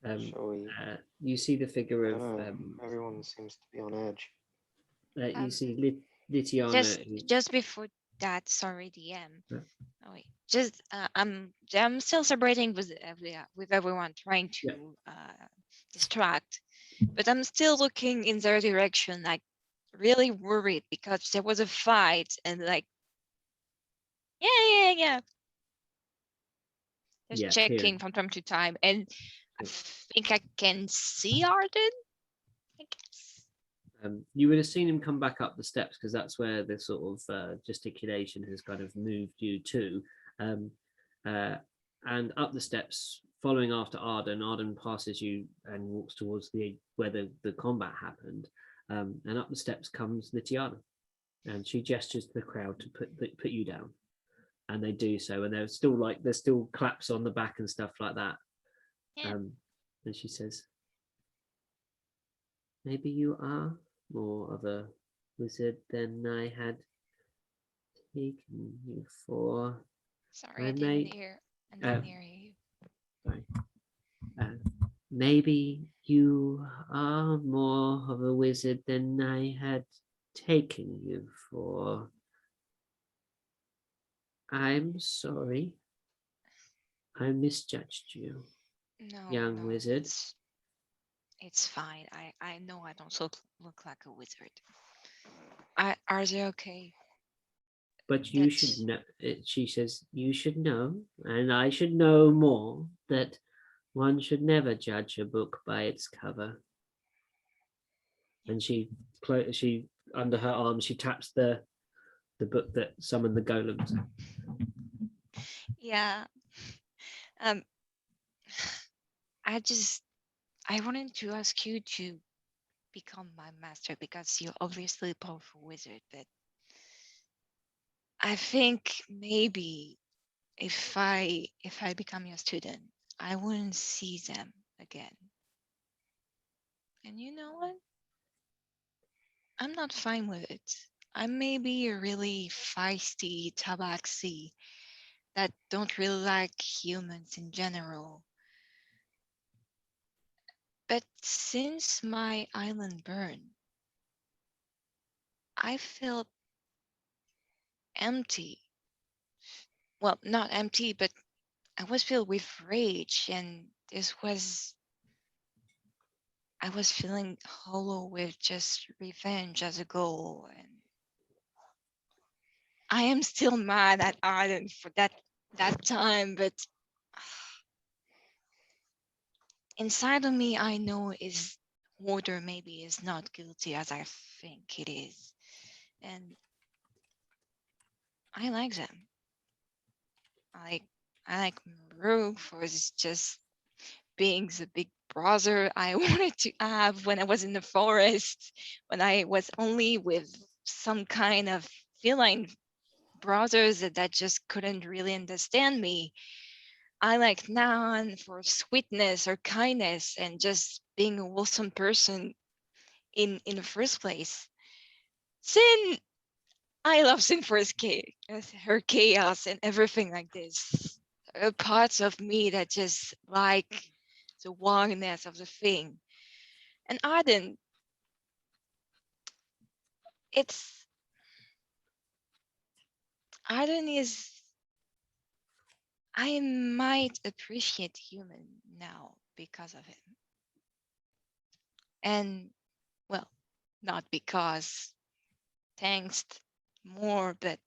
shall we? You see the figure of everyone seems to be on edge. You see Litiana. Just before that, sorry, DM. Yeah. Oh wait, just I'm still celebrating with everyone, trying to distract, but I'm still looking in their direction, like really worried because there was a fight and like. Yeah. Just checking from time to time, and I think I can see Arden, I guess. You would have seen him come back up the steps because that's where the sort of gesticulation has kind of moved you to. And up the steps, following after Arden, Arden passes you and walks towards where the combat happened. And up the steps comes Litiana, and she gestures to the crowd to put you down. And they do so, and there's still claps on the back and stuff like that. Yeah. And she says, "Maybe you are more of a wizard than I had taken you for? Sorry, I didn't hear you. Sorry. Maybe you are more of a wizard than I had taken you for. I'm sorry. I misjudged you, young wizard. It's fine. I know I don't look like a wizard. Are they okay? But you should know, she says, you should know, and I should know more, that one should never judge a book by its cover. And she under her arm, she taps the book that summoned the golems. Yeah. I wanted to ask you to become my master because you're obviously a powerful wizard, but I think maybe if I become your student, I wouldn't see them again. And you know what? I'm not fine with it. I may be a really feisty tabaxi that don't really like humans in general. But since my island burned, I felt empty. Well, not empty, but I was filled with rage, and I was feeling hollow with just revenge as a goal. And I am still mad at Arden for that time, but inside of me, I know Order maybe is not guilty as I think it is. And I like them. I like Maruk for just being the big brother I wanted to have when I was in the forest, when I was only with some kind of feline brothers that just couldn't really understand me. I like Nan for sweetness or kindness and just being a wholesome person in the first place. Sin, I love Sin for her chaos and everything like this. Parts of me that just like the warmness of the thing. And Arden, Arden is, I might appreciate human now because of him. And well, not because, thanks more, but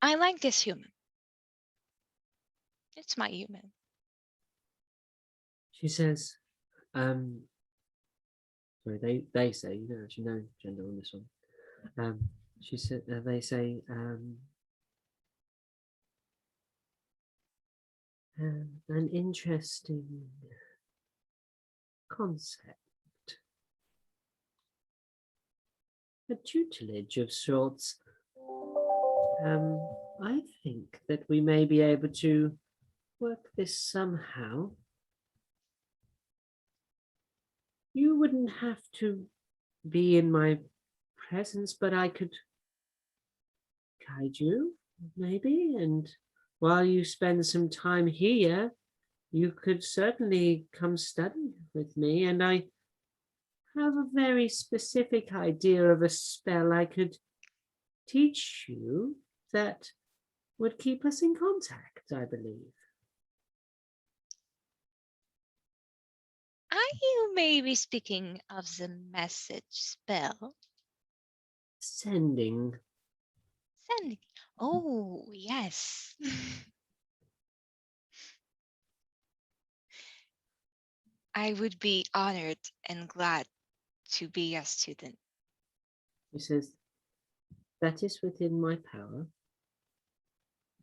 I like this human. It's my human. She says, sorry, they say, you don't actually know gender on this one. She said, they say, an interesting concept. A tutelage of sorts. I think that we may be able to work this somehow. You wouldn't have to be in my presence, but I could guide you, maybe, and while you spend some time here, you could certainly come study with me, and I have a very specific idea of a spell I could teach you that would keep us in contact, I believe. Are you maybe speaking of the message spell? Sending. Sending. Oh, yes. I would be honored and glad to be a student. He says, that is within my power.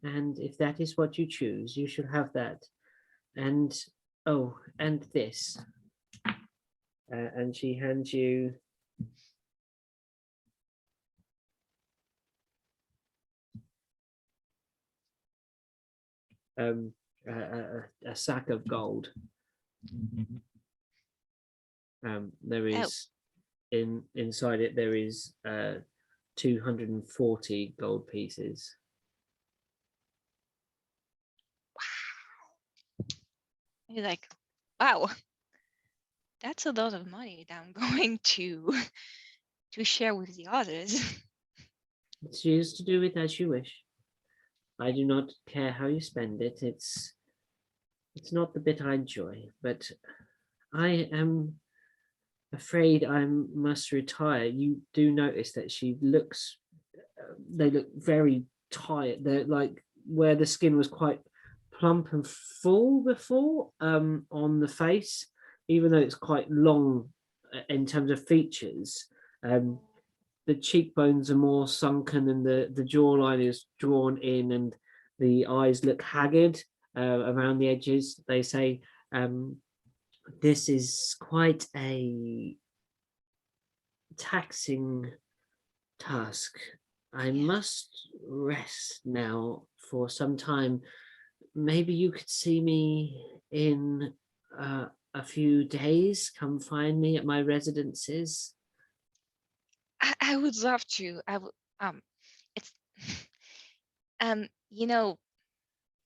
And if that is what you choose, you should have that. And, oh, and this. And she hands you a sack of gold. There is inside it. There is 240 gold pieces. You're like, wow, that's a lot of money that I'm going to share with the others. It's yours to do with as you wish. I do not care how you spend it. It's not the bit I enjoy, but I am afraid I must retire. You do notice that she looks, they look very tired. They're like where the skin was quite plump and full before on the face, even though it's quite long in terms of features. The cheekbones are more sunken and the jawline is drawn in and the eyes look haggard around the edges. They say, this is quite a taxing task. I must rest now for some time. Maybe you could see me in a few days. Come find me at my residences. I would love to. It's you know,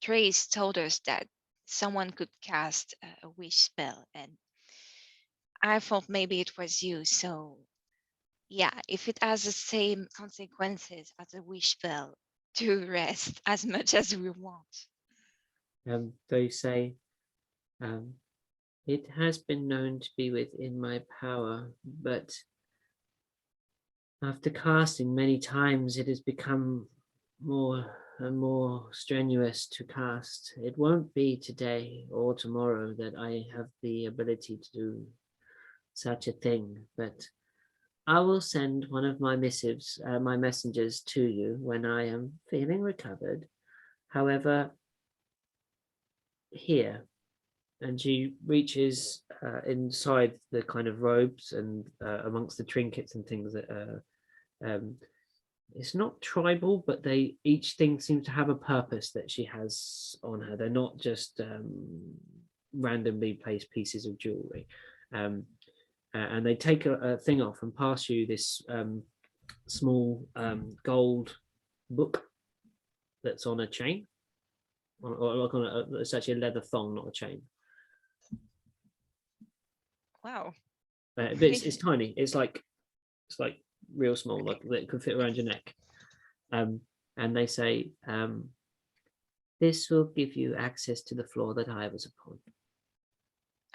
Trace told us that someone could cast a wish spell, and I thought maybe it was you. So yeah, if it has the same consequences as a wish spell, to rest as much as we want. They say, it has been known to be within my power, but after casting many times, it has become more and more strenuous to cast. It won't be today or tomorrow that I have the ability to do such a thing, but I will send one of my missives, my messengers to you when I am feeling recovered. However, here, and she reaches inside the kind of robes and amongst the trinkets and things that it's not tribal, but they each thing seems to have a purpose that she has on her. They're not just randomly placed pieces of jewelry. And they take a thing off and pass you this small gold book that's on a chain, or like on it's actually a leather thong, not a chain. Wow. But it's tiny. It's like real small, like that could fit around your neck. And they say, this will give you access to the floor that I was upon.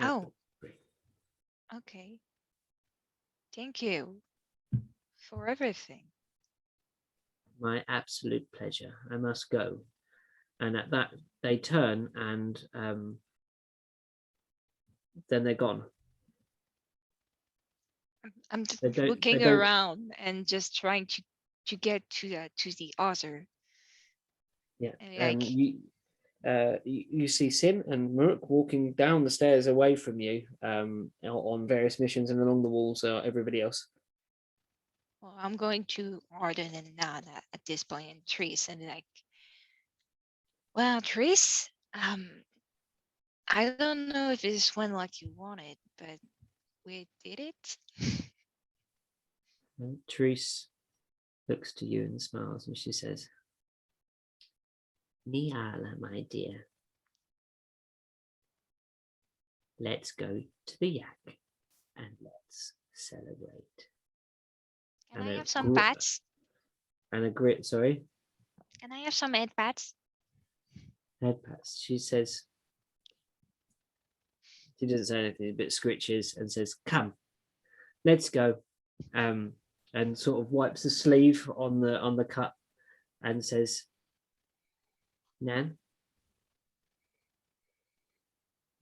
Oh. Okay. Thank you for everything. My absolute pleasure. I must go. And at that, they turn and then they're gone. I'm just looking around and just trying to get to the other. Yeah. And you see Sin and Maruk walking down the stairs away from you on various missions, and along the walls are everybody else. Well, I'm going to Arden and Nana at this point, and Tris, and like, well, Tris, I don't know if this went like you wanted, but we did it. And Tris looks to you and smiles, and she says, Niala, my dear, let's go to the yak and let's celebrate. Can I have some bats? And a grit, sorry? Can I have some head bats? Head pats. She says, she doesn't say anything, but scritches and says, come, let's go. And sort of wipes the sleeve on the cut and says, Nan,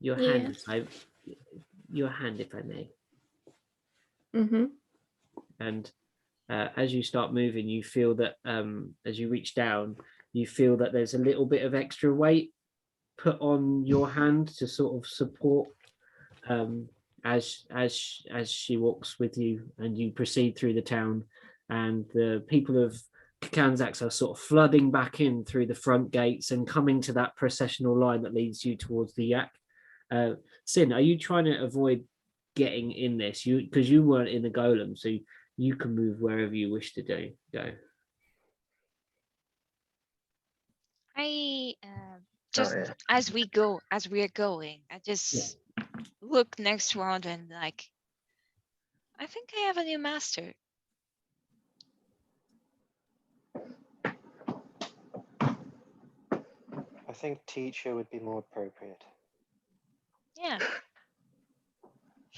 your hand, your hand, if I may. Mm-hmm. And as you start moving, you feel that as you reach down, you feel that there's a little bit of extra weight put on your hand to sort of support as she walks with you, and you proceed through the town, and the people of Kanzax are sort of flooding back in through the front gates and coming to that processional line that leads you towards the yak. Sin, are you trying to avoid getting in this? Because you weren't in the golem, so you can move wherever you wish to go. I just as we are going, I just look next round and like, I think I have a new master. I think teacher would be more appropriate. Yeah.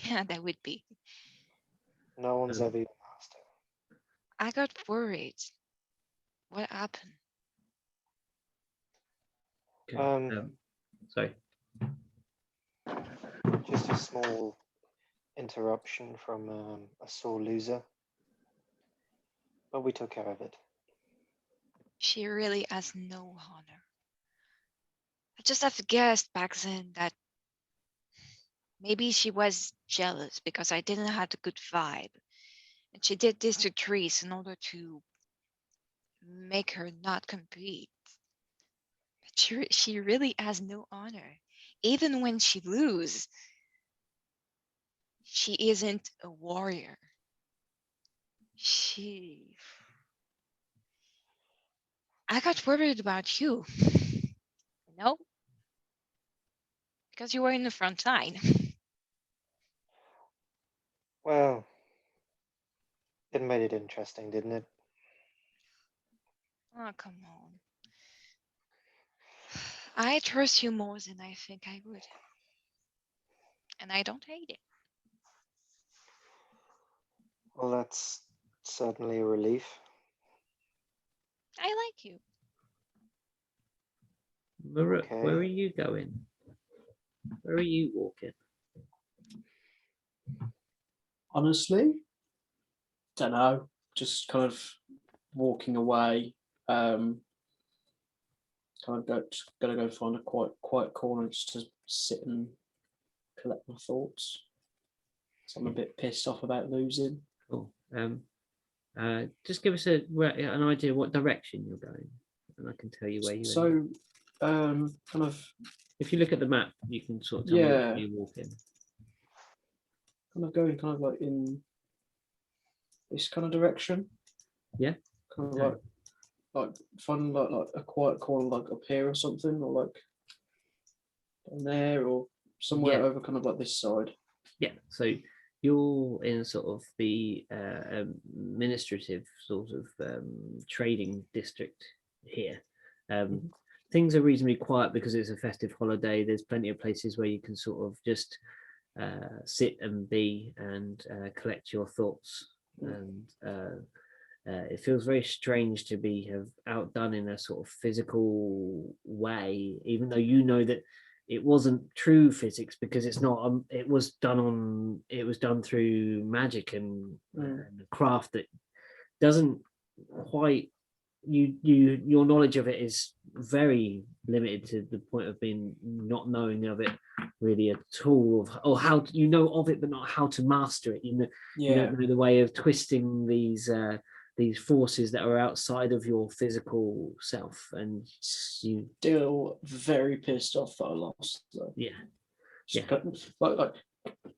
Yeah, that would be. No one's ever your master. I got worried. What happened? Okay. Sorry. Just a small interruption from a sore loser, but we took care of it. She really has no honor. I just have guessed back then that maybe she was jealous because I didn't have the good vibe. And she did this to Therese in order to make her not compete. But she really has no honor. Even when she loses, she isn't a warrior. I got worried about you. No? Because you were in the front line. Well, it made it interesting, didn't it? Oh, come on. I trust you more than I think I would. And I don't hate it. Well, that's certainly a relief. I like you. Maruk, Okay. where are you going? Where are you walking? Honestly, don't know. Just kind of walking away. Kind of gonna go find a quiet corner just to sit and collect my thoughts. So I'm a bit pissed off about losing. Cool. Just give us an idea what direction you're going, and I can tell you where you. So, kind of. If you look at the map, you can sort of tell me where you walk in. Kind of going, kind of like in this kind of direction. Yeah. Kind of like finding like a quiet corner, like up here or something, or like down there, or somewhere over kind of like this side. Yeah. So you're in sort of the administrative sort of trading district here. Things are reasonably quiet because it's a festive holiday. There's plenty of places where you can sort of just sit and be and collect your thoughts. And it feels very strange to have outdone in a sort of physical way, even though you know that it wasn't true physics because it's not. It was done through magic and craft that doesn't quite. Your knowledge of it is very limited to the point of being not knowing of it really at all, or how you know of it but not how to master it. You don't know the way of twisting these forces that are outside of your physical self, and you still very pissed off that I lost though. Like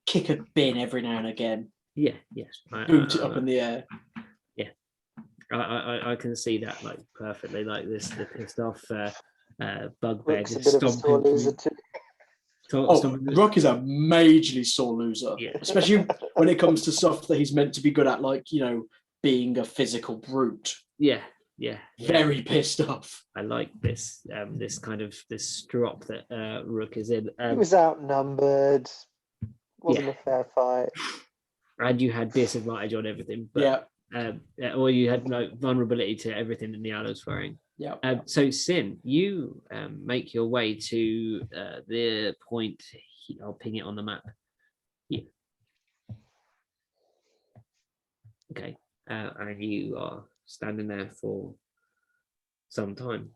kick a bin every now and again. Boot it up in the air. I can see that like perfectly, like the pissed off bugbear Rook's a bit of a sore loser too. Rook is a majorly sore loser, especially when it comes to stuff that he's meant to be good at, like being a physical brute. Very pissed off. I like this kind of this drop that Rook is in. He was outnumbered. Wasn't a fair fight. And you had disadvantage on everything, but or you had no vulnerability to everything in the Aloes throwing. So Sin, you make your way to the point. I'll ping it on the map. Okay, and you are standing there for some time,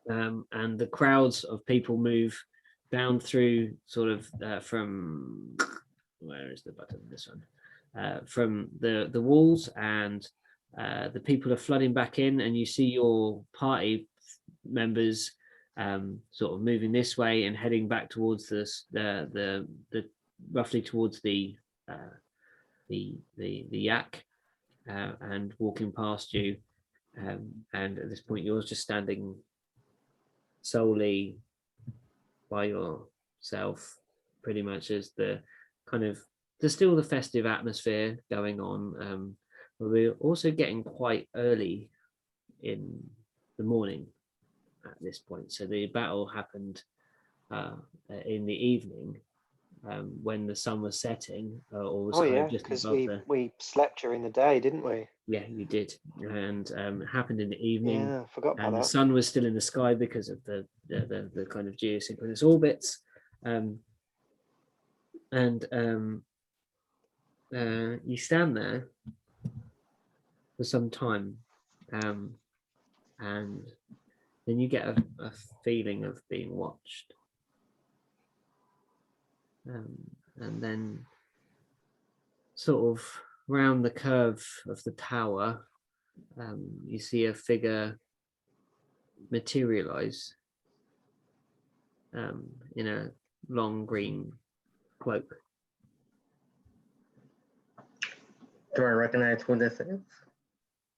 and the crowds of people move down through sort of from where is the button? This one. From the walls, and the people are flooding back in, and you see your party members sort of moving this way and heading back towards the roughly towards the yak. and walking past you. And at this point, you're just standing solely by yourself, pretty much, as the kind of, there's still the festive atmosphere going on. But we're also getting quite early in the morning at this point. So the battle happened in the evening, when the sun was setting, or was just because above we slept during the day, didn't we? Yeah, you did, and it happened in the evening. Yeah, I forgot about And the that. sun was still in the sky because of the kind of geosynchronous orbits, you stand there for some time, and then you get a feeling of being watched, and then sort of round the curve of the tower, you see a figure materialize in a long green cloak. Do I recognize who this is?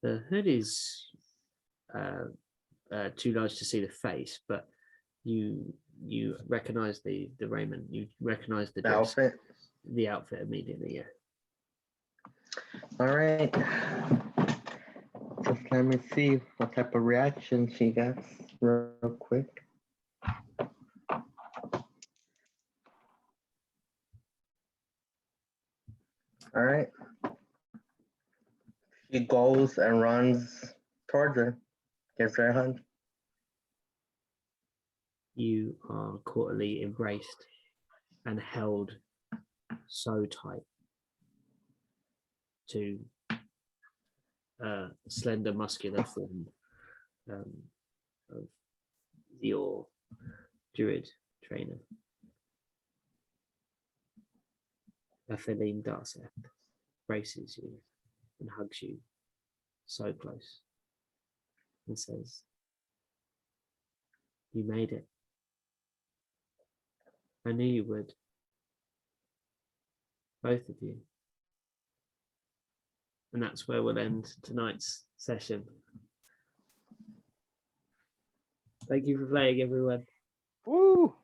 The hood is too large to see the face, but you recognize the raiment. You recognize the dress, the outfit immediately. Yeah. All right. Just let me see what type of reaction she gets real quick. All right. She goes and runs towards her. Gives her a hug. You are quarterly embraced and held so tight to a slender, muscular form of your druid trainer. Feline Darset embraces you and hugs you so close and says, "You made it. I knew you would. Both of you." And that's where we'll end tonight's session. Thank you for playing, everyone. Woo!